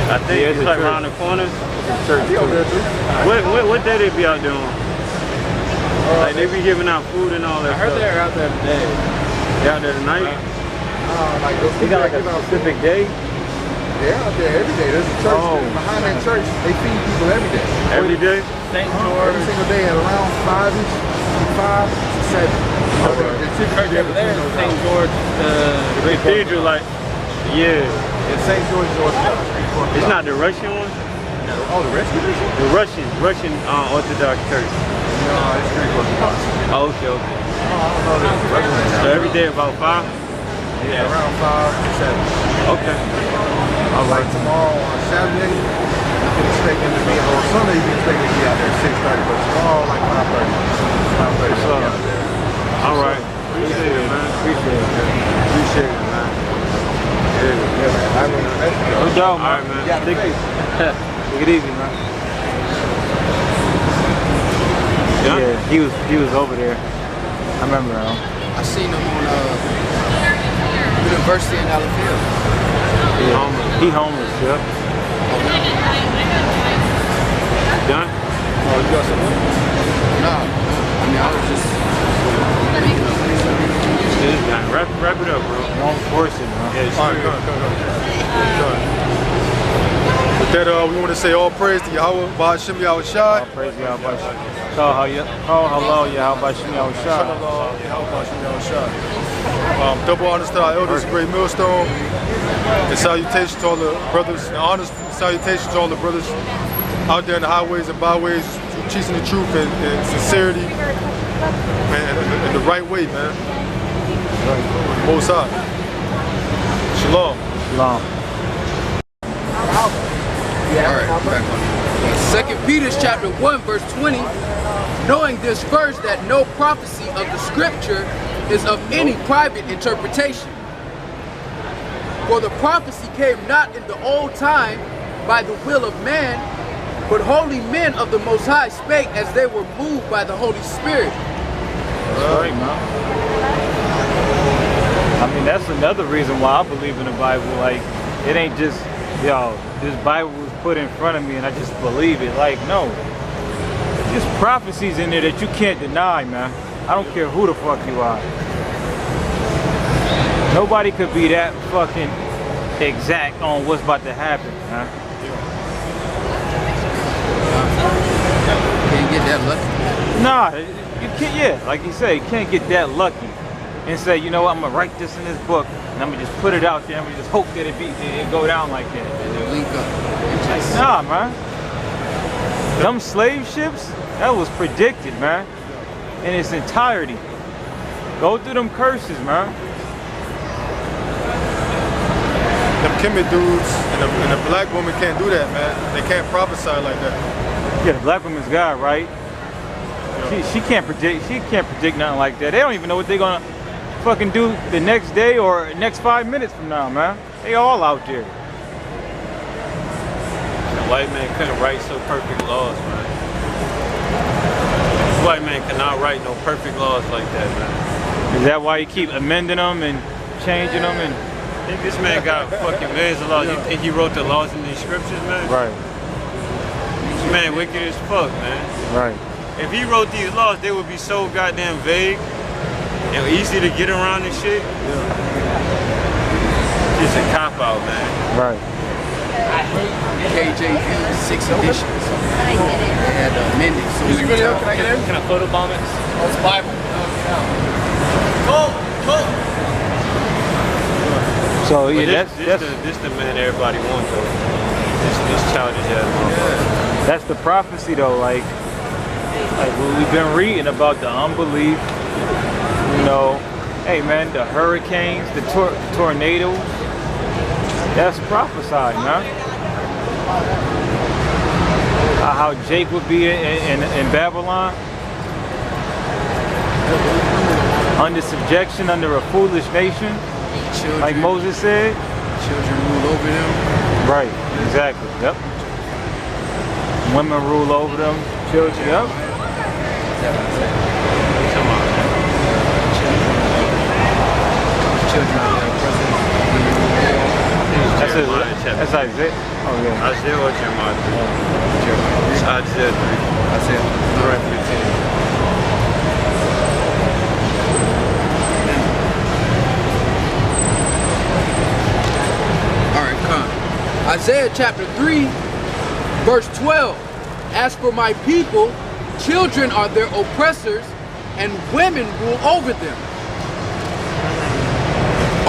I think it's like around the corner. Church. What day they be out doing? Like they be giving out food and all that stuff. I heard they're out there today. They out there tonight? Like those they got like a specific day? They're out there every day. There's a church behind that church. They feed people every day. Every day? St. George. Every single day at around 5-ish, 5 to 7. The church over there is St. George. The cathedral, like, yeah. It's St. George, It's not the Russian one? No. Oh, the Russian? The Russian Orthodox Church. No, it's Greek Orthodox. Oh, okay. Oh, I don't know the Russian one. So every day about 5? Yeah, around 5 to 7. Okay. All right, tomorrow on Saturday, you can expect them to be, or Sunday you can expect them to be out there at 6:30, but tomorrow like 5:30. 5:30 they'll be out there. All right. Appreciate it, man. Appreciate it, man. Yeah, man. I mean, No doubt, man. All right, man. Take it easy, man. Yeah, he was over there. I remember him. I seen him on University in Alabama. Yeah. He homeless, yeah. Done? Oh, you got some money? No. I mean, I was just Wrap it up, bro. Don't force it, man. Yeah, all right, go. With that, we want to say all praise to Yahawah, Bahashim Yahawashi. All praise to Yahawashi. Halal Yahawashi Yahawashi. Double honors to our elders, Great Millstone, and salutations to all the brothers, and honors salutations to all the brothers out there in the highways and byways, teaching the truth and sincerity, and the right way, man. Most high. Shalom. All right, back on. 2 Peter chapter 1, verse 20. Knowing this first, that no prophecy of the scripture is of any private interpretation. For the prophecy came not in the old time by the will of man, but holy men of the Most High spake as they were moved by the Holy Spirit. That's right, man. I mean, that's another reason why I believe in the Bible. Like, it ain't just, yo, this Bible was put in front of me and I just believe it. Like, no. There's prophecies in there that you can't deny, man. I don't care who the fuck you are. Nobody could be that fucking exact on what's about to happen, man. Can't get that lucky. Nah, you can't, yeah, like you say, you can't get that lucky and say, you know what, I'm gonna write this in this book and I'm gonna just put it out there and I'm gonna just hope that it go down like that. And then link up. Nah, man. Them slave ships, that was predicted, man, in its entirety. Go through them curses, man. Them Kemet dudes and the black woman can't do that, man. They can't prophesy like that. Yeah, the black woman's God, right? She can't predict. She can't predict nothing like that. They don't even know what they're gonna fucking do the next day or next 5 minutes from now, man. They all out there. The white man couldn't write so perfect laws, man. The white man cannot write no perfect laws like that, man. Is that why you keep amending them and changing them? And this man got fucking millions of laws. You think he wrote the laws in these scriptures, man? Right. This man wicked as fuck, man. Right. If he wrote these laws, they would be so goddamn vague and easy to get around and shit. Just a cop out, man. Right. I hate KJV 6 editions. They had to amend it. So music video, can I get in? Can I photobomb it? Oh, it's Bible. So yeah, this the man everybody wants though. This childish ass motherfucker. That's the prophecy though, like what we've been reading about the unbelief, you know, hey man, the hurricanes, the tornadoes, that's prophesied, man. How Jake would be in Babylon, under subjection, under a foolish nation, children, like Moses said. Children rule over them. Right, exactly, yep. Women rule over them, children, yep. That's Isaiah. Oh yeah. Isaiah or Jeremiah? Isaiah 3. Isaiah 3:15. All right, come. Isaiah chapter 3, verse 12. As for my people, children are their oppressors, and women rule over them.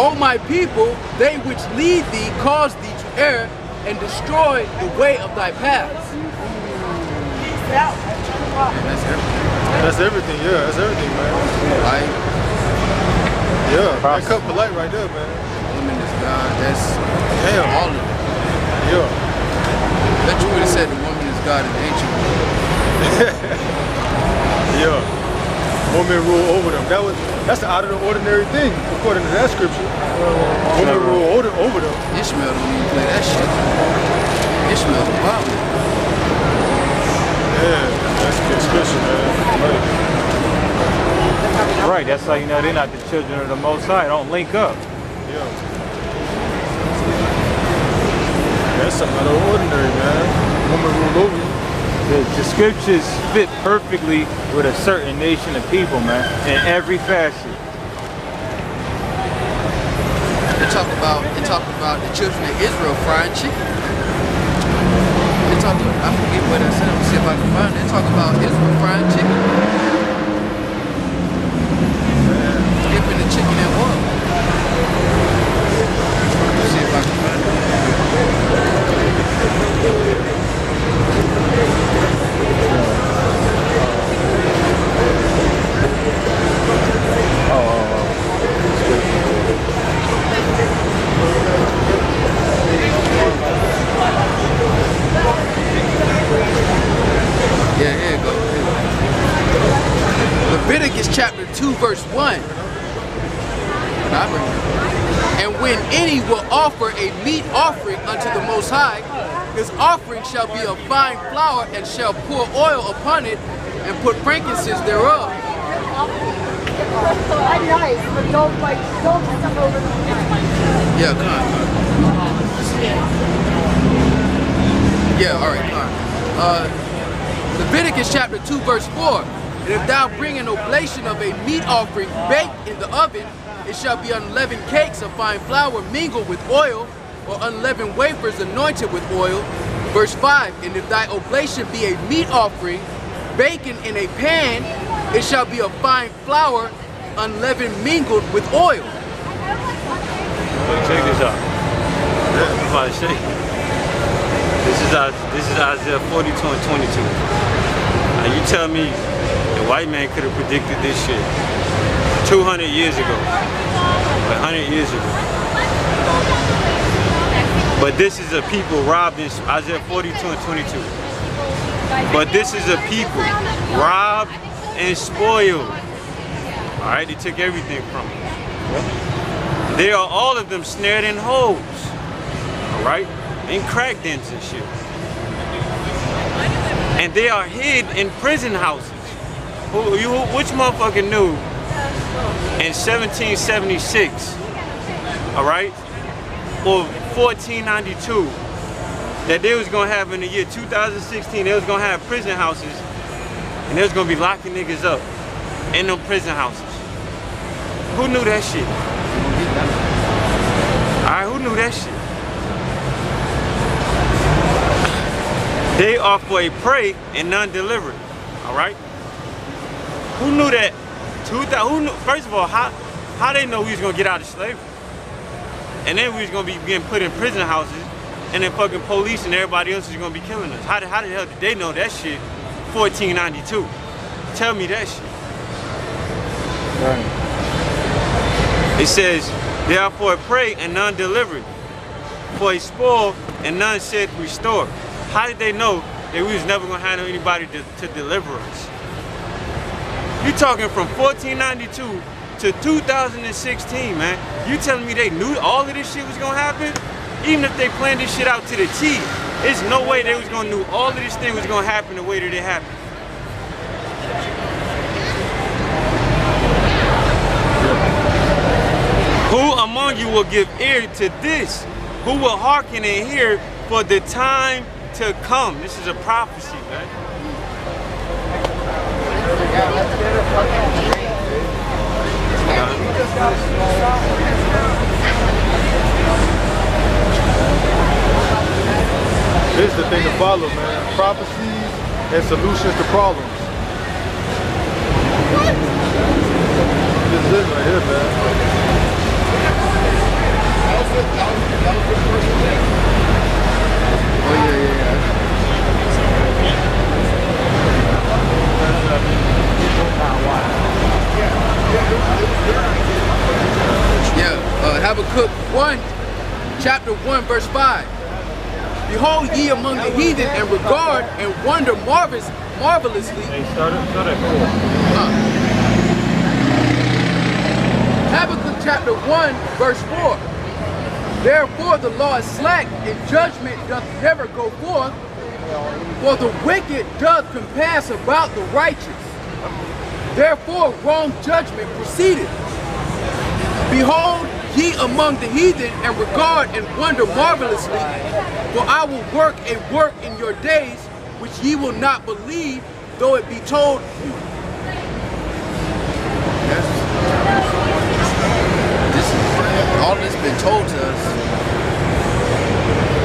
O my people, they which lead thee cause thee to err, and destroy the way of thy paths. Yeah, that's everything, yeah, that's everything, man. Light. Yeah, that cut for light right there, man. Woman is God, that's all of it. Yeah. That you would have said the woman is God in the ancient world. Yeah. Women rule over them. That's the out of the ordinary thing, according to that scripture. Women rule over them. Ishmael don't even play that shit. Ishmael's a problem. Yeah, that's good scripture, man. Right, that's how you know they're not the children of the Most High. Don't link up. Yeah. That's something out of the ordinary, man. Women rule over you. The scriptures fit perfectly with a certain nation of people, man, in every facet. talk about the children of Israel frying chicken. They talk about, I forget what I said. Let me see if I can find it. They talk about Israel frying chicken. Dipping the chicken in oil. Let me see if I can find it. Yeah, here you go. Leviticus chapter 2 verse 1. And when any will offer a meat offering unto the Most High, his offering shall be of fine flour, and shall pour oil upon it, and put frankincense thereof. Yeah, come on. Yeah, alright, come on. Leviticus chapter 2 verse 4. And if thou bring an oblation of a meat offering baked in the oven, it shall be unleavened cakes of fine flour mingled with oil, or unleavened wafers anointed with oil. Verse 5. And if thy oblation be a meat offering baken in a pan, it shall be of fine flour unleavened mingled with oil. Check this out. I'm about to say. This is Isaiah 42 and 22. Now you tell me the white man could have predicted this shit 200 years ago, 100 years ago. But this is a people robbed in Isaiah 42 and 22. But this is a people robbed and spoiled. Alright, they took everything from us. They are all of them snared in holes. Alright? In crack dens and shit. And they are hid in prison houses. Which motherfucker knew in 1776, alright, or 1492, that they was gonna have in the year 2016, they was gonna have prison houses, and they was gonna be locking niggas up in them prison houses. Who knew that shit? Alright, who knew that shit? They are for a prey and none delivered. Alright? Who knew that? First of all, how they know we was gonna get out of slavery? And then we was gonna be getting put in prison houses, and then fucking police and everybody else is gonna be killing us. How the hell did they know that shit? 1492. Tell me that shit. Right. It says, they are for a prey and none delivered, for a spoil and none said restore. How did they know that we was never gonna have anybody to deliver us? You talking from 1492 to 2016, man. You telling me they knew all of this shit was gonna happen? Even if they planned this shit out to the T, there's no way they was gonna know all of this thing was gonna happen the way that it happened. Who among you will give ear to this? Who will hearken and hear for the time to come? This is a prophecy, man. This is the thing to follow, man. Prophecies and solutions to problems. This is it right here, man. Oh yeah. Habakkuk 1, chapter 1, verse 5. Behold ye among the heathen, and regard and wonder marvelously. Hey, start at 4. Habakkuk chapter 1, verse 4. Therefore the law is slack, and judgment doth never go forth, for the wicked doth compass about the righteous. Therefore wrong judgment proceedeth. Behold ye among the heathen, and regard and wonder marvelously, for I will work a work in your days, which ye will not believe, though it be told you. all of this been told to us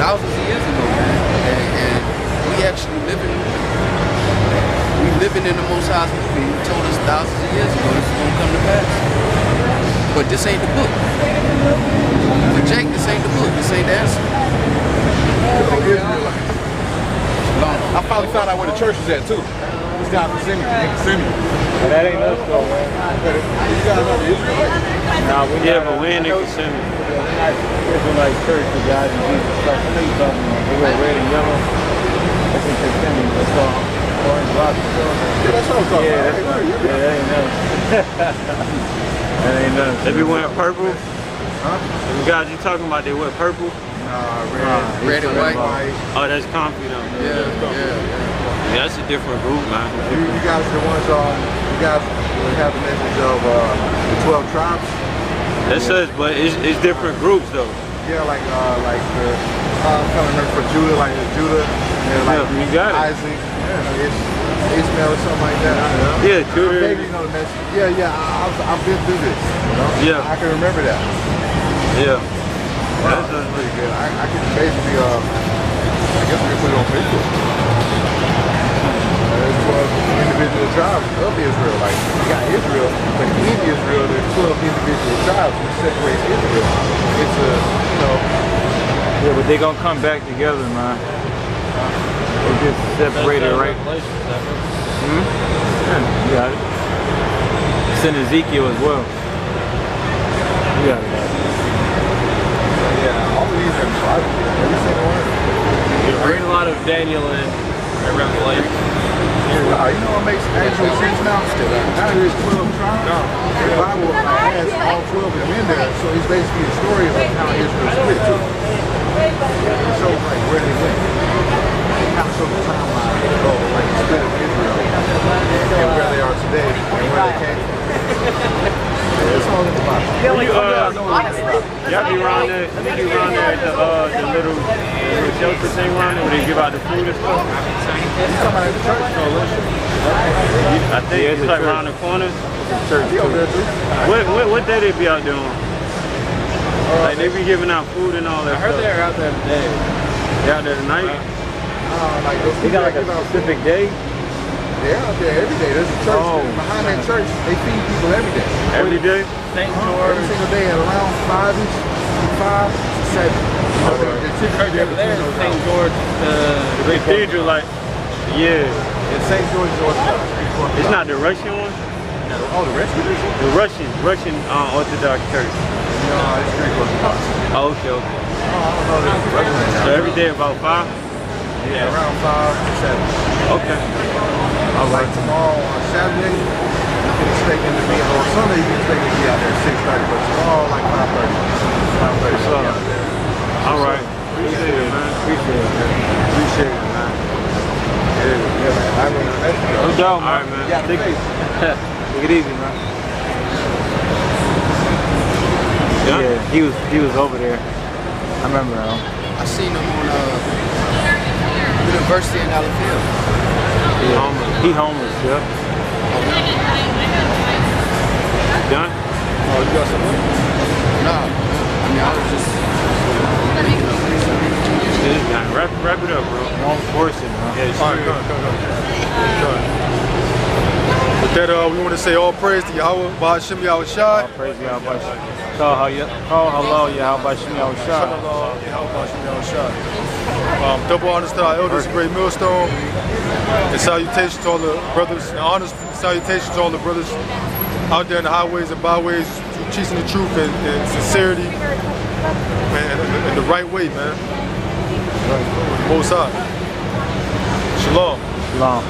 thousands of years ago, man. And we actually living in the Most High's movie. He told us thousands of years ago this is gonna come to pass. But this ain't the book. For Jake, this ain't the book. This ain't the answer. I finally found out where the church is at too. It's down in Kissimmee. But that ain't us though, man. You guys know the Israelites? Nah, but we ain't in Kissimmee. Israelite church, the guys in Jesus Christ. I know you talking about. They wear red and yellow. That's in Kissimmee. That's all orange rock. Yeah, that's what I'm talking about. Yeah, that ain't us. That ain't us. They be wearing purple? Huh? The guys you talking about, they wear purple? Nah, red and white. Oh, that's comfy though. Yeah. Yeah, that's a different group, man. You guys are the ones you guys will have the message of the 12 tribes? That's us, but it's different groups though. Yeah, like the I'm trying to remember for Judah, like Judah, and like you got it. Isaac, Ishmael or something like that. Yeah, Judah. Maybe you know the message. Yeah, I've been through this. You know? Yeah. I can remember that. Yeah. Wow, that's pretty good. I can basically, I guess we can put it on Facebook. There's 12 individual tribes of Israel. Like, you got Israel, but in Israel, there's 12 individual tribes which separates Israel. It's a, you know. Yeah, but they gonna come back together, man. They just separated, right? You got it. It's in Ezekiel as well. You got it. Yeah, all of these are tribal. Every single one. I read a lot of Daniel and Revelation. You know what makes actual sense now? Now there's 12 tribes. The Bible has all 12 of them in there, so it's basically a story of how Israel split too. It shows like where they went. It kind of shows the timeline of like the split of Israel and where they are today and where they came from. It's all in the Bible. Y'all be around there, at the little shelter thing around there where they give out the food and stuff? You talking about at the church? No, I think it's like around the corner. Church over there too. What day they be out doing? Like they be giving out food and all that stuff. I heard they're out there today. They out there tonight? Like those They got like a specific day? They're out there every day. There's a church behind that church. They feed people every day. Every day? St. George. Every single day at around 5 to 7. The church over there is St. George, the cathedral, like, yeah. It's St. George, North. It's not the Russian one? Oh, the Russian? The Russian Orthodox Church. No, it's Greek Orthodox. Oh, okay. Oh, I don't know the Russian. So every day about 5? Yeah, around 5 to 7. Okay. All right, tomorrow on Saturday, you can expect them to be, on Sunday you can expect them to be out there at 6:30, but tomorrow like 5:30. 5:30 so out there. All right. Appreciate it, man. Appreciate it, man. Yeah, man. I mean, No doubt, man. All right, man. Take it easy, man. Yeah, he was over there. I remember him. I seen him on University in Alabama. Yeah. He homeless, yeah. Done? Oh, you got something? No, I mean I was just This guy. Wrap it up, bro. Don't force it, man. Yeah, All right, go. With that, we want to say all praise to Yahawah, Bahashim Yahawashi. All praise to Yahawashi. Call halal Yahawashi Yahawashi. Double honors to our elders, Great Millstone, and salutations to all the brothers, and honors, salutations to all the brothers out there in the highways and byways, teaching the truth and sincerity and the right way, man. Most high. Shalom. Shalom.